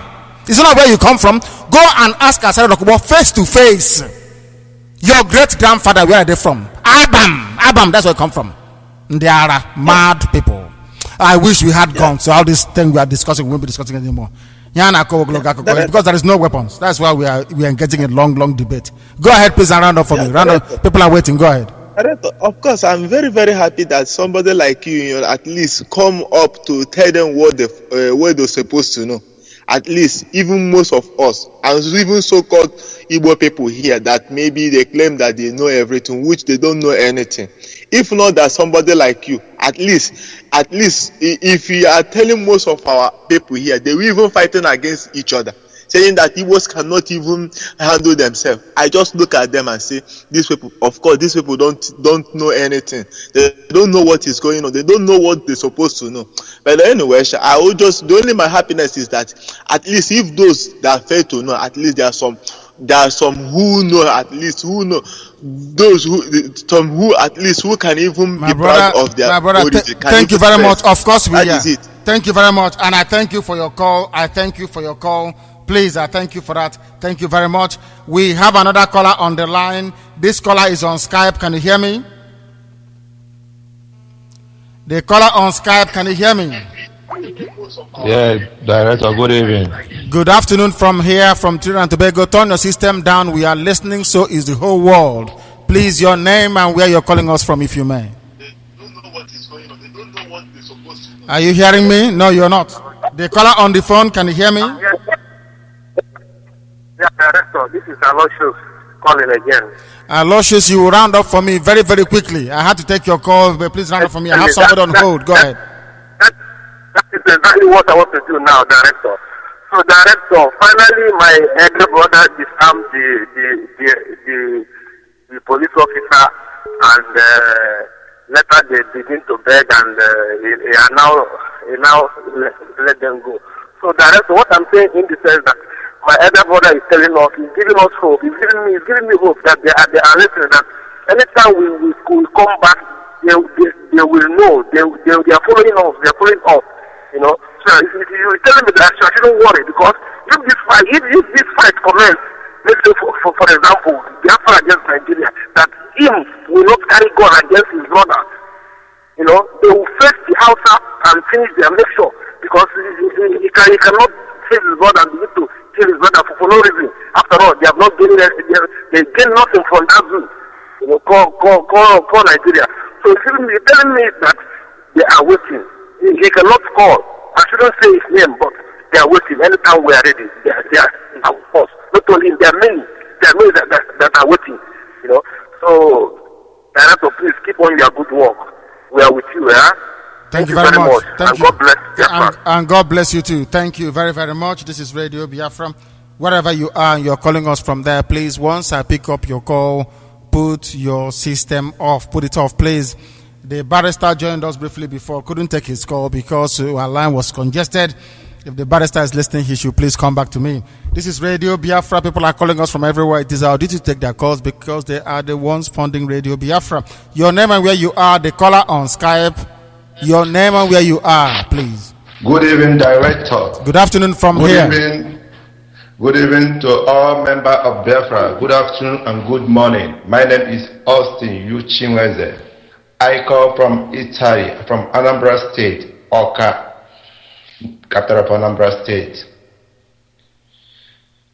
It's not where you come from. Go and ask Asare Dokobo face to face. Your great grandfather, where are they from? Abam, that's where you come from. They are mad people. I wish we had guns, so all this thing we are discussing, we won't be discussing anymore. Because there is no weapons. That's why we are engaging in long debate. Go ahead, please, and round up for me. Round up. People are waiting. Go ahead. Of course, I'm very, very happy that somebody like you, at least come up to tell them what they're supposed to know. At least, even most of us, and even so-called Igbo people here, that maybe they claim that they know everything, which they don't know anything. If not that somebody like you, at least, if you are telling most of our people here, they were even fighting against each other, saying that Igbos cannot even handle themselves. I just look at them and say, these people, of course, these people don't know anything. They don't know what is going on. They don't know what they're supposed to know. But anyway, the only my happiness is that at least if those that fail to know, at least there are some who know, at least who know, those who at least who can even be proud of their origin. Thank you very much. Of course we are. Thank you very much, and I thank you for your call. Please, I thank you for that. Thank you very much. We have another caller on the line. This caller is on Skype. Can you hear me? The caller on Skype, can you hear me? Yeah, Director, good evening. Good afternoon from here, from Trinidad and Tobago. Turn your system down. We are listening, so is the whole world. Please, your name and where you're calling us from, if you may. They don't know what is going on. They don't know what they're supposed to do. Are you hearing me? No, you're not. The caller on the phone, can you hear me? Yes. Yeah, Director, this is Aloysius calling again. Aloysius, you will round up for me very, very quickly. I had to take your call, but please round up for me. I have somebody on hold. Go ahead. That is exactly what I want to do now, Director. So, Director, finally my elder brother disarmed the police officer, and later they begin to beg, and he now let them go. So, Director, what I'm saying in the sense that my elder brother is telling us, he's giving us hope. He's giving me hope that they are listening. That anytime we come back, they will know. They are following us. They are following us. You know. So if you're telling me that, I shouldn't worry, because if this fight commences, let's say for example, Biafra against Nigeria, that him will not carry gun against his brother. You know, they will face the house up and finish their lecture, because he cannot face his brother and begin to kill his brother for no reason. After all, they have not gained they gain nothing from that zoo. You know, call Nigeria. So you're telling me that they are waiting. He cannot call. I shouldn't say his name, but they are waiting. Anytime we are ready, they are in our force. Not only there are many that are waiting. You know. So, Director, please keep on your good work. We are with you, yeah? Thank you very much. Thank you. God bless you. And God bless you too. Thank you very, very much. This is Radio Biafra. Wherever you are, you're calling us from there. Please, once I pick up your call, put your system off. Put it off, please. The barrister joined us briefly before, couldn't take his call because our line was congested. If the barrister is listening, he should please come back to me. This is Radio Biafra. People are calling us from everywhere. It is our duty to take their calls because they are the ones funding Radio Biafra. Your name and where you are, the caller on Skype. Your name and where you are, please. Good evening, Director. Good afternoon from here. Good evening to all members of Biafra. Good afternoon and good morning. My name is Austin Uchimweze. I call from Italy, from Anambra State, Oka, capital of Anambra State.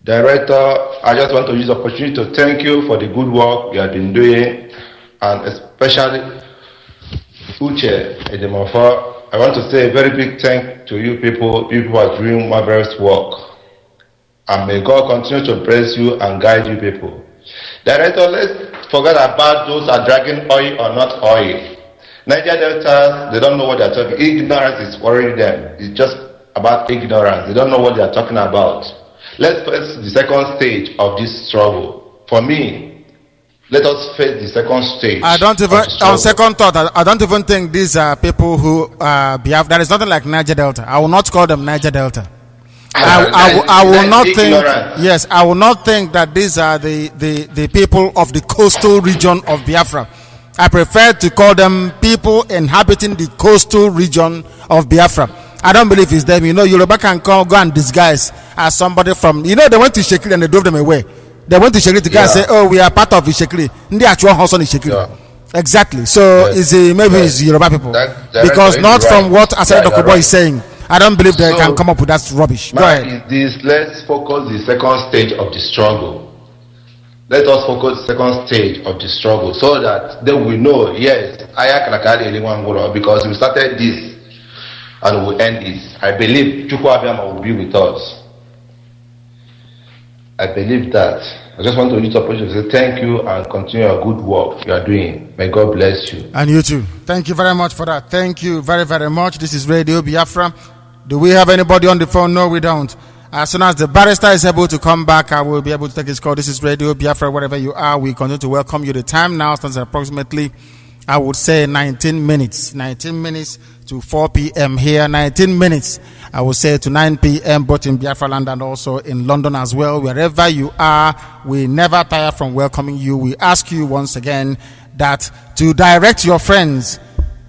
Director, I just want to use the opportunity to thank you for the good work you have been doing, and especially Uche Edemofa. I want to say a very big thank to you people. People are doing marvelous work. And may God continue to bless you and guide you people. Director, let's forget about those are dragging oil or not oil. Niger Deltas, they don't know what they're talking. Ignorance is worrying them. It's just about ignorance. They don't know what they're talking about. Let's face the second stage of this struggle. For me, let us face the second stage. I don't even, on second thought, I don't even think these are people who behave. There is nothing like Niger Delta. I will not call them Niger Delta. I will not think. Yes, I will not think that these are the people of the coastal region of Biafra. I prefer to call them people inhabiting the coastal region of Biafra. I don't believe it's them. You know, Yoruba can go and disguise as somebody from. You know, they went to Shekiri and they drove them away. They went to Shekiri to go and say, "Oh, we are part of Shekiri." The actual house on Shekiri. Exactly. So maybe it's Yoruba people because not from what Asad Dokubo is saying. I don't believe they can come up with that rubbish. Go ahead. Let's focus the second stage of the struggle. Let us focus the second stage of the struggle so that they will know, yes, because we started this and we'll end this. I believe Chukwu Abiyama will be with us. I believe that. I just want to use the opportunity to say thank you and continue your good work you are doing. May God bless you. And you too. Thank you very much for that. Thank you very, very much. This is Radio Biafra. Do we have anybody on the phone? No, we don't. As soon as the barrister is able to come back, I will be able to take his call. This is Radio Biafra. Wherever you are, we continue to welcome you. The time now stands at approximately, I would say, 19 minutes. 19 minutes to 4 p.m. here. 19 minutes, I would say, to 9 p.m. both in Biafra land and also in London as well. Wherever you are, we never tire from welcoming you. We ask you once again that to direct your friends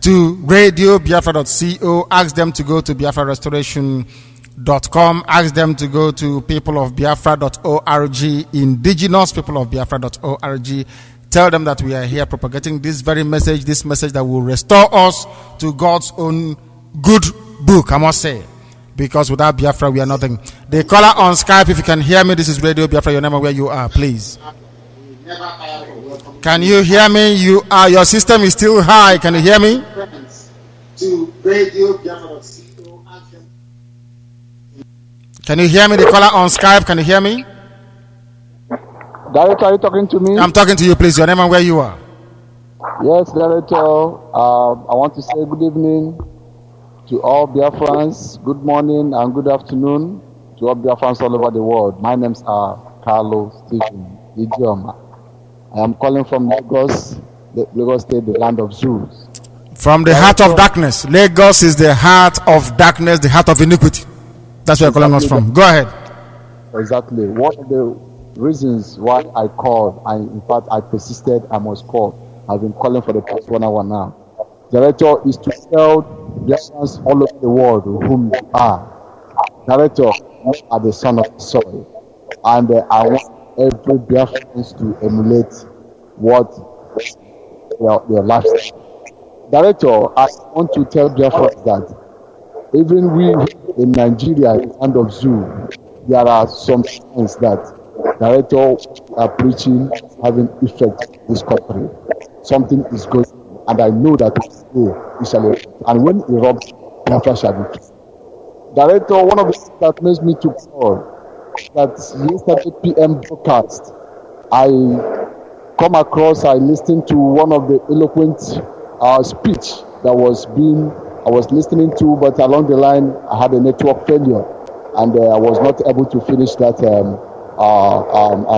to radiobiafra.co. Ask them to go to biafrarestoration.com. Ask them to go to peopleofbiafra.org, indigenous peopleofbiafra.org. Tell them that we are here propagating this very message, this message that will restore us to God's own good book, I must say. Because without Biafra, we are nothing. The caller on Skype, if you can hear me, this is Radio Biafra, your name and where you are, please. Can you hear me? Your system is still high. Can you hear me? Can you hear me? The caller on Skype, can you hear me? Director, are you talking to me? I'm talking to you, please. Your name and where you are. Yes, Director. I want to say good evening to all Biafrans. Good morning and good afternoon to all Biafrans all over the world. My name's Carlo Stephen Idioma. I am calling from Lagos, Lagos State, the land of zoos. From the heart of darkness. Lagos is the heart of darkness, the heart of iniquity. That's where you're calling us from. Go ahead. Exactly. One of the reasons why I called, in fact, I persisted, I must call. I've been calling for the past 1 hour now. Director, is to tell Biafrans all over the world whom you are. Director, you are the son of the soil. And I want every Biafrans to emulate what your lifestyle. Director, I want to tell Biafrans that even we in Nigeria, in the land of zoo, there are some things that Director are preaching having effect in this country. Something is going on, and I know that it shall erupt. And when it erupts, Biafra shall be killed. Director, one of the things that makes me to call that yesterday PM broadcast, I listened to one of the eloquent speech that I was listening to, but along the line I had a network failure and I was not able to finish that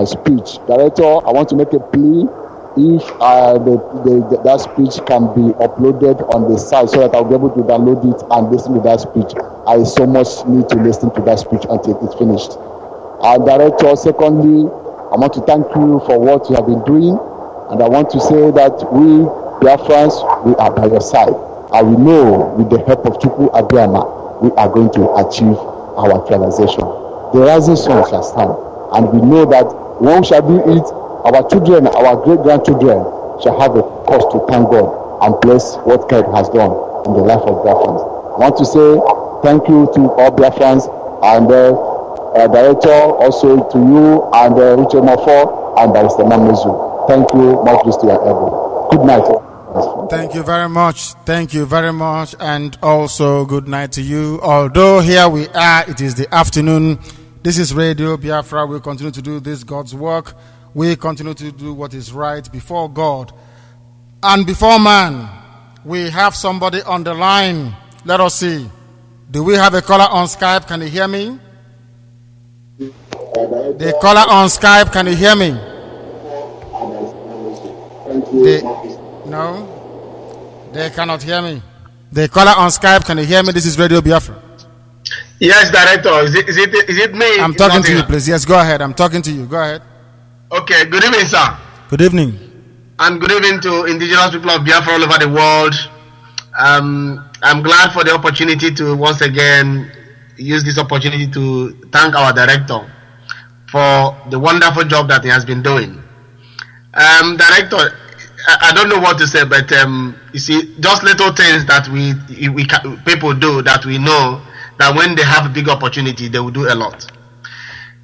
speech. Director, I want to make a plea if that speech can be uploaded on the site so that I'll be able to download it and listen to that speech. I so much need to listen to that speech until it's finished. Director, secondly, I want to thank you for what you have been doing, and I want to say that we Biafrans, we are by your side. And we know with the help of Chukwu Abiyama we are going to achieve our actualization. The rising sun shall stand, and we know that when we shall do it, our children, our great-grandchildren shall have a cause to thank God and bless what God has done in the life of Biafrans. I want to say thank you to all Biafrans and Director, also to you and Richard Mofo and Barrister Mamezu. Thank you, much grace to your elbow. Good night. Thank you very much. Thank you very much. And also good night to you. Although here we are, it is the afternoon. This is Radio Biafra. We continue to do this God's work. We continue to do what is right before God and before man. We have somebody on the line. Let us see. Do we have a caller on Skype? Can you hear me? The caller on Skype, can you hear me? No, they cannot hear me. The caller on Skype, can you hear me? This is Radio Biafra. Yes, Director. Is it me? I'm talking to you, please. Yes, go ahead. I'm talking to you. Go ahead. Okay. Good evening, sir. Good evening. And good evening to indigenous people of Biafra all over the world. I'm glad for the opportunity to once again use this opportunity to thank our director for the wonderful job that he has been doing. Director, I don't know what to say, but you see, just little things that people do that we know that when they have a big opportunity, they will do a lot.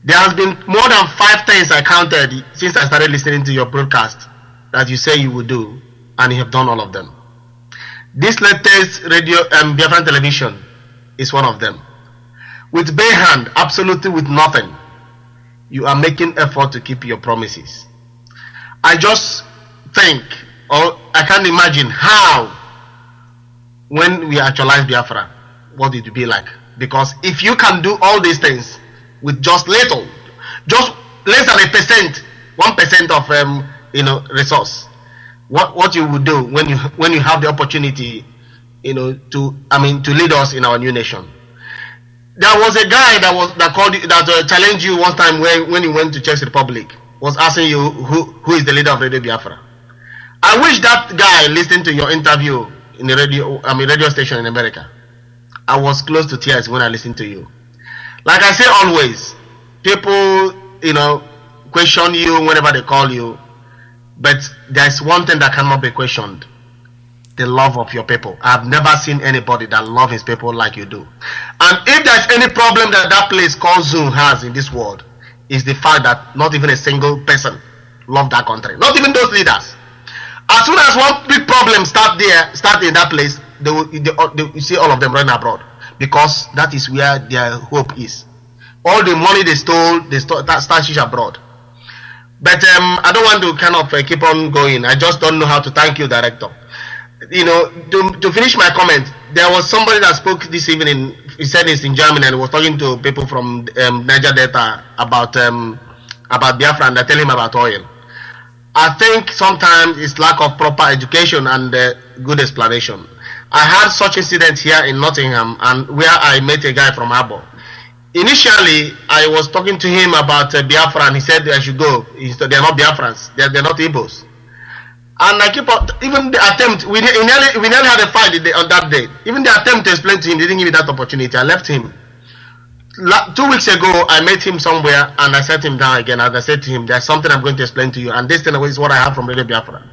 There has been more than 5 things I counted since I started listening to your broadcast that you say you will do, and you have done all of them. This latest radio Biafra Television is one of them. With bare hand, absolutely with nothing, you are making effort to keep your promises. I just think, or I can't imagine how, when we actualize Biafra, what it will be like. Because if you can do all these things with just little, just less than 1% of resource, what you will do when you have the opportunity, to lead us in our new nation. There was a guy that challenged you one time when you went to Czech Republic, was asking you who is the leader of Radio Biafra. I wish that guy listened to your interview in the radio station in America. I was close to tears when I listened to you. Like I say always, people question you whenever they call you, but there's one thing that cannot be questioned: the love of your people. I've never seen anybody that loves his people like you do. And if there's any problem that place called Zoom has in this world, is the fact that not even a single person loves that country. Not even those leaders. As soon as one big problem start in that place, you see all of them running abroad, because that is where their hope is. All the money they stole that stashes abroad. But I don't want to kind of keep on going. I just don't know how to thank you, Director. To finish my comment, there was somebody that spoke this evening. He said it's in Germany and was talking to people from Niger Delta about Biafra, and they tell him about oil. I think sometimes it's lack of proper education and good explanation. I had such incidents here in Nottingham, and where I met a guy from Abo. Initially, I was talking to him about Biafra, and he said I should go. They're not Biafrans. They're not Igbos. And I keep on, even the attempt, we nearly had a fight on that day. Even the attempt to explain to him, they didn't give me that opportunity. I left him. 2 weeks ago, I met him somewhere, and I sat him down again, and I said to him, there's something I'm going to explain to you, and this thing is what I have from Radio Biafra.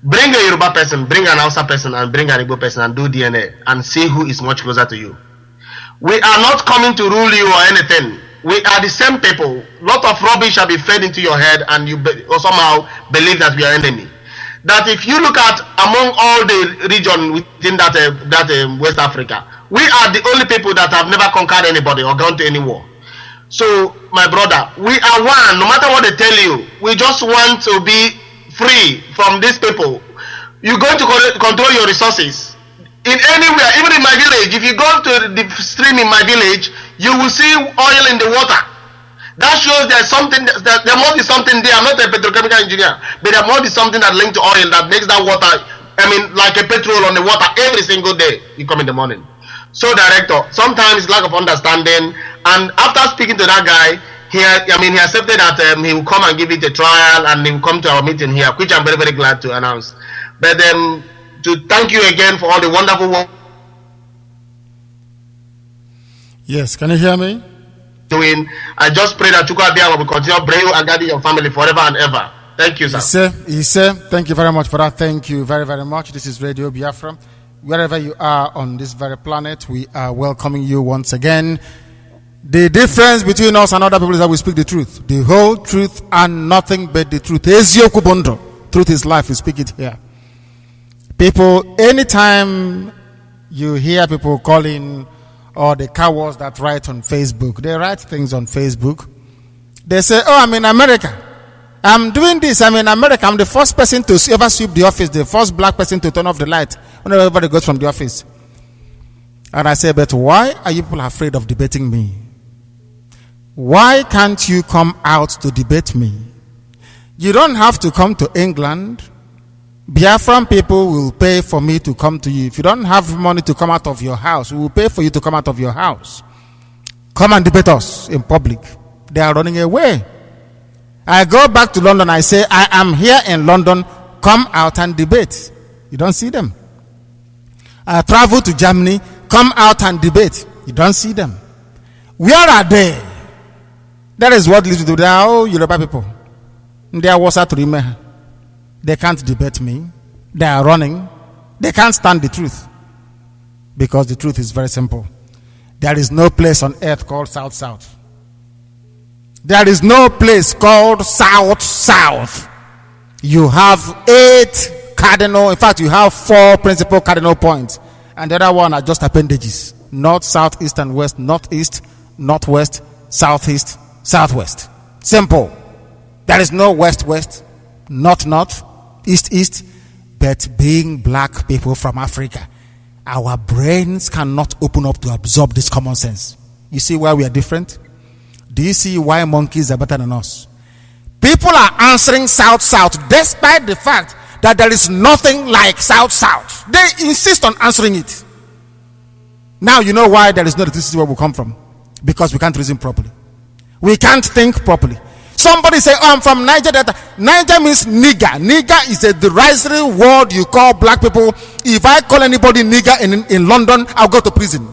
Bring a Yoruba person, bring an Hausa person, and bring an Igbo person, and do DNA, and see who is much closer to you. We are not coming to rule you or anything. We are the same people. Lot of rubbish shall be fed into your head, and you somehow believe that we are enemy. That if you look at among all the region within that West Africa, we are the only people that have never conquered anybody or gone to any war. So, my brother, we are one. No matter what they tell you, we just want to be free from these people. You're going to control your resources. In anywhere, even in my village, if you go to the stream in my village, you will see oil in the water. That shows there's something, there must be something there. I'm not a petrochemical engineer, but there must be something that linked to oil that makes that water, like a petrol on the water every single day you come in the morning. So, Director, sometimes lack of understanding, and after speaking to that guy, he accepted that he will come and give it a trial, and he will come to our meeting here, which I'm very, very glad to announce. But to thank you again for all the wonderful work Yes, can you hear me? Doing. I just pray that Chukwuabiama will continue bringing and guiding your family forever and ever. Thank you, sir. Thank you very much for that. Thank you very, very much. This is Radio Biafra. Wherever you are on this very planet, we are welcoming you once again. The difference between us and other people is that we speak the truth, the whole truth and nothing but the truth. Ezioku bondo. Truth is life. We speak it here. People, anytime you hear people calling or the cowards that write on Facebook, they write things on Facebook. They say, oh, I'm in America. I'm doing this. I'm in America. I'm the first person to ever sweep the office, the first black person to turn off the light whenever everybody goes from the office. And I say, but why are you people afraid of debating me? Why can't you come out to debate me? You don't have to come to England. Biafran people will pay for me to come to you. If you don't have money to come out of your house, we will pay for you to come out of your house. Come and debate us in public. They are running away. I go back to London. I say, I am here in London. Come out and debate. You don't see them. I travel to Germany. Come out and debate. You don't see them. Where are they? That is what leads to. They are all Yoruba people. They are Wasa Turime. They can't debate me. They are running. They can't stand the truth. Because the truth is very simple. There is no place on earth called South-South. There is no place called South-South. You have 8 cardinal, in fact, you have 4 principal cardinal points. And the other one are just appendages. North, south, east, and west. Northeast, northwest, southeast, southwest. Simple. There is no west-west, north-north, east-east. But being black people from Africa, our brains cannot open up to absorb this common sense. You see why we are different? Do you see why monkeys are better than us? People are answering South-South despite the fact that there is nothing like South-South. They insist on answering it. Now you know why there is no electricity where we come from. Because we can't reason properly. We can't think properly. Somebody say, oh, I'm from Niger Delta. Niger means nigger. Nigger is a derisory word you call black people. If I call anybody nigger in London, I'll go to prison.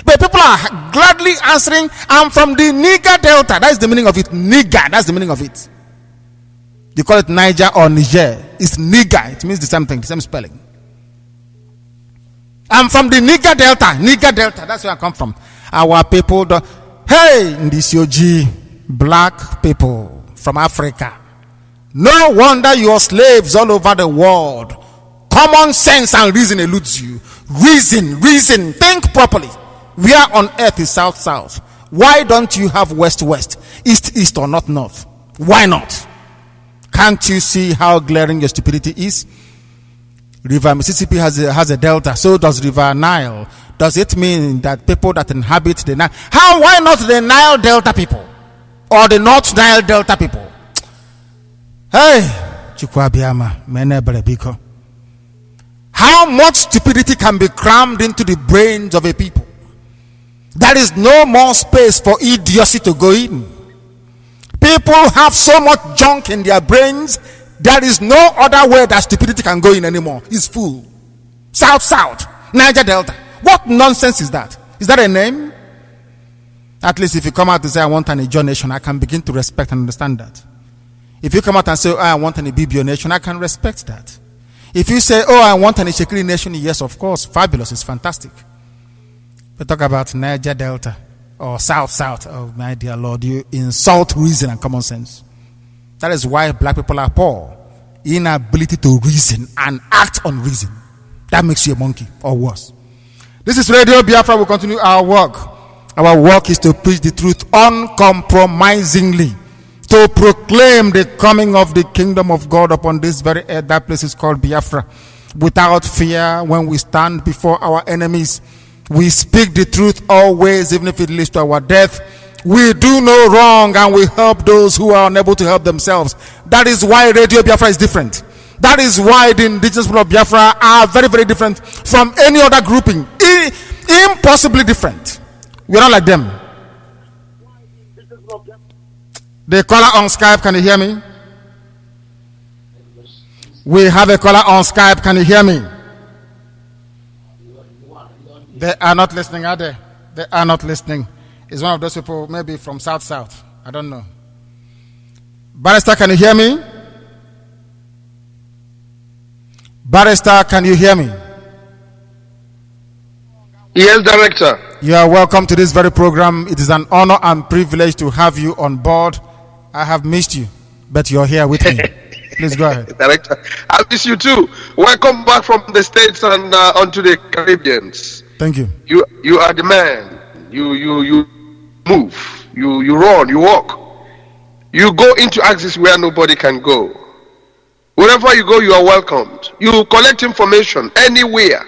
But people are gladly answering, I'm from the Niger Delta. That's the meaning of it. Nigger. That's the meaning of it. You call it Niger or Niger. It's nigger. It means the same thing, the same spelling. I'm from the Niger Delta. Niger Delta. That's where I come from. Our people don't. Hey, Ndisyoji, black people from Africa. No wonder you're slaves all over the world. Common sense and reason eludes you. Reason. Think properly. Where on earth is South-South? Why don't you have West-West, East-East, or North-North? Why not? Can't you see how glaring your stupidity is? River Mississippi has a delta. So does River Nile. Does it mean that people that inhabit the Nile? Why not the Nile Delta people? Or the North Nile Delta people? Hey, Chukwuabiama, Menebrebiko. How much stupidity can be crammed into the brains of a people? There is no more space for idiocy to go in. People have so much junk in their brains, there is no other way that stupidity can go in anymore. It's full. South, Niger Delta. What nonsense is that? Is that a name? At least if you come out and say, I want an Ijaw nation, I can begin to respect and understand that. If you come out and say, oh, I want an Ibibio nation, I can respect that. If you say, oh, I want an Ishekiri nation, yes, of course, fabulous, it's fantastic. But talk about Niger Delta or South. Oh, my dear Lord, you insult reason and common sense. That is why black people are poor. Inability to reason and act on reason. That makes you a monkey or worse. This is Radio Biafra. We'll continue our work. Our work is to preach the truth uncompromisingly. To proclaim the coming of the kingdom of God upon this very earth. That place is called Biafra. Without fear, when we stand before our enemies, we speak the truth always, even if it leads to our death. We do no wrong and we help those who are unable to help themselves. That is why Radio Biafra is different. That is why the indigenous people of Biafra are very, very different from any other grouping. Impossibly different. We are not like them. The caller on Skype, can you hear me? We have a caller on Skype, can you hear me? They are not listening, are they? they are not listening. It's one of those people, maybe from South. I don't know. Barrister, can you hear me? Barrister, can you hear me? Yes, Director. You are welcome to this very program. It is an honor and privilege to have you on board. I have missed you, but you're here with me. Please go ahead. Director, I miss you too. Welcome back from the States and onto the Caribbeans. Thank you. You are the man. You move. You run. You walk. You go into axis where nobody can go. Wherever you go, you are welcomed. You collect information anywhere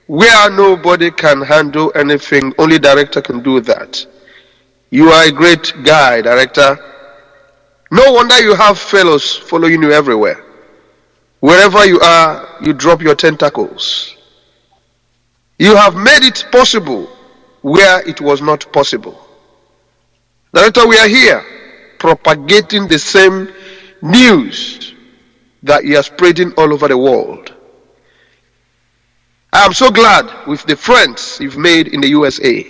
where nobody can handle anything. Only Director can do that. You are a great guy, Director. No wonder you have fellows following you everywhere. Wherever you are, you drop your tentacles. You have made it possible where it was not possible. Director, we are here propagating the same news that you are spreading all over the world. I am so glad with the friends you've made in the USA.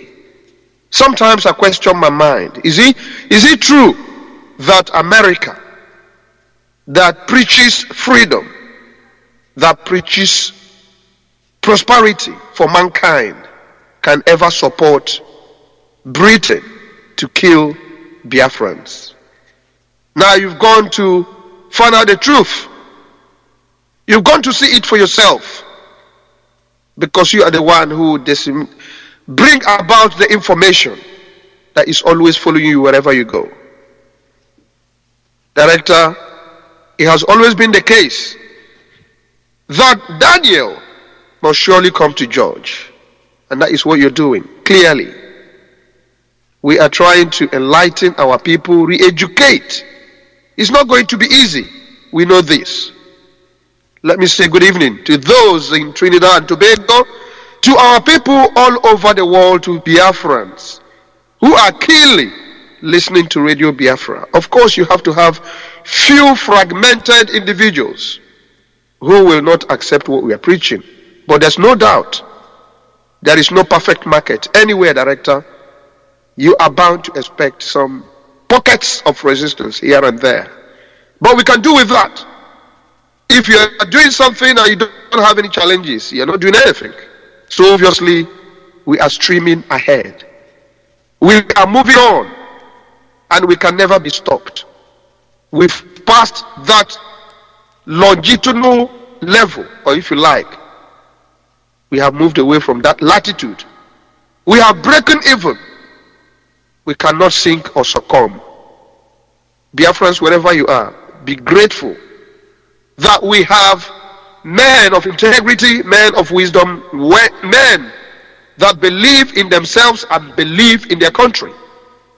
Sometimes I question my mind. Is it true that America, that preaches freedom, that preaches prosperity for mankind, can ever support Britain to kill Biafrans? Now you've gone to find out the truth. You've gone to see it for yourself, because you are the one who bring about the information that is always following you wherever you go. Director, it has always been the case that Daniel must surely come to judge, and that is what you're doing clearly. We are trying to enlighten our people, re-educate. It's not going to be easy. We know this. Let me say good evening to those in Trinidad and Tobago, to our people all over the world, to Biafrans who are keenly listening to Radio Biafra. Of course, you have to have few fragmented individuals who will not accept what we are preaching. But there's no doubt there is no perfect market anywhere, Director. You are bound to expect some pockets of resistance here and there. But we can do with that. If you are doing something and you don't have any challenges, you are not doing anything. So obviously, we are streaming ahead. We are moving on, and we can never be stopped. We've passed that longitudinal level, or if you like, we have moved away from that latitude. We have broken even. We cannot sink or succumb. Biafrans, wherever you are, be grateful that we have men of integrity, men of wisdom, men that believe in themselves and believe in their country.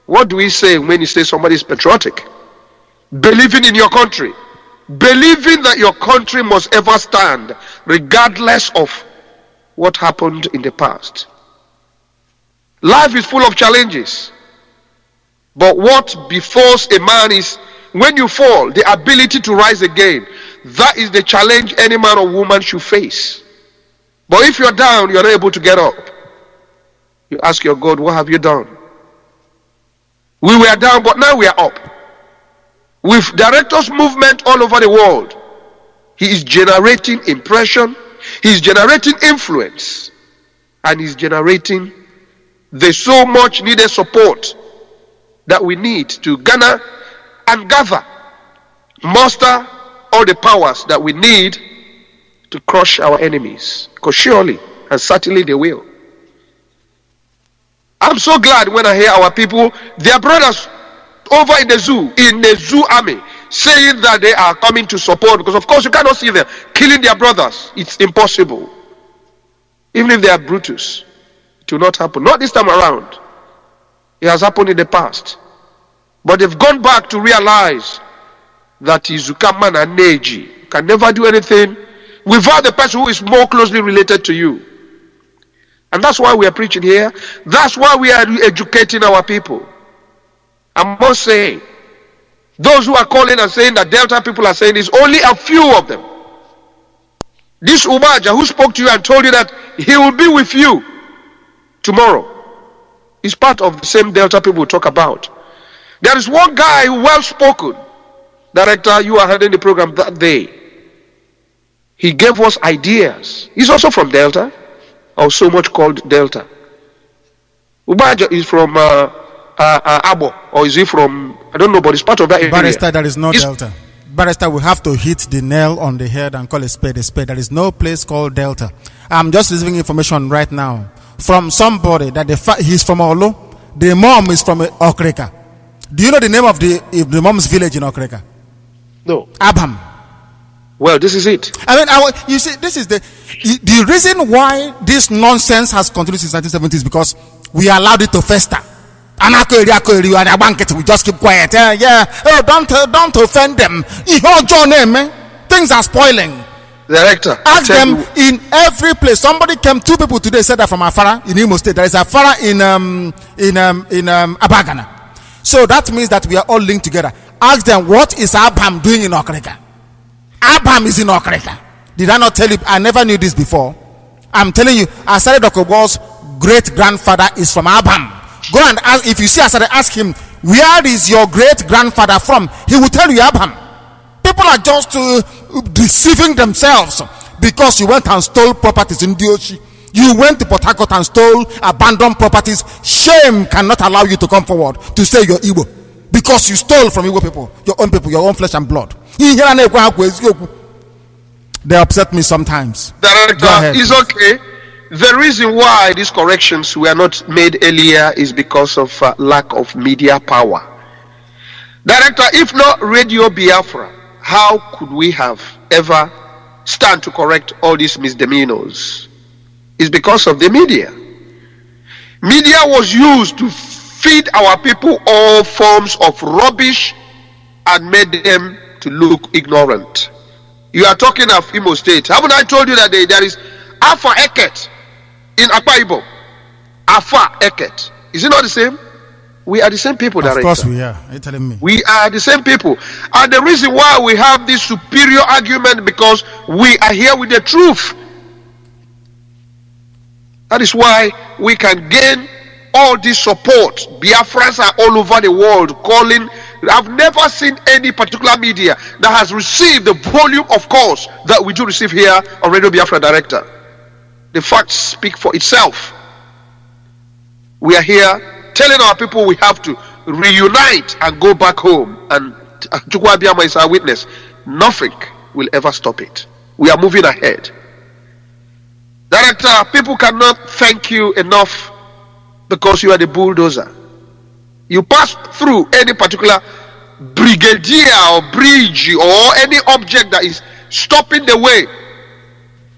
What do we say when you say somebody is patriotic? Believing in your country. Believing that your country must ever stand regardless of what happened in the past. Life is full of challenges. But what befalls a man is, when you fall, the ability to rise again. That is the challenge any man or woman should face. But if you're down, you're not able to get up. You ask your God, what have you done? We were down, but now we are up. With Director's movement all over the world, he is generating impression, he is generating influence, and he's generating the so much needed support that we need to garner and gather, muster all the powers that we need to crush our enemies. Because surely and certainly they will. I'm so glad when I hear our people, their brothers over in the zoo army, saying that they are coming to support, because of course you cannot see them killing their brothers. It's impossible. Even if they are Brutus, it will not happen. Not this time around. It has happened in the past. But they've gone back to realize that Izukaman and Neji can never do anything without the person who is more closely related to you. And that's why we are preaching here. That's why we are educating our people. I must say, those who are calling and saying that Delta people are saying is only a few of them. This Umaja who spoke to you and told you that he will be with you tomorrow, He's part of the same Delta people we talk about. There is one guy who well spoken. Director, you are heading the program that day. He gave us ideas. He's also from Delta, or so much called Delta. Ubaja is from Abo, or is he from, I don't know, but it's part of that area. Barrister, there is no Delta. Barrister, we have to hit the nail on the head and call a spade a spade. There is no place called Delta. I'm just receiving information right now from somebody that he's from Olo. The mom is from Okreka. Do you know the name of the mom's village in Okreka? No. Abham. Well, this is it. I mean, you see, this is the reason why this nonsense has continued since 1970s, because we allowed it to fester. And we just keep quiet. Oh, don't offend them. Things are spoiling. Director, ask them in every place. Somebody came, 2 people today said that from Afara in Imo State. There is Afara in Abagana. So that means that we are all linked together. Ask them, what is Abham doing in Okreka? Abham is in Okreka. Did I not tell you? I never knew this before. I'm telling you, Asare Dokobo's great grandfather is from Abham. Go and ask, if you see Asare, ask him, where is your great grandfather from? He will tell you Abham. People are just deceiving themselves because you went and stole properties in Diochi. You went to Port Harcourt and stole abandoned properties. Shame cannot allow you to come forward to say you're Igbo because you stole from Igbo people, your own flesh and blood. They upset me sometimes. Director, it's okay. The reason why these corrections were not made earlier is because of lack of media power. Director, if not Radio Biafra, how could we have ever stand to correct all these misdemeanors? It's because of the media. Media was used to feed our people all forms of rubbish and made them to look ignorant. You are talking of Imo State. Haven't I told you that there is Alpha Eket in Akwa Ibom? Alpha Eket. Is it not the same? We are the same people, Director. Of course we are. Are you telling me? We are the same people. And the reason why we have this superior argument, because we are here with the truth. That is why we can gain all this support. Biafrans are all over the world calling. I've never seen any particular media that has received the volume of calls that we do receive here on Radio Biafra, Director. The facts speak for itself. We are here telling our people we have to reunite and go back home. And Chukwu Abiyama is our witness. Nothing will ever stop it. We are moving ahead. Director, people cannot thank you enough because you are the bulldozer. You pass through any particular brigadier or bridge or any object that is stopping the way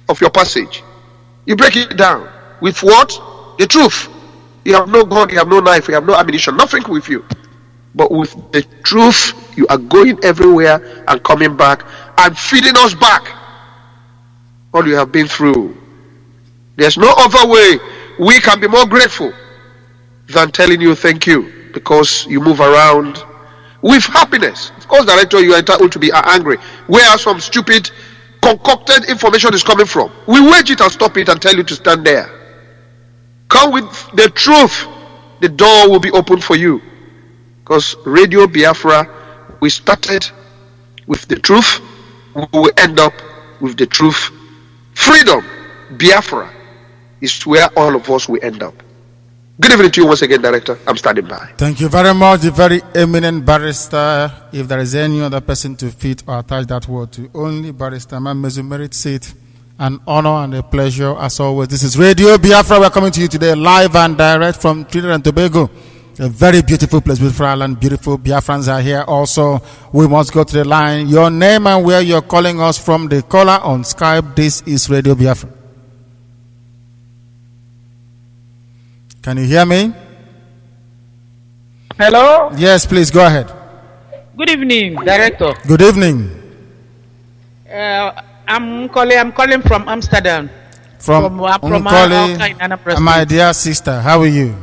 of your passage. You break it down with what? The truth. You have no gun, you have no knife, you have no ammunition, nothing with you. But with the truth, you are going everywhere and coming back and feeding us back all you have been through. There's no other way we can be more grateful than telling you thank you, because you move around with happiness. Of course, Director, you are entitled to be angry. Where some stupid concocted information is coming from, we wage it and stop it and tell you to stand there. Come with the truth, the door will be open for you. Because Radio Biafra, we started with the truth, we will end up with the truth. Freedom, Biafra, is where all of us will end up. Good evening to you once again, Director. I'm standing by. Thank you very much, the very eminent barrister. If there is any other person to fit or attach that word to, only Barrister Mamezu Merit Seat. An honor and a pleasure as always. This is Radio Biafra. We're coming to you today live and direct from Trinidad and Tobago. A very beautiful place, beautiful island, beautiful Biafrans are here. Also, we must go to the line. Your name and where you're calling us from. The caller on Skype. This is Radio Biafra. Can you hear me? Hello? Yes, please go ahead. Good evening, Director. Good evening. I'm calling from Amsterdam. From my dear sister, how are you?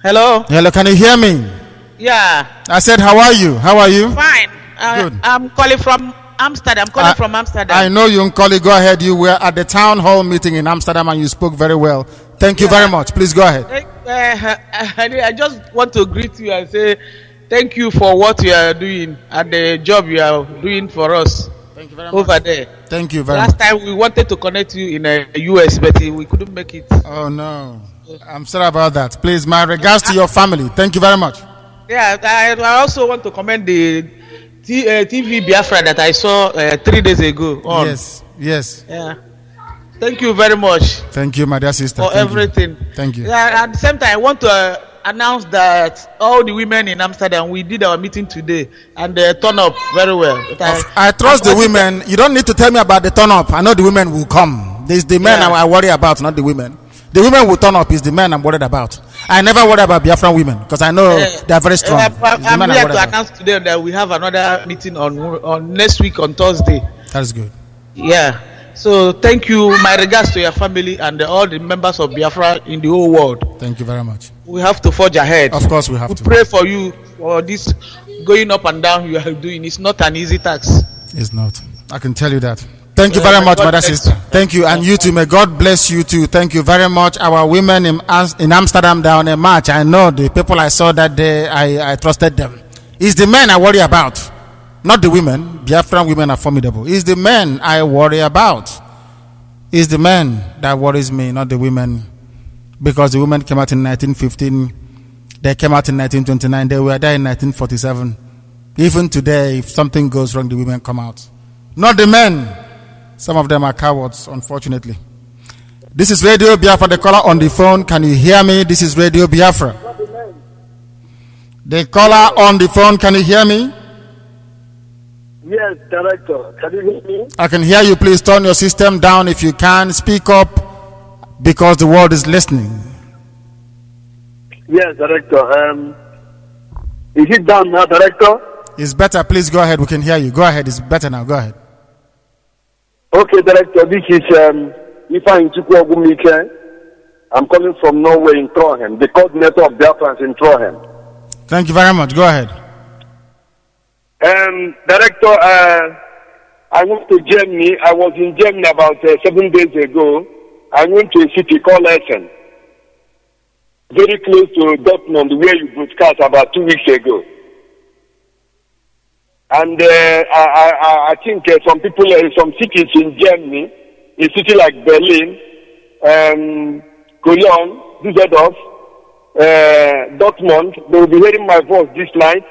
Hello? Hello, can you hear me? Yeah. I said, how are you? How are you? Fine. Good. I'm calling from Amsterdam. I know you, Nkoli. Go ahead. You were at the town hall meeting in Amsterdam and you spoke very well. Thank you very much. Please go ahead. I just want to greet you and say thank you for what you are doing and the job you are doing for us. Thank you very much. Over there. Thank you very much. Last time we wanted to connect you in the US, but we couldn't make it. Oh no, I'm sorry about that. Please, my regards to your family. Thank you very much. Yeah, I also want to commend the TV Biafra that I saw 3 days ago. Yes. Yeah. Thank you very much. Thank you, my dear sister. For everything. Thank you. Yeah, at the same time, I want to announce that all the women in Amsterdam, we did our meeting today, and they turn up very well. I trust the women. You don't need to tell me about the turn up. I know the women will come. There's the men I worry about, not the women. The women will turn up. Is the men I'm worried about. I never worry about Biafran women because I know they are very strong. I'm here to announce today that we have another meeting on next week on Thursday. That's good. Yeah. So thank you. My regards to your family and all the members of Biafra in the whole world. Thank you very much. We have to forge ahead. Of course we have to. We pray for you for this going up and down you are doing. It's not an easy task. It's not. I can tell you that. Thank you very much, mother sister. Thank you, and you too. May God bless you too. Thank you very much. Our women in Amsterdam, they are on a march. I know the people I saw that day. I trusted them. It's the men I worry about, not the women. Biafran women are formidable. It's the men I worry about. It's the men that worries me, not the women, because the women came out in 1915. They came out in 1929. They were there in 1947. Even today, if something goes wrong, the women come out, not the men. Some of them are cowards, unfortunately. This is Radio Biafra. The caller on the phone. Can you hear me? This is Radio Biafra. The caller on the phone. Can you hear me? Yes, Director. Can you hear me? I can hear you. Please turn your system down if you can. Speak up because the world is listening. Yes, Director. Is it down now, Director? It's better. Please go ahead. We can hear you. Go ahead. It's better now. Go ahead. Okay, Director, this is Ifeanyi Chukwuogumike. I'm calling from Norway in Trondheim, the coordinator of Biafrans in Trondheim. Thank you very much. Go ahead. Director, I went to Germany. I was in Germany about 7 days ago. I went to a city called Essen, very close to Dortmund, where you broadcast about 2 weeks ago. And I think some people, some cities in Germany, a city like Berlin, Cologne, Düsseldorf, Dortmund, they will be hearing my voice this night.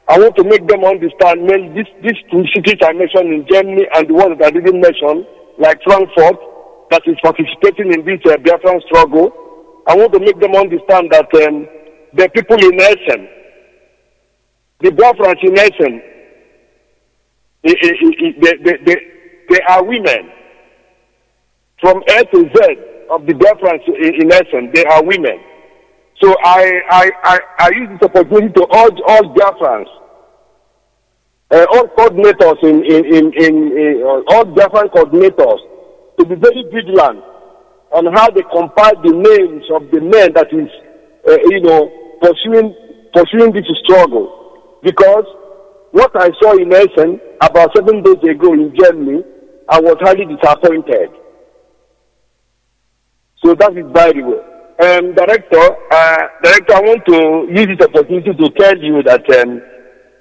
I want to make them understand, these two cities I mentioned in Germany and the ones that I didn't mention, like Frankfurt, that is participating in this Biafran struggle. I want to make them understand that the people in Essen, the Biafrans in Essen, they are women. From A to Z of the Biafrans in Essen, they are women. So I use this opportunity to urge all Biafrans, all coordinators all Biafran coordinators to be very vigilant on how they compile the names of the men that is, pursuing this struggle. Because what I saw in Essen about 7 days ago in Germany, I was highly disappointed. So that is by the way. Director, I want to use this opportunity to tell you that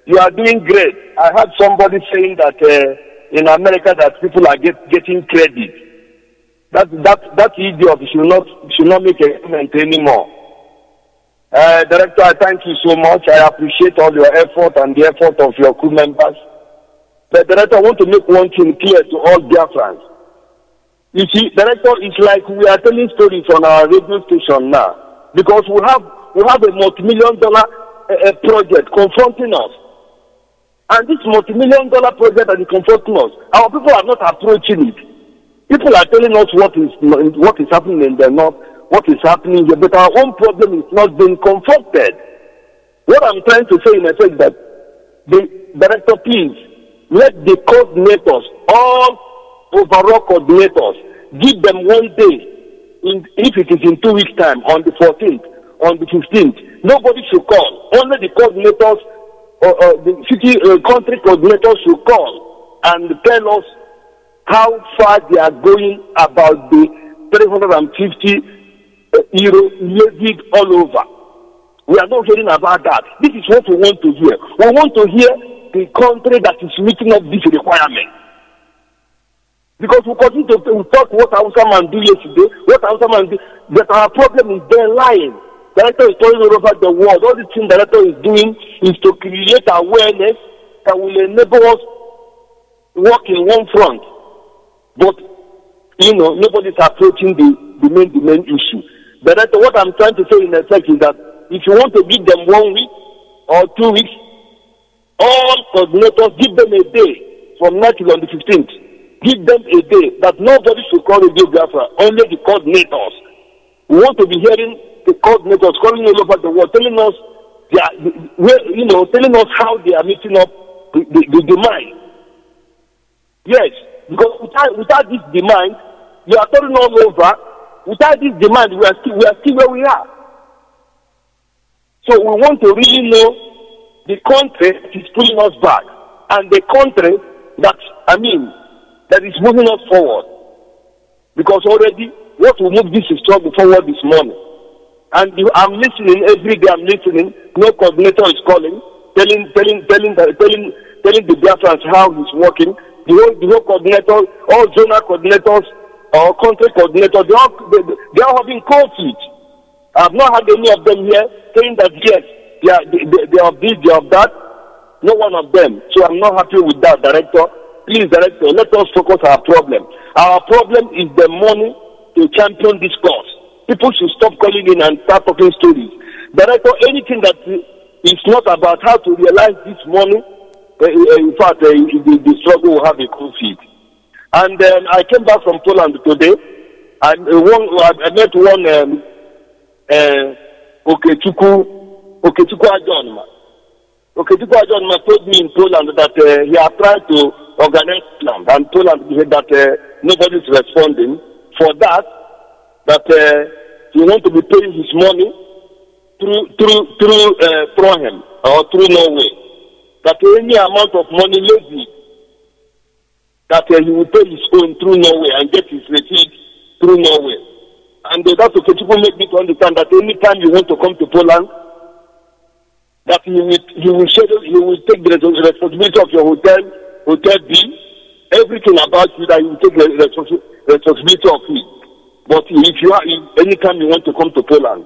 you are doing great. I heard somebody saying that in America that people are getting credit. That idiot should not make a comment anymore. Director, I thank you so much. I appreciate all your effort and the effort of your crew members. But Director, I want to make one thing clear to all Biafrans. You see, Director, it's like we are telling stories on our radio station now, because we have a multi-million-dollar project confronting us, and this multi-million-dollar project that is confronting us, our people are not approaching it. People are telling us what is happening in the north, what is happening here, but our own problem is not being confronted. What I'm trying to say in effect that the Director, please let the coordinators, all overall coordinators, give them 1 day, if it is in 2 weeks' time, on the 14th, on the 15th. Nobody should call. Only the coordinators, the city country coordinators should call and tell us how far they are going about the 350 levied all over. We are not hearing about that. This is what we want to hear. We want to hear the country that is meeting up this requirement. Because we continue to talk what Hausa man do yesterday, what Hausa man do, that our problem is there lying. Director is telling all over the world. All the thing Director is doing is to create awareness that will enable us to work in one front. But, nobody's approaching the main issue. Director, what I'm trying to say in effect is that if you want to give them 1 week or 2 weeks, all coordinators, give them a day from now till on the 15th. Give them a day that nobody should call Radio Biafra, only the coordinators. We want to be hearing the coordinators calling all over the world, telling us telling us how they are meeting up the demand. Yes, because without this demand, you are turning all over. Without this demand, we are still where we are. So we want to really know the country that is pulling us back and the country that is moving us forward. Because already what will move this struggle forward this morning. And I'm listening every day. I'm listening. No coordinator is calling, telling the Biafrans how he's working. The whole coordinator, all zonal coordinators or country coordinators, they are having cold feet. I've not had any of them here saying that yes, they are this, they are that. No one of them. So I'm not happy with that, Director. Please, Director, let us focus our problem. Our problem is the money to champion this cause. People should stop calling in and start talking stories. Director, anything that is not about how to realize this money, in fact, the struggle will have a cool feed. And I came back from Poland today. I met one Okechukwu Ajonma. Okechukwu Ajonma told me in Poland that he had tried to organize Poland, and Poland said that nobody is responding. For that he wants to be paying his money through Prohem or through Norway. That any amount of money lazy, that he will pay his own through Norway and get his receipt through Norway. And that's okay. People make me to understand that anytime you want to come to Poland, that you will take the responsibility of your hotel bill, everything about you, that you will take the responsibility of it. But if anytime you want to come to Poland,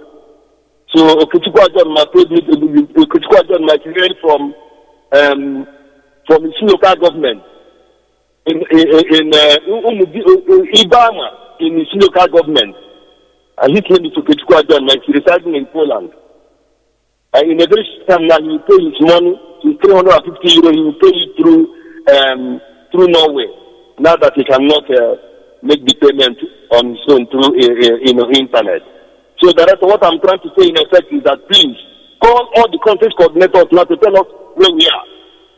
so Okechukwu Ajonma told me, Okechukwu Ajonma is from his local government in Ibama, in his local government. And his name is Okechukwu Ajonma. He's residing in Poland. And in a very short time now, he will pay his money. His 350 euro. He will pay it through Norway. Now that he cannot make the payment on his own through internet. So, Director, what I'm trying to say in effect is that please call all the countries coordinators now to tell us where we are,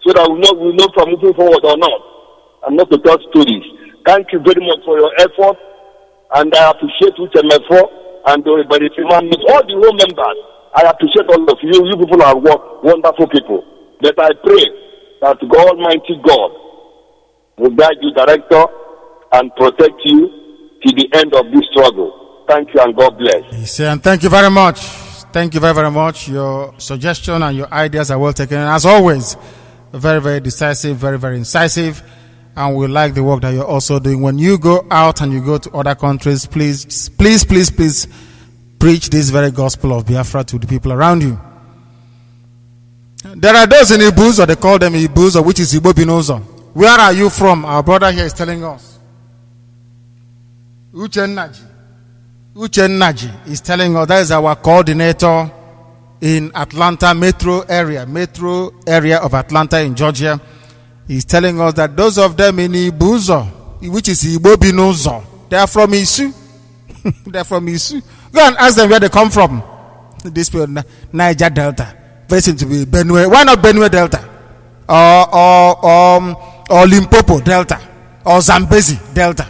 so that we know if we're moving forward or not, and not to tell stories. Thank you very much for your effort, and I appreciate UTMF4 and all the whole members. I appreciate all of you. You people are wonderful people. But I pray that God Almighty God will guide you, Director, and protect you to the end of this struggle. Thank you and God bless. And thank you very much. Thank you very, very much. Your suggestion and your ideas are well taken. And as always, very, very decisive, very, very incisive. And we like the work that you're also doing. When you go out and you go to other countries, please preach this very gospel of Biafra to the people around you. There are those in Ibuzo, they call them Ibuzo, which is Igbo Binozo. Where are you from? Our brother here is telling us. Uchen Naji is telling us, that is our coordinator in Atlanta metro area of Atlanta in Georgia. He's telling us that those of them in Ibuzo, which is Igbo Binozo, they are from Isu. They're from Isu. Go and ask them where they come from. This people, Niger Delta. They seem to be Benue. Why not Benue Delta? Or Limpopo Delta? Or Zambezi Delta?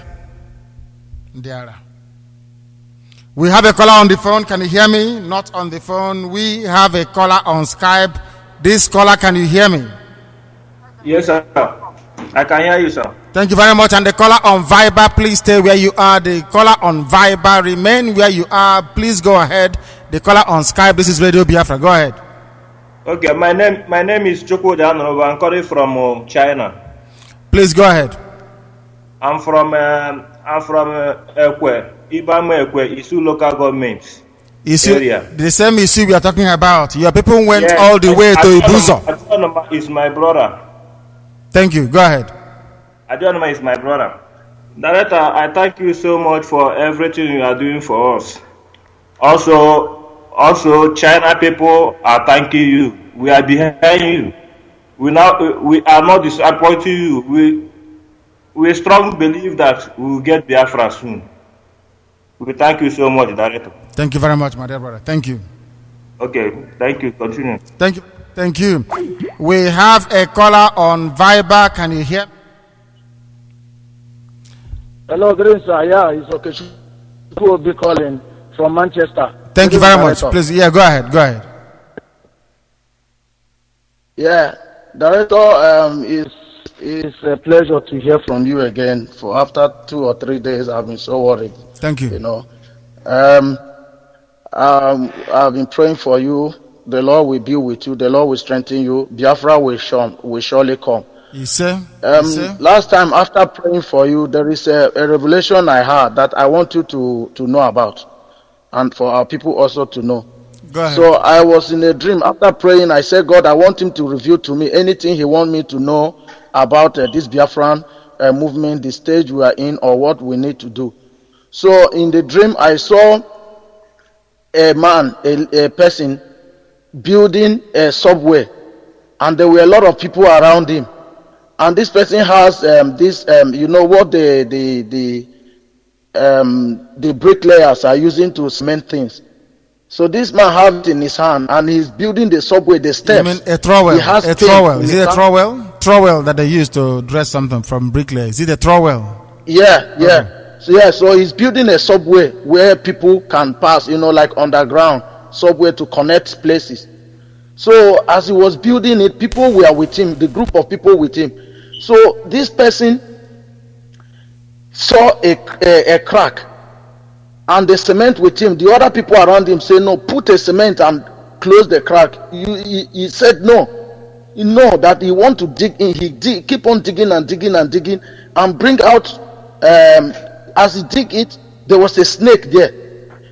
We have a caller on the phone. Can you hear me? Not on the phone. We have a caller on Skype. This caller, can you hear me? Yes, sir. I can hear you, sir. Thank you very much. And the caller on Viber, please stay where you are. The caller on Viber, remain where you are. Please go ahead. The caller on Skype, this is Radio Biafra. Go ahead. Okay, my name is Chukwu Danova. I'm calling from China. Please go ahead. I'm from Ekwe, Ibama Ekwe, Isu local government area. The same issue we are talking about. Your people went all the way to Ibuzo. Adionoma is my brother. Thank you. Go ahead. Adionoma is my brother. Director, I thank you so much for everything you are doing for us. Also, China people are thanking you. We are behind you. We are not disappointing you. We strongly believe that we will get Biafra soon. We thank you so much, Director. Thank you very much, my dear brother. Thank you. Okay, thank you. Continue. Thank you. Thank you. We have a caller on Viber. Can you hear? Hello, greetings, sir. Yeah, it's okay. Who will be calling from Manchester? Thank you very much. Please, go ahead. Go ahead. Yeah, Director, it's a pleasure to hear from you again. For after 2 or 3 days, I've been so worried. Thank you. You know, I've been praying for you. The Lord will be with you. The Lord will strengthen you. Biafra will surely come. Yes, sir. Last time, after praying for you, there is a revelation I had that I want you to know about, and for our people also to know. Go ahead. So I was in a dream. After praying, I said, God, I want him to reveal to me anything he wants me to know about this Biafran movement, the stage we are in, or what we need to do. So in the dream, I saw a man, a person, building a subway, and there were a lot of people around him. And this person has you know what the bricklayers are using to cement things. So this man has it in his hand, and he's building the subway, the steps. You mean a trowel? He has a trowel. Is it a trowel? Trowel that they use to dress something from bricklayers. Is it a trowel? Yeah. Okay. So he's building a subway where people can pass, like underground subway to connect places. So as he was building it, people were with him, the group of people with him. So this person saw a crack, and the cement with him. The other people around him say, no, put a cement and close the crack. He said no, that he want to dig in. He keep on digging and digging and digging and bring out. As he dig it, there was a snake there.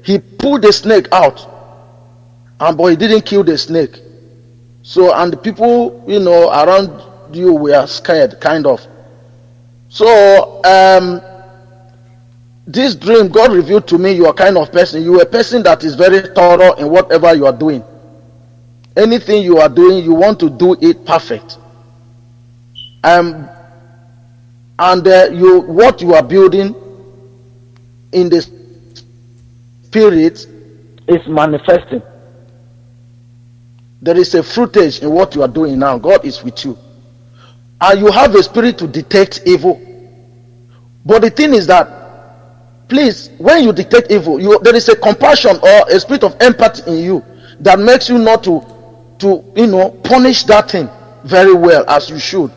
He pulled the snake out, but he didn't kill the snake. So, and the people, around you were scared, kind of. So, this dream, God revealed to me, you are kind of person. You are a person that is very thorough in whatever you are doing. Anything you are doing, you want to do it perfect. And what you are building in the spirit is manifesting. There is a fruitage in what you are doing now. God is with you. And you have a spirit to detect evil. But the thing is that, please, when you detect evil, there is a compassion or a spirit of empathy in you that makes you not to punish that thing very well as you should.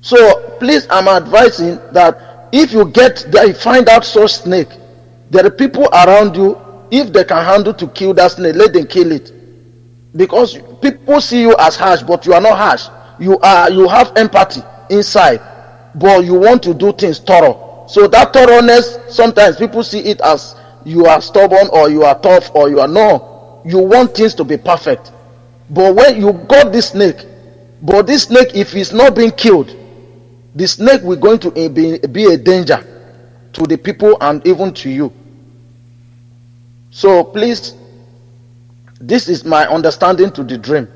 So please, I'm advising that if you find out such snake, there are people around you, if they can handle to kill that snake, let them kill it. Because people see you as harsh, but you are not harsh. You have empathy inside, but you want to do things thorough. So that thoroughness, sometimes people see it as you are stubborn or you are tough or you want things to be perfect. But when you got this snake, if it's not being killed, the snake will going to be a danger to the people and even to you. So please, this is my understanding to the dream.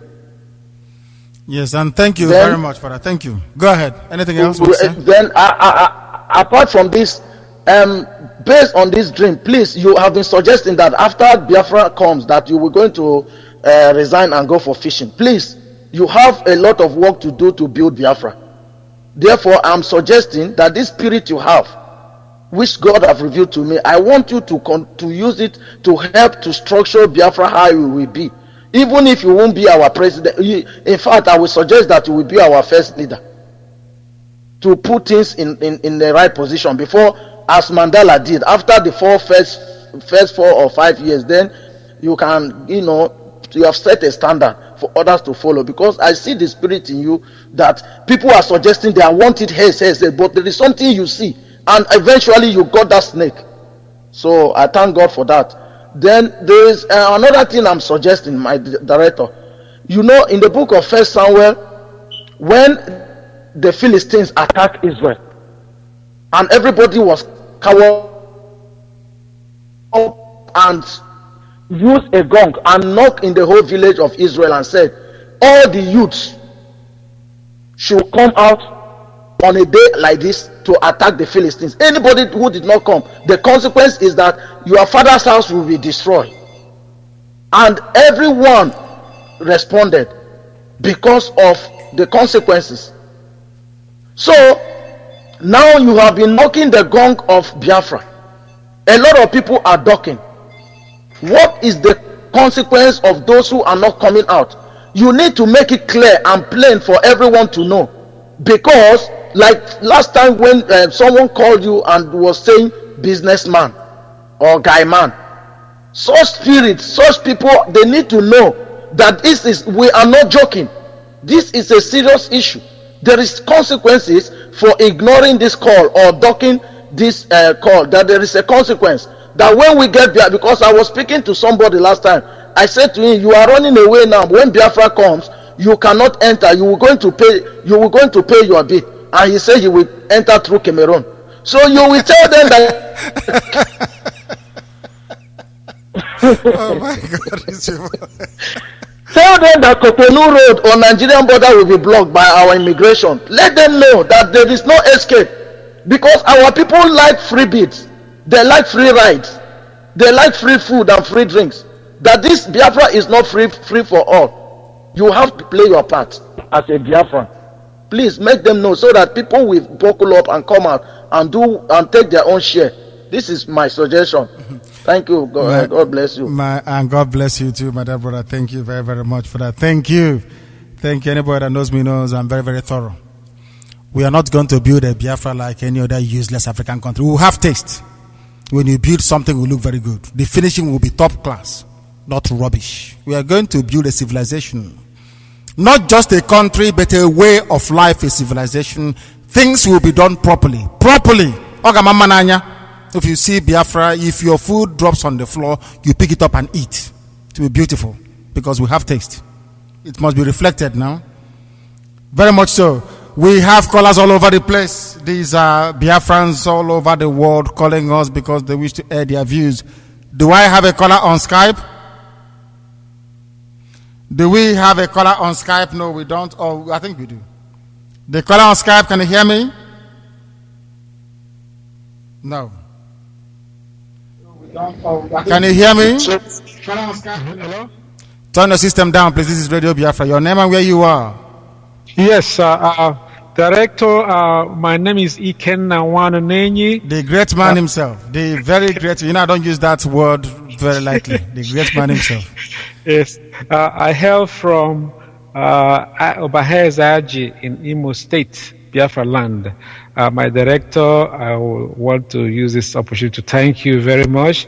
Yes, and thank you very much for that. Thank you. Go ahead. Anything else? Then, apart from this, based on this dream, please, you have been suggesting that after Biafra comes, that you were going to resign and go for fishing. Please, you have a lot of work to do to build Biafra. Therefore, I'm suggesting that this spirit you have, which God have revealed to me, I want you to use it to help to structure Biafra how you will be. Even if you won't be our president, in fact, I will suggest that you will be our first leader. to put things in the right position before, as Mandela did. After the first 4 or 5 years, then you can, you have set a standard for others to follow. Because I see the spirit in you that people are suggesting they want it, hey, but there is something you see, and eventually you got that snake. So I thank God for that. Then there is another thing I'm suggesting, my director. In the book of 1 Samuel, when the Philistines attacked Israel and everybody was covered up and used a gong and knocked in the whole village of Israel and said, all the youths should come out on a day like this to attack the Philistines. Anybody who did not come, the consequence is that your father's house will be destroyed. And everyone responded because of the consequences. So now you have been knocking the gong of Biafra. A lot of people are ducking. What is the consequence of those who are not coming out? You need to make it clear and plain for everyone to know. Because like last time when someone called you and was saying businessman or guy man, such spirits, such people, they need to know that we are not joking. This is a serious issue. There is consequences for ignoring this call or ducking this call. That there is a consequence. That when we get there, because I was speaking to somebody last time, I said to him, you are running away now. When Biafra comes, you cannot enter. You will going to pay your bit. And he said he will enter through Cameroon. So you will tell them that. Oh my God! Tell them that Cotonou Road or Nigerian border will be blocked by our immigration. Let them know that there is no escape, because our people like free bits, they like free rides, they like free food and free drinks. That this Biafra is not free for all. You have to play your part as a Biafran. Please make them know so that people will buckle up and come out and take their own share. This is my suggestion. Thank you. God bless you. And God bless you too, my dear brother. Thank you very, very much for that. Thank you. Thank you. Anybody that knows me knows I'm very, very thorough. We are not going to build a Biafra like any other useless African country. We will have taste. When you build something, it will look very good. The finishing will be top class, not rubbish. We are going to build a civilization. Not just a country, but a way of life, a civilization. Things will be done properly. If you see Biafra, if your food drops on the floor, you pick it up and eat. It will be beautiful, because we have taste. It must be reflected now. Very much so. We have callers all over the place. These are Biafrans all over the world calling us because they wish to air their views. Do I have a caller on Skype? Do we have a caller on Skype? No, we don't. Oh, I think we do. The caller on Skype, can you hear me? No. Can you hear me? Hello? Turn the system down, please. This is Radio Biafra. Your name and where you are? Yes, Director, my name is Iken Nwanenyi. The great man himself. The very great. I don't use that word very lightly. The great man himself. Yes, I hail from Obahezaji in Imo State, Biafra land. My director, I want to use this opportunity to thank you very much.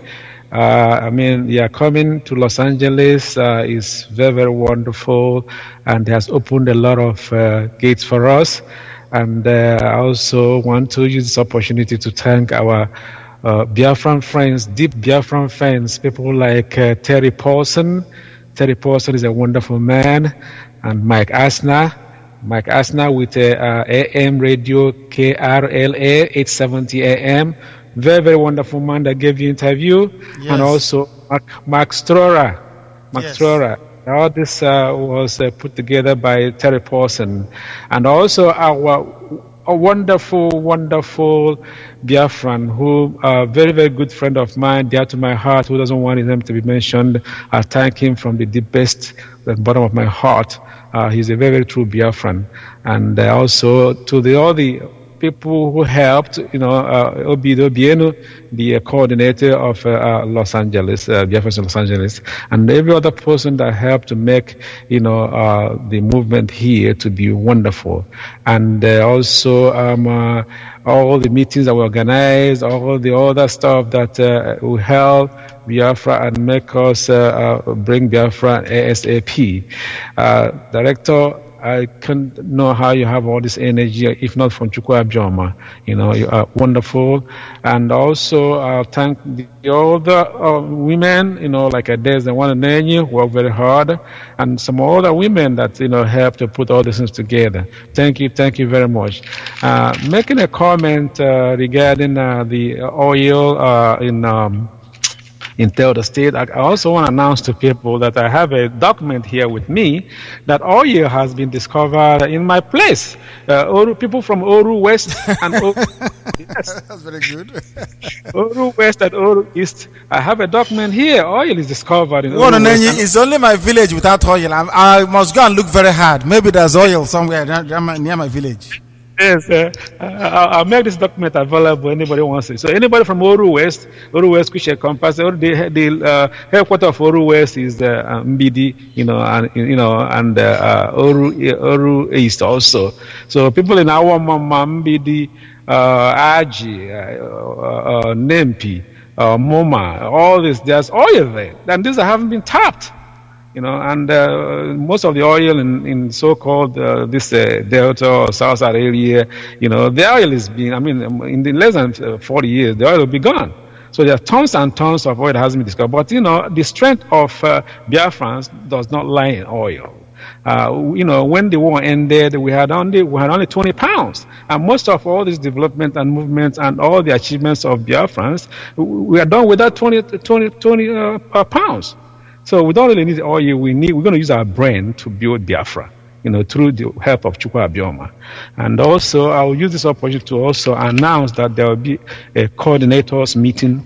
Coming to Los Angeles is very, very wonderful, and has opened a lot of gates for us. And I also want to use this opportunity to thank our Biafran friends, deep Biafran friends, people like Terry Paulson. Terry Paulson is a wonderful man, and Mike Asner with AM radio KRLA 870 AM. Very, very wonderful man that gave you interview. Yes. And also Mark Strora. All this was put together by Terry Paulson. And also a wonderful Biafran who a very, very good friend of mine, dear to my heart, who doesn't want his name to be mentioned. I thank him from the deepest, the bottom of my heart. He's a very, very true Biafran. And also to all the people who helped, Obido Bieno, the coordinator of Los Angeles, Biafra Los Angeles, and every other person that helped to make, the movement here to be wonderful. And also all the meetings that were organized, all the other stuff that we held Biafra and make us bring Biafra ASAP. Director, I can't know how you have all this energy, if not from Chukwu Abjoma. You are wonderful. And also, thank the other women, like Adez and Wananenyi, who work very hard, and some other women that, help to put all these things together. Thank you very much. Making a comment regarding the oil in Delta State. I also want to announce to people that I have a document here with me that oil has been discovered in my place. People from Oru West and Oru Yes. That's very good. Oru West and Oru East. I have a document here. Oil is discovered in Oru West. It's only my village without oil. I must go and look very hard. Maybe there's oil somewhere near my village. Yes, I'll make this document available. Anybody wants it. So anybody from Oru West, Kushe Compass, the headquarters of Oru West is Mbidi, and Oru East also. So people in our Mbidi, Aji, Nempi, Moma, all this, there's oil there, and these haven't been tapped. And most of the oil in so-called this Delta or South area, the oil is being, in the less than 40 years, the oil will be gone. So there are tons and tons of oil that hasn't been discovered. But, the strength of Biafrans does not lie in oil. When the war ended, we had only 20 pounds. And most of all this development and movement and all the achievements of Biafrans, we are done with that 20 pounds. So we don't really need oil. We're going to use our brain to build Biafra, through the help of Chukwu Abioma. And also, I will use this opportunity to also announce that there will be a coordinators meeting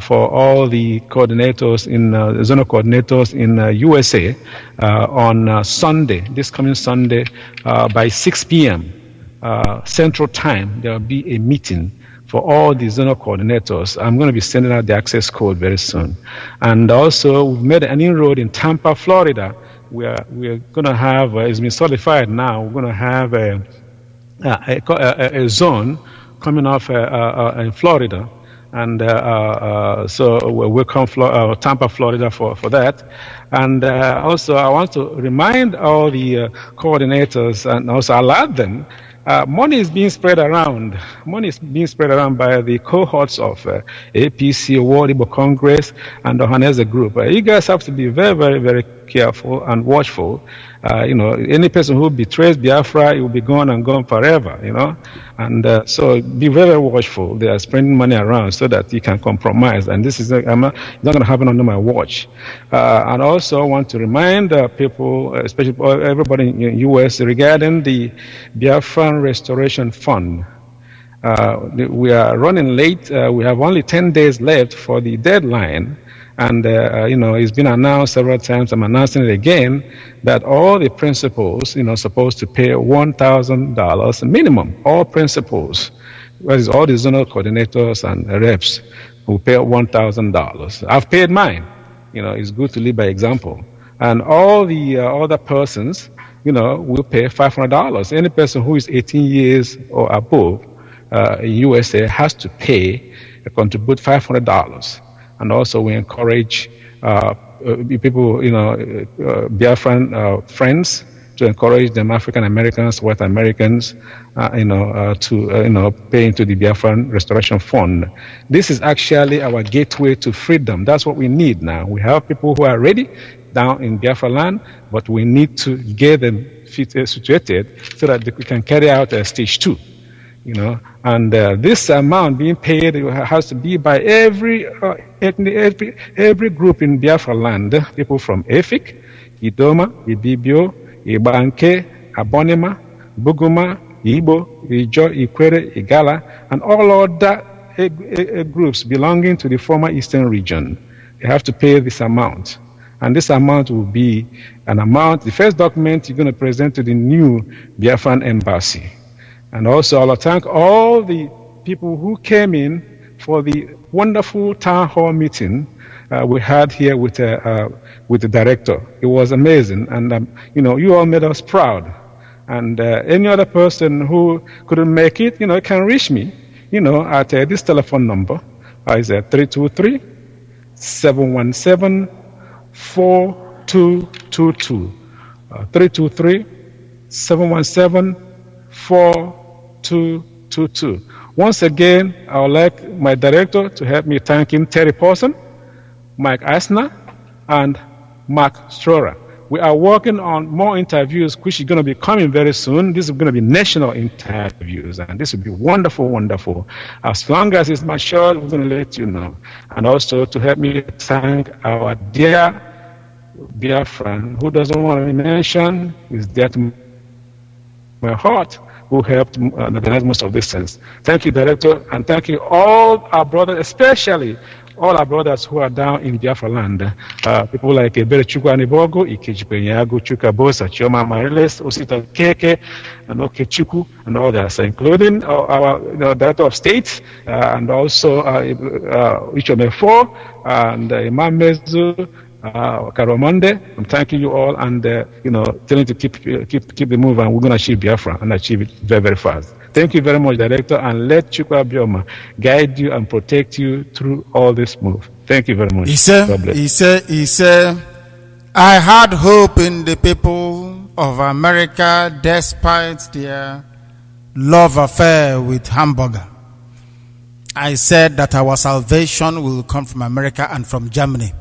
for all the coordinators zonal coordinators in USA on Sunday, this coming Sunday, by 6 p.m. Central Time. There will be a meeting for all the zonal coordinators. I'm going to be sending out the access code very soon. And also, we've made an inroad in Tampa, Florida. We're going to have, it's been solidified now, we're going to have a zone coming off in Florida. And so we'll welcome Tampa, Florida for that. And also, I want to remind all the coordinators and also allow them. Money is being spread around. Money is being spread around by the cohorts of APC, World Igbo Congress, and the Ohaneze Group. You guys have to be very, very, very careful and watchful. Any person who betrays Biafra, it will be gone and gone forever, And so be very, very watchful. They are spreading money around so that you can compromise. And this is not going to happen under my watch. And also I want to remind people, especially everybody in the U.S., regarding the Biafran Restoration Fund. We are running late. We have only 10 days left for the deadline. And, it's been announced several times. I'm announcing it again that all the principals, supposed to pay $1,000 minimum. All principals, that is all the zonal coordinators and reps who pay $1,000. I've paid mine. It's good to lead by example. And all the other persons, will pay $500. Any person who is 18 years or above in USA has to contribute $500. And also we encourage people, Biafran friends, to encourage them, African Americans, white Americans, to pay into the Biafran Restoration Fund. This is actually our gateway to freedom. That's what we need now. We have people who are ready down in Biafra land, but we need to get them situated so that we can carry out stage 2. And this amount being paid has to be by every group in Biafra land. People from Efik, Idoma, Ibibio, Ibanke, Abonima, Buguma, Igbo, Ijo, Ikwere, Igala, and all other groups belonging to the former Eastern region. They have to pay this amount. And this amount will be an amount, the first document you're going to present to the new Biafran embassy. And also, I want to thank all the people who came in for the wonderful town hall meeting we had here with the director. It was amazing, and you all made us proud. And any other person who couldn't make it, can reach me, at this telephone number. Is 323-717-4222. 323-717-4222. Once again, I would like my director to help me thank him, Terry Paulson, Mike Eisner, and Mark Strorer. We are working on more interviews, which is going to be coming very soon. This is going to be national interviews, and this will be wonderful, wonderful. As long as it's matured, we're going to let you know. And also to help me thank our dear Biafran, who doesn't want to be mentioned, is dear to my heart, who helped organize most of these things. Thank you, Director, and thank you all our brothers, especially all our brothers who are down in Biafra land. People like Ebere Chukwu Anibogo, Ikejikwenyago, Chuka Bosa, Chioma Mariles, Osita Keke, and Okechukwu, and others, including our Director of State, and also Ichome 4, and Imam Mezu, Karomonde. I'm thanking you all, and telling to keep the move, and we're going to achieve Biafra and achieve it very, very fast. Thank you very much, Director, and let Chukwu Abioma guide you and protect you through all this move. Thank you very much. He said, I had hope in the people of America despite their love affair with hamburger. I said that our salvation will come from America and from Germany.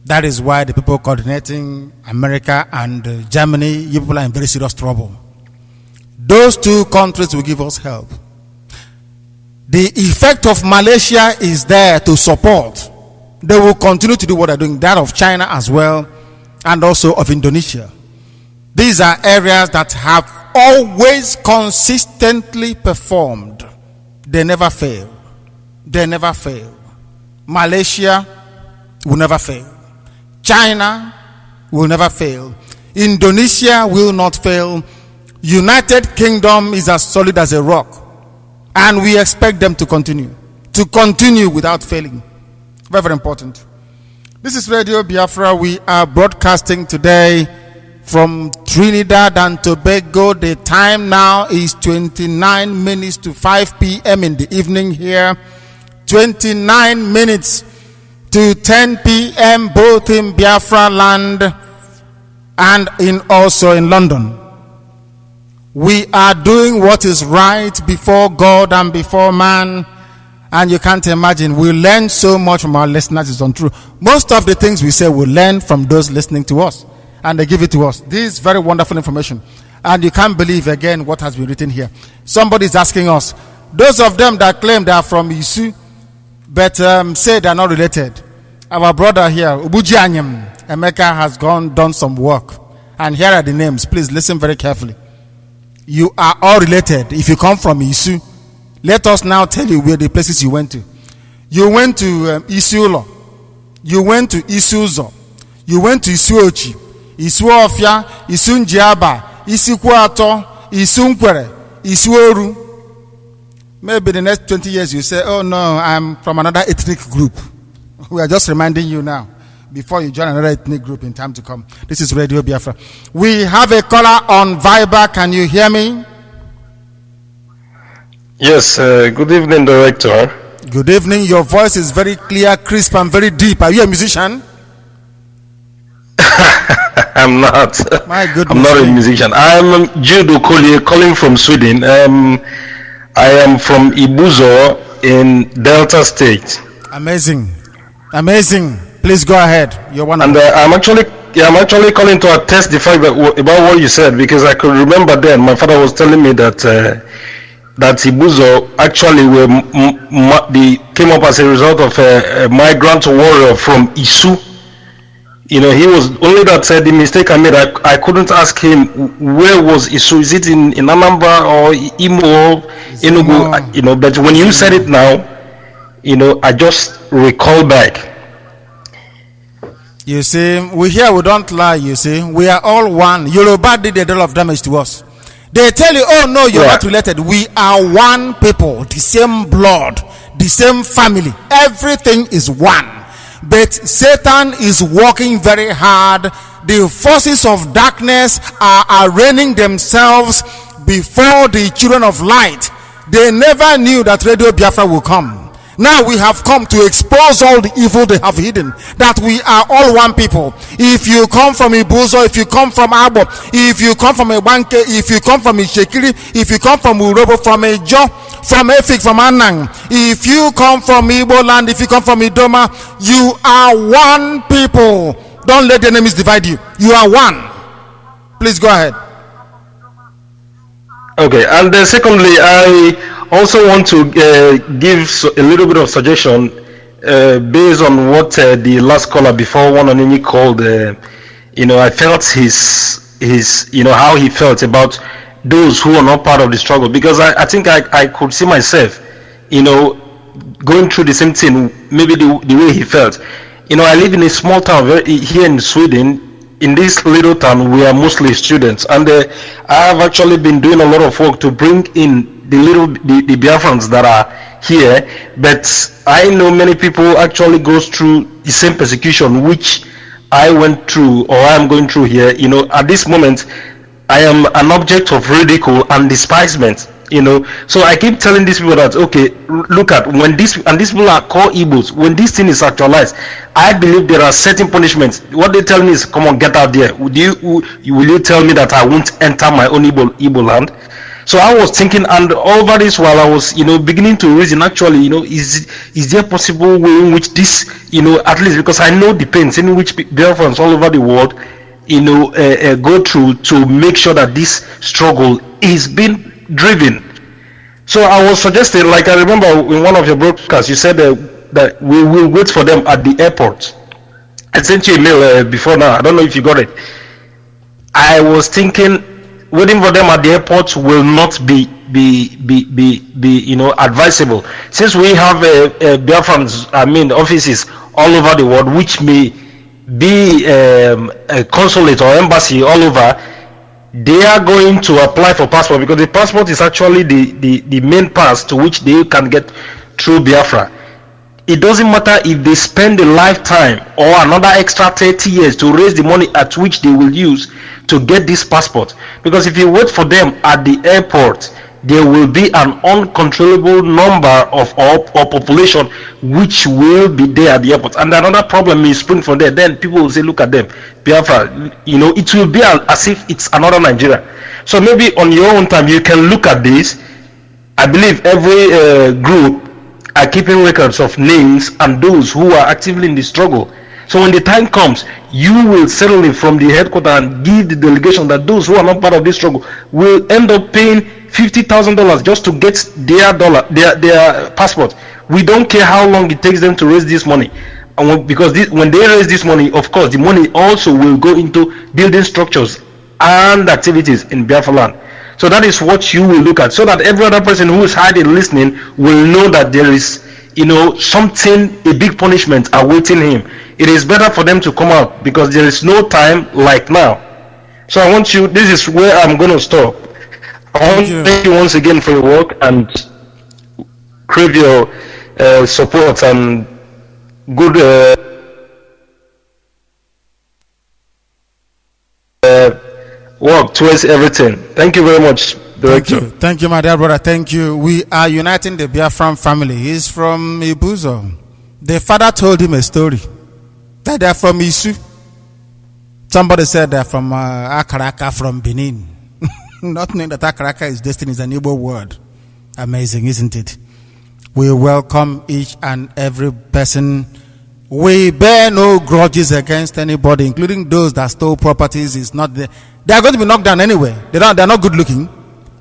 That is why the people coordinating America and Germany, you people are in very serious trouble. Those two countries will give us help. The effect of Malaysia is there to support. They will continue to do what they're doing, that of China as well, and also of Indonesia. These are areas that have always consistently performed. They never fail. They never fail. Malaysia will never fail. China will never fail. Indonesia will not fail. United Kingdom is as solid as a rock, and we expect them to continue without failing. Very, very important. This is Radio Biafra. We are broadcasting today from Trinidad and Tobago. The time now is 29 minutes to 5 p.m. in the evening here. 29 minutes to 10 p.m. both in Biafra land and also in London. We are doing what is right before God and before man, and you can't imagine. We learn so much from our listeners. It's untrue. Most of the things we say we learn from those listening to us, and they give it to us. This is very wonderful information, and you can't believe again what has been written here. Somebody is asking us, those of them that claim they are from Isu but say they are not related. Our brother here, Ubuji Anyem Emeka, has done some work, and here are the names. Please listen very carefully. You are all related. If you come from Isu, let us now tell you where the places you went to. You went to Isiulo. You went to Isuzo. You went to Isuochi, Isuofia, Isunjiaba, Isikuato, Isunkwere, Isuoru. Maybe the next 20 years you say, oh no, I'm from another ethnic group. We are just reminding you now, before you join another ethnic group in time to come. This is Radio Biafra. We have a caller on Viber. Can you hear me? Yes, good evening, Director. Good evening. Your voice is very clear, crisp, and very deep. Are you a musician? I'm not. My goodness. I'm not a musician. I'm Judo Collier, calling from Sweden. I am from Ibuzo in Delta State. Amazing. Amazing. Please go ahead. You're one of them. And I'm actually calling to attest the fact that about what you said, because I could remember then my father was telling me that that Ibuzo actually they came up as a result of a migrant warrior from Isu. He was only that said the mistake I made. I couldn't ask him where was Isu. Is it in Anambra or Imo, Enugu? But when you said it now, I just recall back. You see, we don't lie, you see. We are all one. Yoruba did a lot of damage to us. They tell you, oh no, you're not related. We are one people, the same blood, the same family. Everything is one. But Satan is working very hard. The forces of darkness are arraigning themselves before the children of light. They never knew that Radio Biafra will come. Now we have come to expose all the evil they have hidden, that we are all one people. If you come from Ibuzo, if you come from Abo, if you come from Ebanke, if you come from Ishekiri, if you come from Urobo, from Ejo, from Efik, from Anang, if you come from Igbo land, if you come from Idoma, you are one people. Don't let the enemies divide you. You are one. Please go ahead. Okay, and secondly, I also want to give a little bit of suggestion based on what the last caller before one on any called. I felt his how he felt about those who are not part of the struggle, because I think I could see myself, going through the same thing, maybe the way he felt. I live in a small town here in Sweden. In this little town, we are mostly students, and I have actually been doing a lot of work to bring in the Biafrans that are here. But I know many people actually goes through the same persecution which I went through, or I am going through here. At this moment, I am an object of ridicule and despisement. So I keep telling these people that, okay, look at when these people are called Igbos, when this thing is actualized, I believe there are certain punishments. What they tell me is, come on, get out there. Will you tell me that I won't enter my own Igbo land? So I was thinking, and over this while I was, beginning to reason, actually, is there a possible way in which this, at least because I know the pains in which Biafrans all over the world, go through to make sure that this struggle is being driven. So I was suggesting, like I remember in one of your broadcasts, you said that we will wait for them at the airport. I sent you a mail before now. I don't know if you got it. I was thinking waiting for them at the airport will not be advisable, since we have Biafrans, offices all over the world, which may be a consulate or embassy all over. They are going to apply for passport, because the passport is actually the main pass to which they can get through Biafra. It doesn't matter if they spend a lifetime or another extra 30 years to raise the money at which they will use to get this passport, because if you wait for them at the airport, there will be an uncontrollable number of population which will be there at the airport, and another problem is spring from there. Then people will say, look at them, Biafra, it will be as if it's another Nigeria. So maybe on your own time you can look at this. I believe every group are keeping records of names and those who are actively in the struggle. So when the time comes, you will settle it from the headquarters and give the delegation that those who are not part of this struggle will end up paying $50,000 just to get their passport. We don't care how long it takes them to raise this money, and because when they raise this money, of course, the money also will go into building structures and activities in Biafra land. So that is what you will look at, so that every other person who is hiding listening will know that there is something, a big punishment awaiting him. It is better for them to come out, because there is no time like now. So I want you, this is where I'm going to stop. I want to thank you once again for your work and crave your support and good work towards everything. Thank you very much, Director. Thank you, my dear brother. Thank you. We are uniting the Biafran family. He's from Ibuzo. The father told him a story that they're from Isu. Somebody said they're from Akaraka, from Benin. Not knowing that Akaraka is destined is an Igbo word. Amazing, isn't it? We welcome each and every person. We bear no grudges against anybody, including those that stole properties. Is not there. They are going to be knocked down anyway. They're not good looking.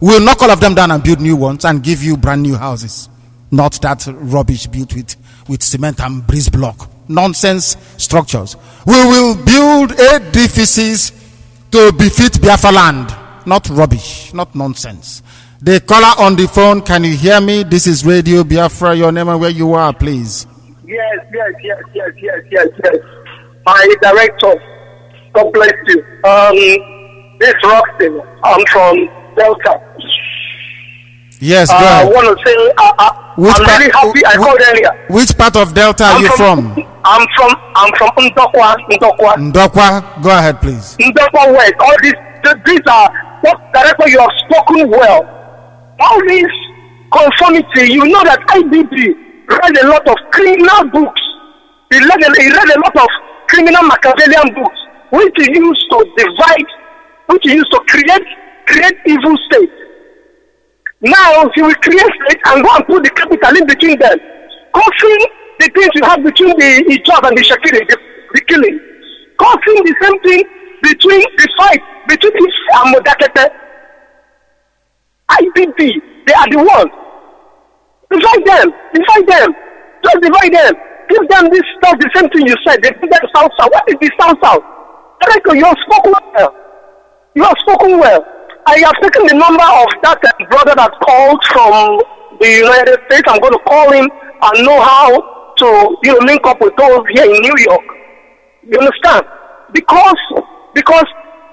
We'll knock all of them down and build new ones and give you brand new houses. Not that rubbish built with cement and breeze block. Nonsense structures. We will build edifices to befit Biafra land. Not rubbish, not nonsense. The caller on the phone, can you hear me? This is Radio Biafra. Your name and where you are, please. Yes. My director, God bless you. This Roxton, I'm from Delta. Yes, go I ahead. want to say I'm very happy I called earlier. Which part of Delta are you from? I'm from Ndokwa. Ndokwa. Go ahead, please. Ndokwa West. All these are what director you have spoken well. All this conformity, you know that IBB read a lot of criminal books. He read a lot of criminal Machiavellian books, which he used to divide, which he used to create evil states. Now he will create state and go and put the capital in between them, causing the things you have between the Ijab and the Shakiri, the killing, causing the same thing between the fight between Ife and Modakete. IPP, they are the ones. Divide them, just divide them. Give them this stuff, the same thing you said. They give them South. What is the South? You have spoken well. You have spoken well. I have taken the number of that brother that called from the United States. I'm going to call him and know how to link up with those here in New York. You understand? Because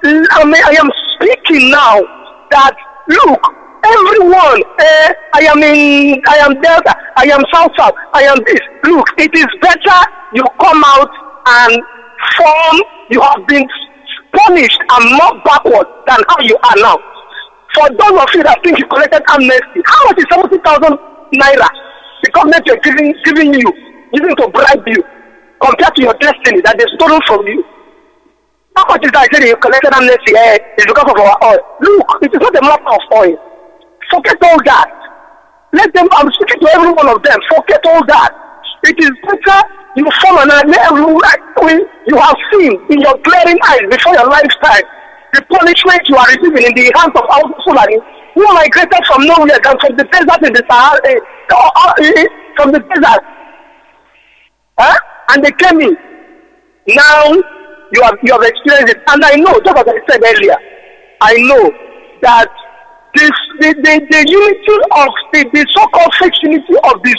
I am speaking now that look, everyone, I am Delta, I am South, I am this. Look, it is better you come out and form. You have been punished and more backward than how you are now. For those of you that think you collected amnesty, how much is 70,000 naira the government is giving you, using to bribe you, compared to your destiny that they stolen from you? How much is that? I said you collected amnesty, it's because of our oil. Look, it is not a matter of oil. Forget all that. Let them, I'm speaking to every one of them, forget all that. It is better you form an you have seen in your glaring eyes before your lifetime the punishment you are receiving in the hands of our Fulani who migrated from nowhere and from the desert in the Sahara, from the desert. And they came in. Now you have experienced it. And I know, just as I said earlier, I know that the unity of the so-called fake unity of the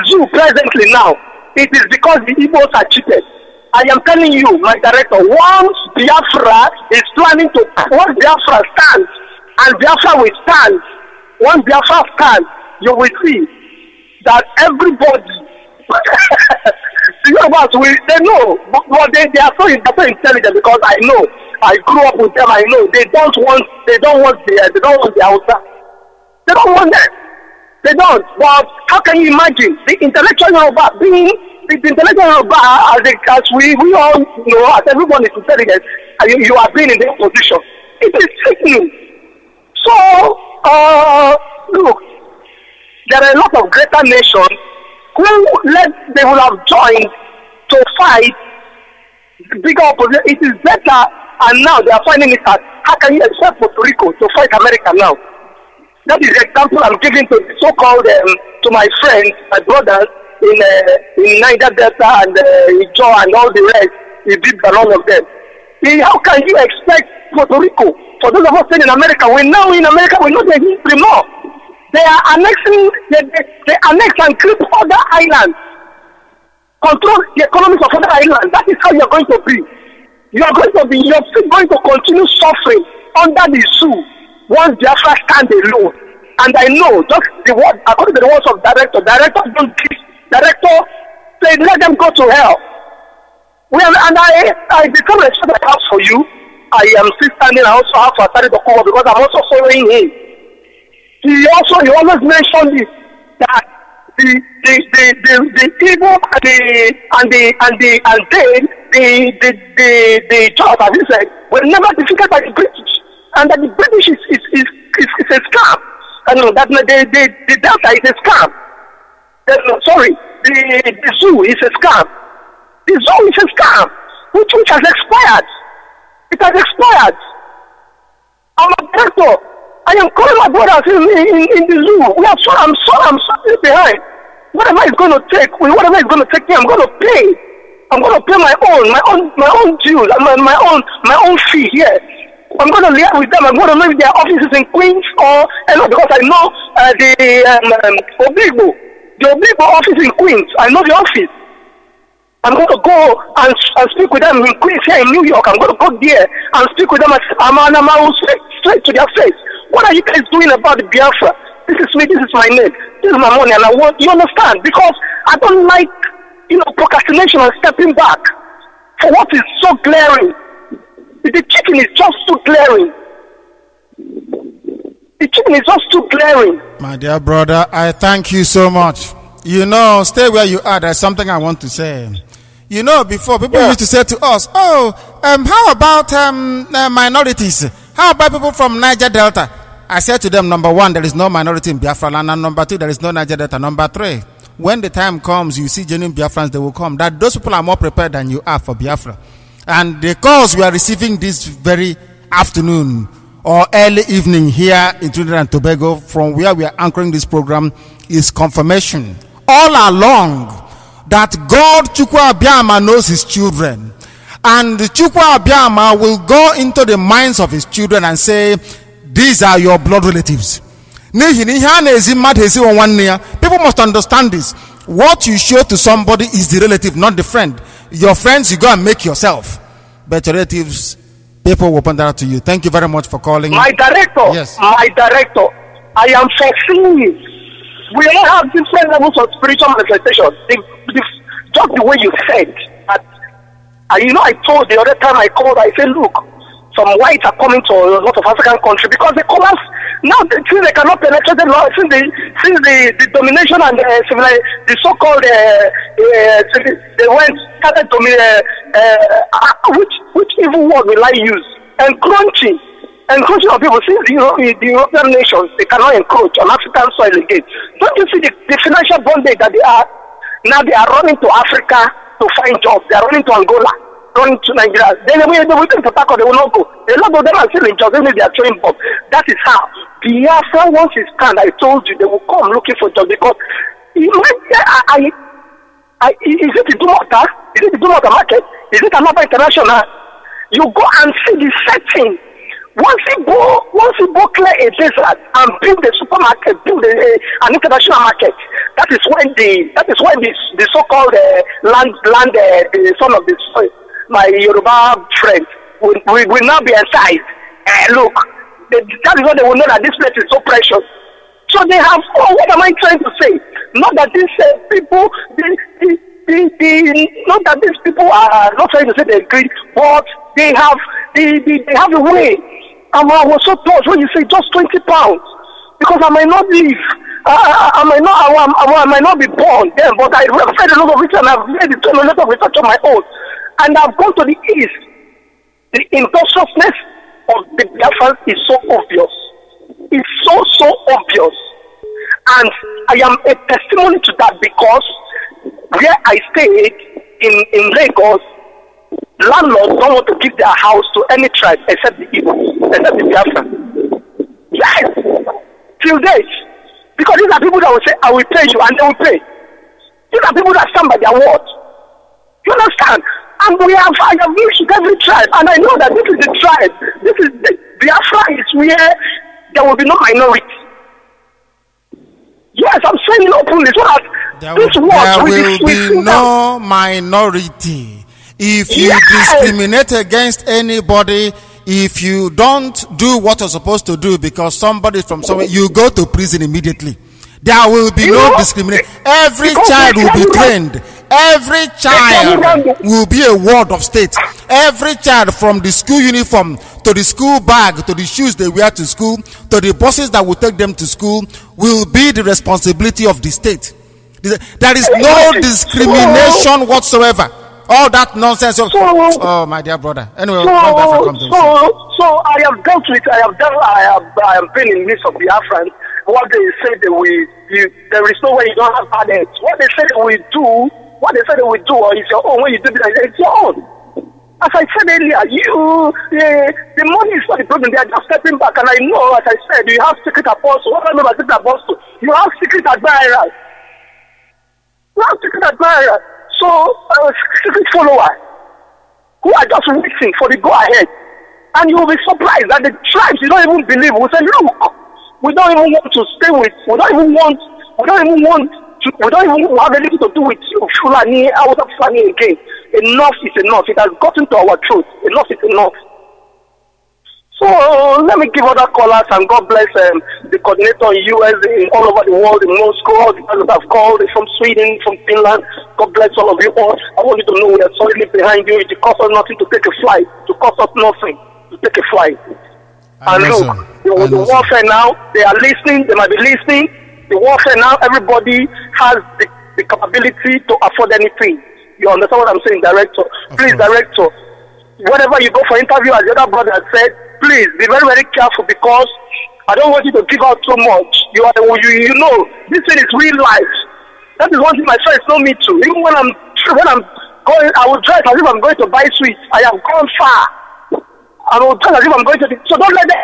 zoo presently now, it is because the Igbos are cheated. I am telling you, my director, once Biafra stands, and Biafra will stand, once Biafra stands, you will see that everybody, the Yorubas they know, but they are so intelligent because I know, I grew up with them, I know, they don't want the Hausa. They don't want them. They don't. But how can you imagine the intellectual Yoruba being the intellectual Yoruba as we all know, as everyone is intelligent, and you are being in their position? It is sickening. So look, there are a lot of greater nations who they will have joined to fight the bigger opposition. It is better, and now they are finding it hard. How can you expect Puerto Rico to fight America now? That is the example I'm giving to the so-called to my friends, my brothers in Niger Delta and Ijo and all the rest, Egypt and all of them. How can you expect Puerto Rico? For those of us in America, we know the history more. They are annexing, they annex and creep other islands, control the economies of other islands. That is how you are going to be. You're still going to continue suffering under the zoo. Once Biafra stand alone, and I know just the word according to the words of director don't teach. Director say let them go to hell. Well, and I become a respect I have for you. I am still standing. I also have for Asari Dokubo because I'm also following him. He always mentioned this that the evil the job, as he said, were never defeated by the British. And that the British is a scam. That the Delta is a scam. The zoo is a scam. The zoo is a scam, which has expired. It has expired. I'm a director. I am calling my brothers in the zoo. I'm sorry behind. Whatever it's going to take me, I'm going to pay. I'm going to pay my own dues, my own fee here. I'm going to liaise with them. I'm going to know if their offices in Queens or because I know the Obigbo office in Queens. I know the office. I'm going to go and speak with them in Queens here in New York. I'm going to go there and speak with them and I will say straight to their face, what are you guys doing about the Biafra? This is me, this is my name, this is my money, and I want, you understand? Because I don't like, procrastination and stepping back for what is so glaring. The chicken is just too glaring. The chicken is just too glaring. My dear brother, I thank you so much. Stay where you are. There's something I want to say. Before people used to say to us, how about minorities? How about people from Niger Delta? I said to them, number one, there is no minority in Biafra land, and number two, there is no Niger Delta. Number three, when the time comes, you see genuine Biafrans, they will come. That those people are more prepared than you are for Biafra. And the calls we are receiving this very afternoon or early evening here in Trinidad and Tobago from where we are anchoring this program is confirmation all along that God Chukwu Abiama knows his children, and Chukwu Abiama will go into the minds of his children and say, these are your blood relatives. People must understand this. What you show to somebody is the relative, not the friend. Your friends you go and make yourself, but your relatives, people will point that out to you. Thank you very much for calling. My director, I am foreseeing. We all have different levels of spiritual manifestation. Just the way you said. I told the other time I called, I said, look, some whites are coming to a lot of African countries because they collapse. Now, since they cannot penetrate the law, since the domination and the so-called, they started dominating, which evil word will I use? Encroaching of people. Since the European nations, they cannot encroach on African soil again. Don't you see the financial bondage that they are? Now they are running to Africa to find jobs. They are running to Angola, running to Nigeria. Then they will take to Paco, they will not go. A lot of them are still in jobs, even if they are throwing bombs. That is how. Biafra, once it stand, I told you, they will come looking for jobs because is it the Dumota? Is it the Dumota market? Is it another international? You go and see the setting. Once you go clear a desert and build a supermarket, build an international market, that is when the so-called land the son of my Yoruba friend will now be enticed. Look, that is what they will know, that this place is so precious. So they have. Oh, what am I trying to say? Not that these people, not that these people are not trying to say they agree, but they have a way. I was so touched when you say just 20 pounds, because I might not live, I might not be born then, but I read a lot of research and I've made a lot of research on my own, and I've gone to the east. The industriousness of the Biafrans is so obvious. It's so obvious, and I am a testimony to that because where I stayed in Lagos, landlords don't want to give their house to any tribe except the Igbo, except the Biafra. Yes, till date. Because these are people that will say, I will pay you, and they will pay. These are people that stand by their word. You understand? And I have reached every tribe, and I know that this is the tribe. Biafra is where there will be no minority. Yes, I'm saying it openly so that there will be no minority. If you discriminate against anybody, if you don't do what you're supposed to do because somebody from somewhere, you go to prison immediately. There will be no discrimination. Every child will be trained. Every child will be a ward of state. Every child, from the school uniform to the school bag to the shoes they wear to school to the buses that will take them to school, will be the responsibility of the state. There is no discrimination whatsoever. All that nonsense. Oh, my dear brother. Anyway, so I have dealt with. I have been in midst of Biafrans. What they say they will. There is no way you don't have bad heads. What they say they will do. What they say they will do, or it's your own. When you do it, it's your own. As I said earlier, the money is not the problem. They are just stepping back. And I know, as I said, you have secret apostles. What I mean by secret apostles? You have secret admirers. You have secret admirers. So, secret followers who are just waiting for the go-ahead. And you will be surprised that the tribes you don't even believe will say, look, we don't even want to stay with, we don't even want we don't even have anything to do with Fulani, out of Fulani again. Enough is enough. It has gotten to our truth. Enough is enough. So let me give other callers, and God bless the coordinator in US, all over the world, in Moscow, all the people that have called from Sweden, from Finland. God bless all of you all. I want you to know we are solidly behind you. It costs us nothing to take a flight. It costs us nothing to take a flight. And look, the warfare now, they are listening. They might be listening. The warfare now, everybody has the capability to afford anything. You understand what I'm saying, Director? Please, Director, whenever you go for interview, as the other brother said, please be very, very careful, because I don't want you to give out too much. You know, this thing is real life. That is one thing my friends know me too. Even when I'm going, I will dress as if I'm going to buy sweets. I have gone far. I will dress as if I'm going to. So don't let them.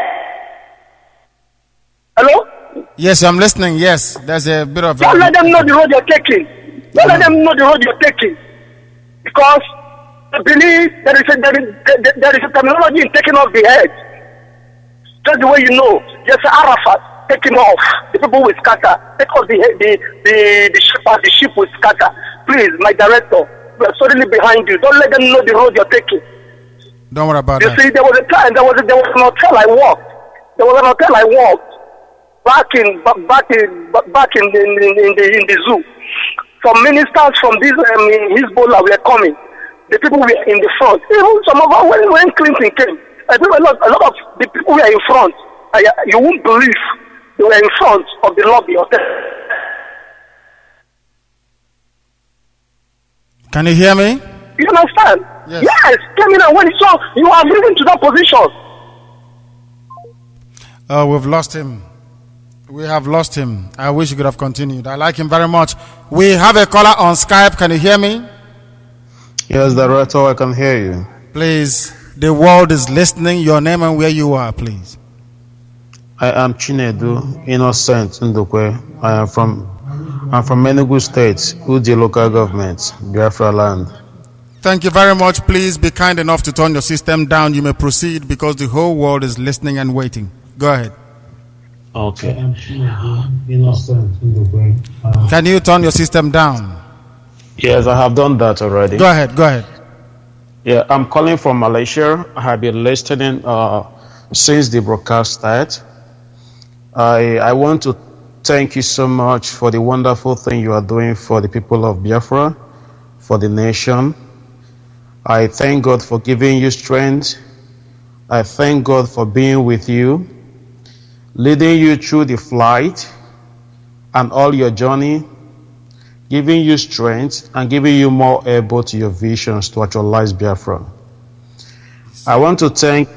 Hello? Yes, I'm listening. Yes, there's a bit of. Don't let them know the road you're taking. Don't let them know the road you're taking, because I believe there is a terminology in taking off the head. Just the way you know, just Arafat taking off, the people will scatter. Take off the ship will scatter. Please, my director, we are solidly behind you. Don't let them know the road you're taking. Don't worry about that. You see, there was a time, there was an hotel I walked. There was an hotel I walked back in the zoo. Some ministers from this Hezbollah were coming. The people were in the front. Even some of us, when Clinton came, a lot of the people were in front. You won't believe they were in front of the lobby hotel. Can you hear me? You understand? Yes. Came in and when he saw you are moving to that position. We've lost him. We have lost him. I wish he could have continued. I like him very much. We have a caller on Skype. Can you hear me? Yes, Director, I can hear you. Please, the world is listening. Your name and where you are, please. I am Chinedu Innocent Ndukwe. I'm from Enugu State, Udi local government, Biafra land. Thank you very much. Please be kind enough to turn your system down. You may proceed because the whole world is listening and waiting. Go ahead. Okay. Can you turn your system down? Yes, I have done that already. Go ahead. Yeah, I'm calling from Malaysia. I have been listening since the broadcast started. I want to thank you so much for the wonderful thing you are doing for the people of Biafra, for the nation. I thank God for giving you strength. I thank God for being with you, leading you through the flight and all your journey, giving you strength and giving you more able to your visions to actualize Biafra. I want to thank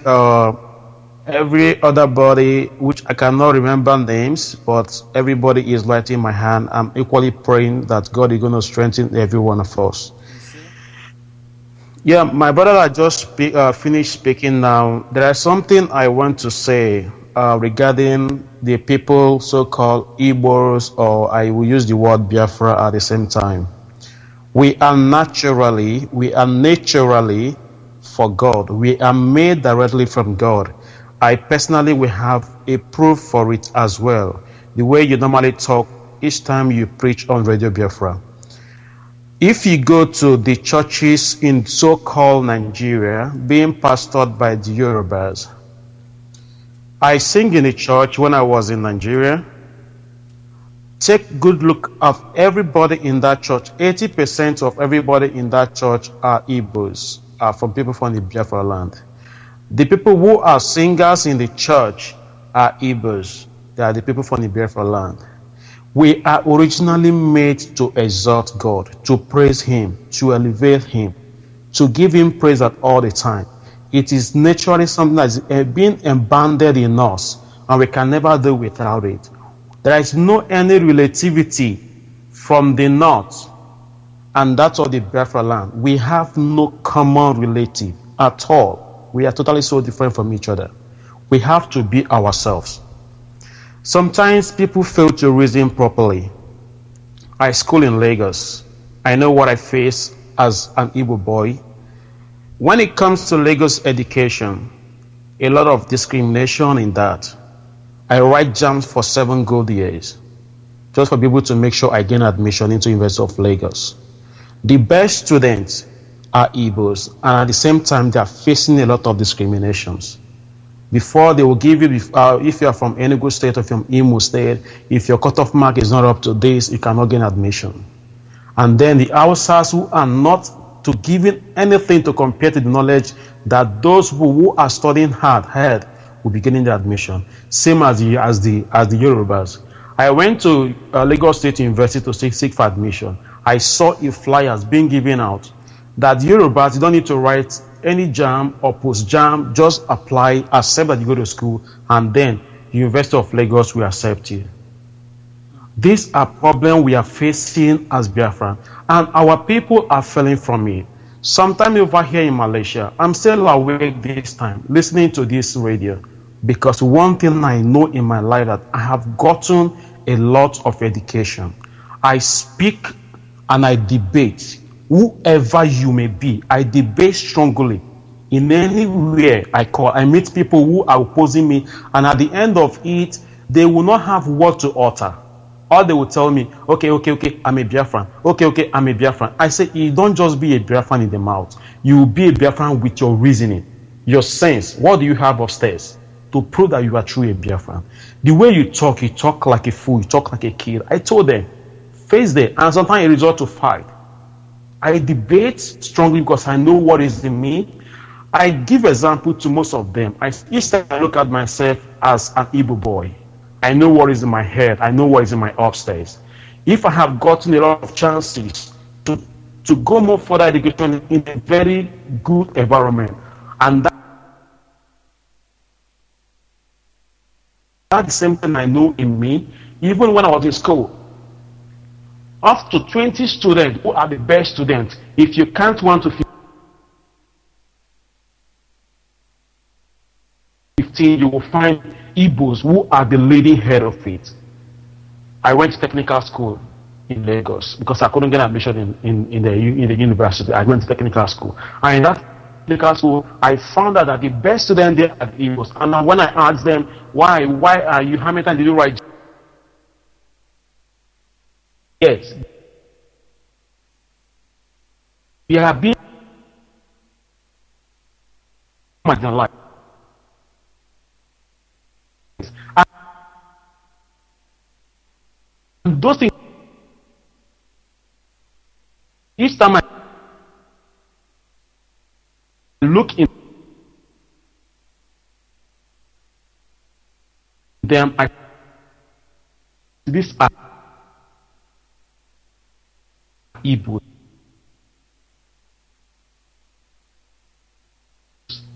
every other body, which I cannot remember names, but everybody is lighting my hand. I'm equally praying that God is going to strengthen every one of us. Yeah, my brother, I just finished speaking now. There is something I want to say regarding the people so-called Igbos, or I will use the word Biafra at the same time. We are naturally for God. We are made directly from God. I personally will have a proof for it as well. The way you normally talk each time you preach on Radio Biafra. If you go to the churches in so-called Nigeria being pastored by the Yorubas, I sing in a church when I was in Nigeria. Take good look at everybody in that church. 80% of everybody in that church are Igbos, are from people from the Biafra land. The people who are singers in the church are Igbos. They are the people from the Biafra land. We are originally made to exalt God, to praise Him, to elevate Him, to give Him praise at all the time. It is naturally something that is being embedded in us, and we can never do without it. There is no any relativity from the north and that of the Biafra land. We have no common relative at all. We are totally so different from each other. We have to be ourselves. Sometimes people fail to reason properly. I school in Lagos. I know what I face as an Igbo boy. When it comes to Lagos education, a lot of discrimination in that. I write jams for 7 good years. just for be able to make sure I gain admission into University of Lagos. The best students are Igbos, and at the same time they are facing a lot of discriminations. Before they will give you, if you are from Enugu State or from Imo State, if your cutoff mark is not up to this, you cannot gain admission. And then the Hausas who are not to giving anything to compare to the knowledge that those who are studying hard will be getting the admission. Same as the Yorubas. I went to Lagos State University to seek for admission. I saw a flyers being given out that Yorubas, you don't need to write any JAM or post-JAM, just apply, accept that you go to school, and then University of Lagos will accept you. These are problems we are facing as Biafran, and our people are failing from it. Sometime over here in Malaysia, I'm still awake this time, listening to this radio, because one thing I know in my life that I have gotten a lot of education. I speak and I debate. Whoever you may be, I debate strongly. In anywhere I meet people who are opposing me, and at the end of it, they will not have word to utter. Or they will tell me, okay, I'm a Biafran. Okay, I'm a Biafran. I say, you don't just be a Biafran in the mouth. You will be a Biafran with your reasoning, your sense. What do you have upstairs to prove that you are truly a Biafran? The way you talk like a fool, you talk like a kid. I told them, face them, and sometimes it resort to fight. I debate strongly because I know what is in me. I give example to most of them. Each time I look at myself as an Igbo boy, I know what is in my head. I know what is in my upstairs. If I have gotten a lot of chances to go more further education in a very good environment, and that's the same thing I know in me, even when I was in school. Up to 20 students who are the best students, if you can't 1 to 15, you will find Igbos who are the leading head of it. I went to technical school in Lagos because I couldn't get admission in the university. I went to technical school. And in that technical school, I found out that the best student there are Igbos. And when I asked them, why are you, how many times did you write? Yes. We have been marginalized. And those things, each time I look in them, these are Igbo.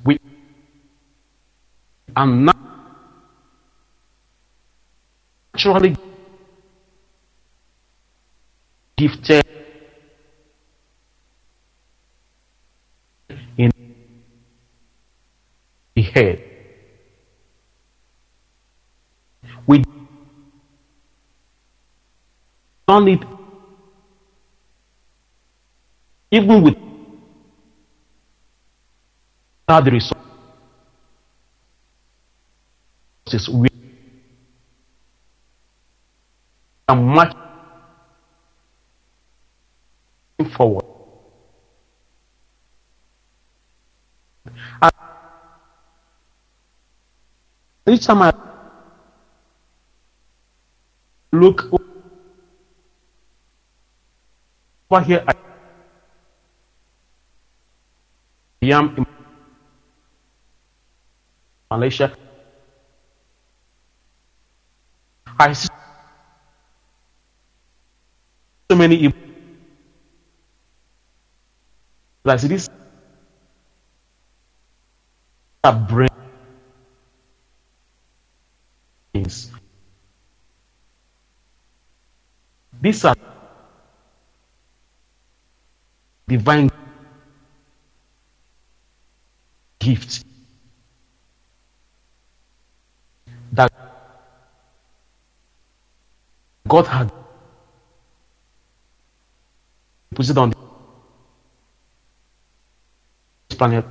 We are naturally gifted in the head. We don't need, even with the resources, we are much forward. And each time I look over here, I am in Malaysia. I see so many. I see this brains. These are divine gifts that God had put it on this planet.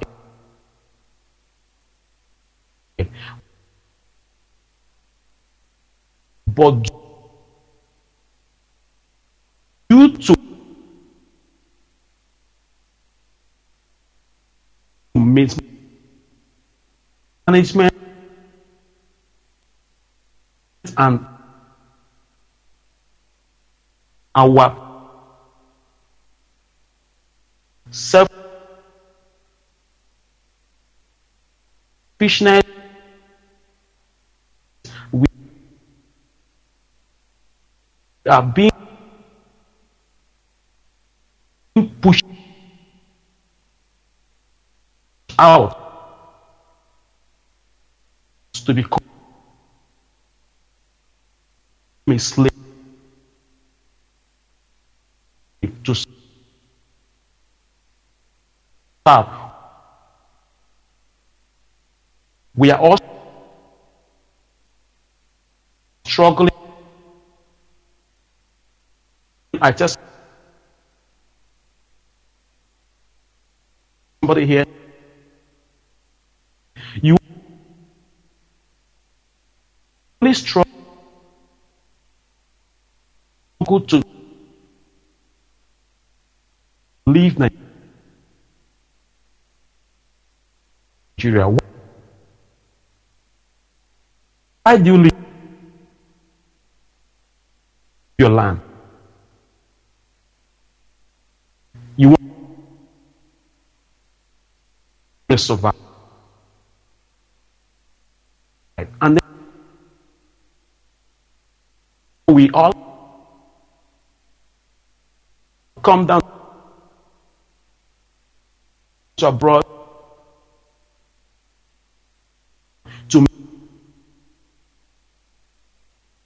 But mismanagement and our selfishness, we are being pushed out to become a slave to serve. We are also struggling. I just somebody here. You only struggle to leave Nigeria. Why do you leave your land? You want to survive. And then we all come down to abroad to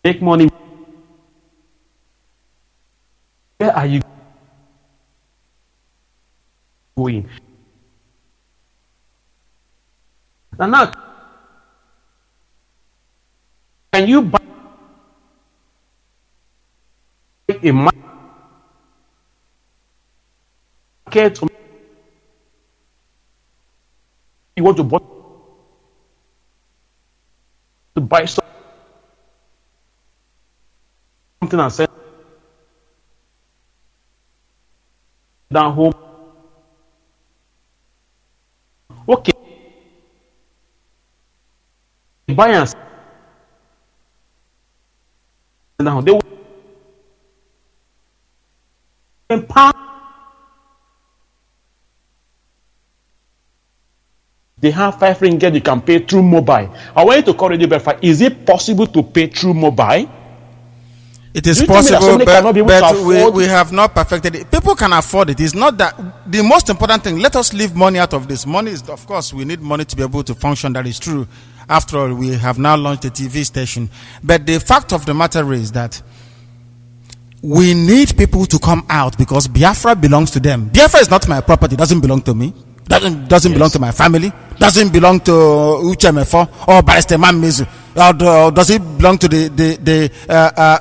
make money. Where are you going? And now, can you buy a market you want to buy something and send down home? Okay, buy and send down. They will empower. They have 5 ringgit you can pay through mobile. I want you to call Radio Biafra. Is it possible to pay through mobile? It is possible, but we have not perfected it. People can afford it. It's not that the most important thing. Let us leave money out of this. Money is, of course, we need money to be able to function. That is true. After all, we have now launched a TV station. But the fact of the matter is that we need people to come out because Biafra belongs to them. Biafra is not my property. It doesn't belong to me. Doesn't belong to my family. Doesn't belong to Uchemefo or Barrister Mamizu. Or does it belong to the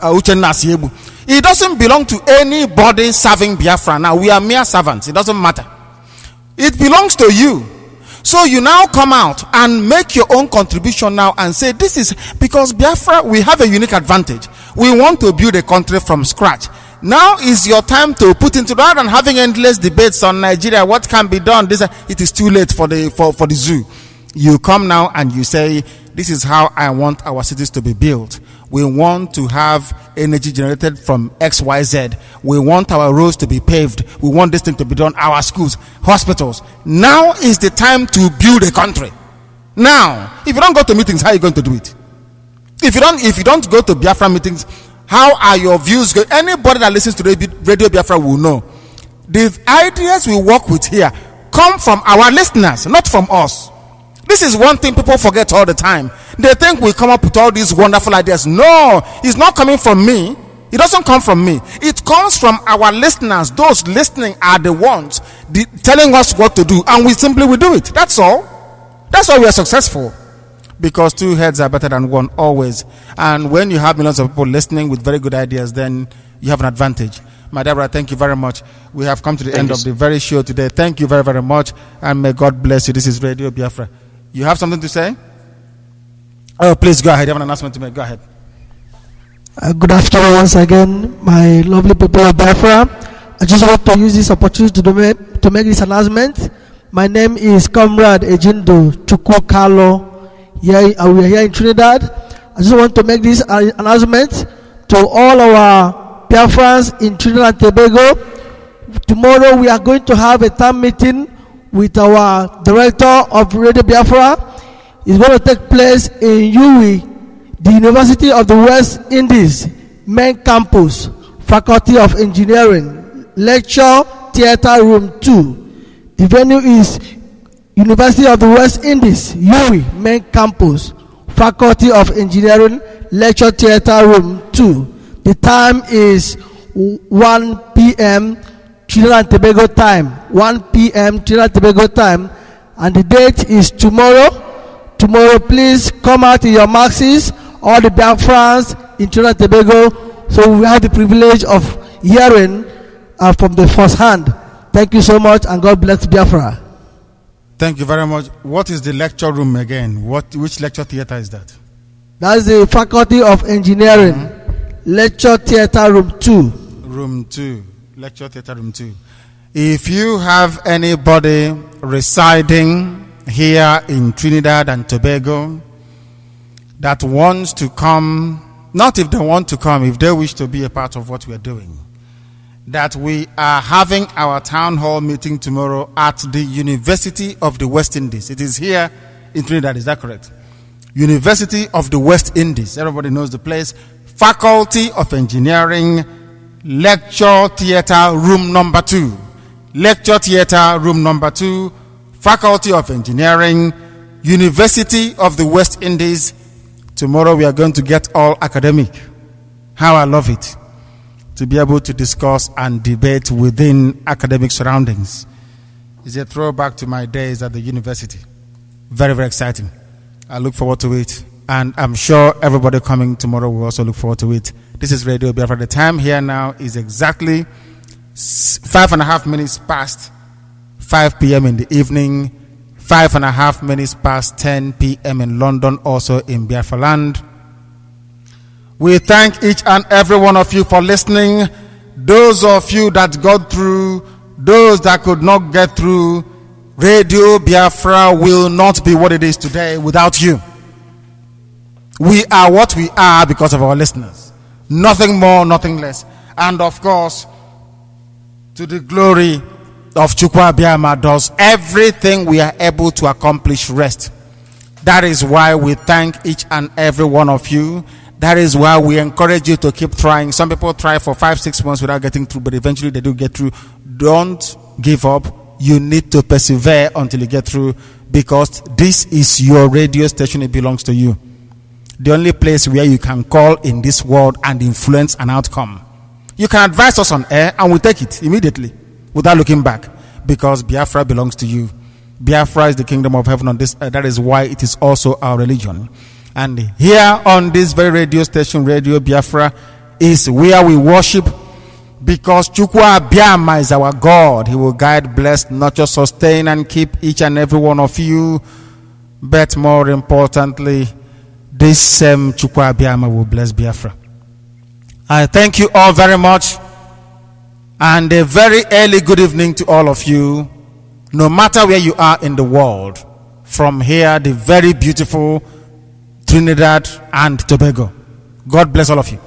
Uchenna Siebu? It doesn't belong to anybody serving Biafra. Now we are mere servants. It doesn't matter. It belongs to you. So you now come out and make your own contribution now and say this is because Biafra, we have a unique advantage. We want to build a country from scratch. Now is your time to put into, rather than having endless debates on Nigeria, what can be done. It is too late for the zoo. You come now and you say, this is how I want our cities to be built. We want to have energy generated from XYZ. We want our roads to be paved. We want this thing to be done. Our schools, hospitals. Now is the time to build a country. Now, if you don't go to meetings, how are you going to do it? If you don't go to Biafra meetings, how are your views going? Anybody that listens to Radio Biafra will know. The ideas we work with here come from our listeners, not from us. This is one thing people forget all the time. They think we come up with all these wonderful ideas. No, it's not coming from me. It doesn't come from me. It comes from our listeners. Those listening are the ones telling us what to do, and we simply will do it. That's all. That's why we are successful. Because 2 heads are better than 1 always. And when you have millions of people listening with very good ideas, then you have an advantage. My Deborah, thank you very much. We have come to the end of the very show today. Thank you very, very much. And may God bless you. This is Radio Biafra. You have something to say? Oh, please go ahead. You have an announcement to make. Go ahead. Good afternoon once again, my lovely people of Biafra. I just want to use this opportunity to make this announcement. My name is Comrade Ejindo Chukwu-Kalo. We are here in Trinidad. I just want to make this announcement to all our Biafrans in Trinidad and Tobago. Tomorrow we are going to have a town meeting with our director of Radio Biafra. It's going to take place in UWI, the University of the West Indies, main campus, Faculty of Engineering, Lecture Theatre Room 2. The venue is University of the West Indies, UWI, main campus, Faculty of Engineering, Lecture Theatre Room 2. The time is 1 p.m. Trinidad and Tobago time. 1 p.m. Trinidad and Tobago time. And the date is tomorrow. Tomorrow, please come out in your maxis, all the Biafrans in Trinidad and Tobago, so we have the privilege of hearing from the first hand. Thank you so much, and God bless Biafra. Thank you very much. What is the lecture room again? Which lecture theater is that? That's the Faculty of Engineering, Lecture Theatre Room 2. Room 2. Lecture Theatre Room 2. If you have anybody residing here in Trinidad and Tobago that wants to come, not if they want to come, if they wish to be a part of what we are doing, that we are having our town hall meeting tomorrow at the University of the West Indies. It is here in Trinidad, is that correct? University of the West Indies. Everybody knows the place. Faculty of Engineering, Lecture Theatre Room number 2. Lecture Theatre Room number 2, Faculty of Engineering, University of the West Indies. Tomorrow we are going to get all academic. How I love it to be able to discuss and debate within academic surroundings. It's a throwback to my days at the university. Very, very exciting. I look forward to it. And I'm sure everybody coming tomorrow will also look forward to it. This is Radio Biafra. The time here now is exactly 5.5 minutes past 5 p.m. in the evening, 5.5 minutes past 10 p.m. in London, also in Biafra land. We thank each and every one of you for listening. Those of you that got through, those that could not get through, Radio Biafra will not be what it is today without you. We are what we are because of our listeners. Nothing more, nothing less. And of course, to the glory of Chukwu Abiyama does everything we are able to accomplish rest. That is why we thank each and every one of you. That is why we encourage you to keep trying. Some people try for 5-6 months without getting through, but eventually they do get through. Don't give up. You need to persevere until you get through, because this is your radio station. It belongs to you. The only place where you can call in this world and influence an outcome. You can advise us on air and we'll take it immediately without looking back, because Biafra belongs to you. Biafra is the kingdom of heaven on this earth. That is why it is also our religion. And here on this very radio station, Radio Biafra, is where we worship, because Chukwu Abiyama is our God. He will guide, bless, nurture, sustain, and keep each and every one of you. But more importantly, this same Chukwu Abiyama will bless Biafra. I thank you all very much, and a very early good evening to all of you, no matter where you are in the world, from here, the very beautiful Trinidad and Tobago. God bless all of you.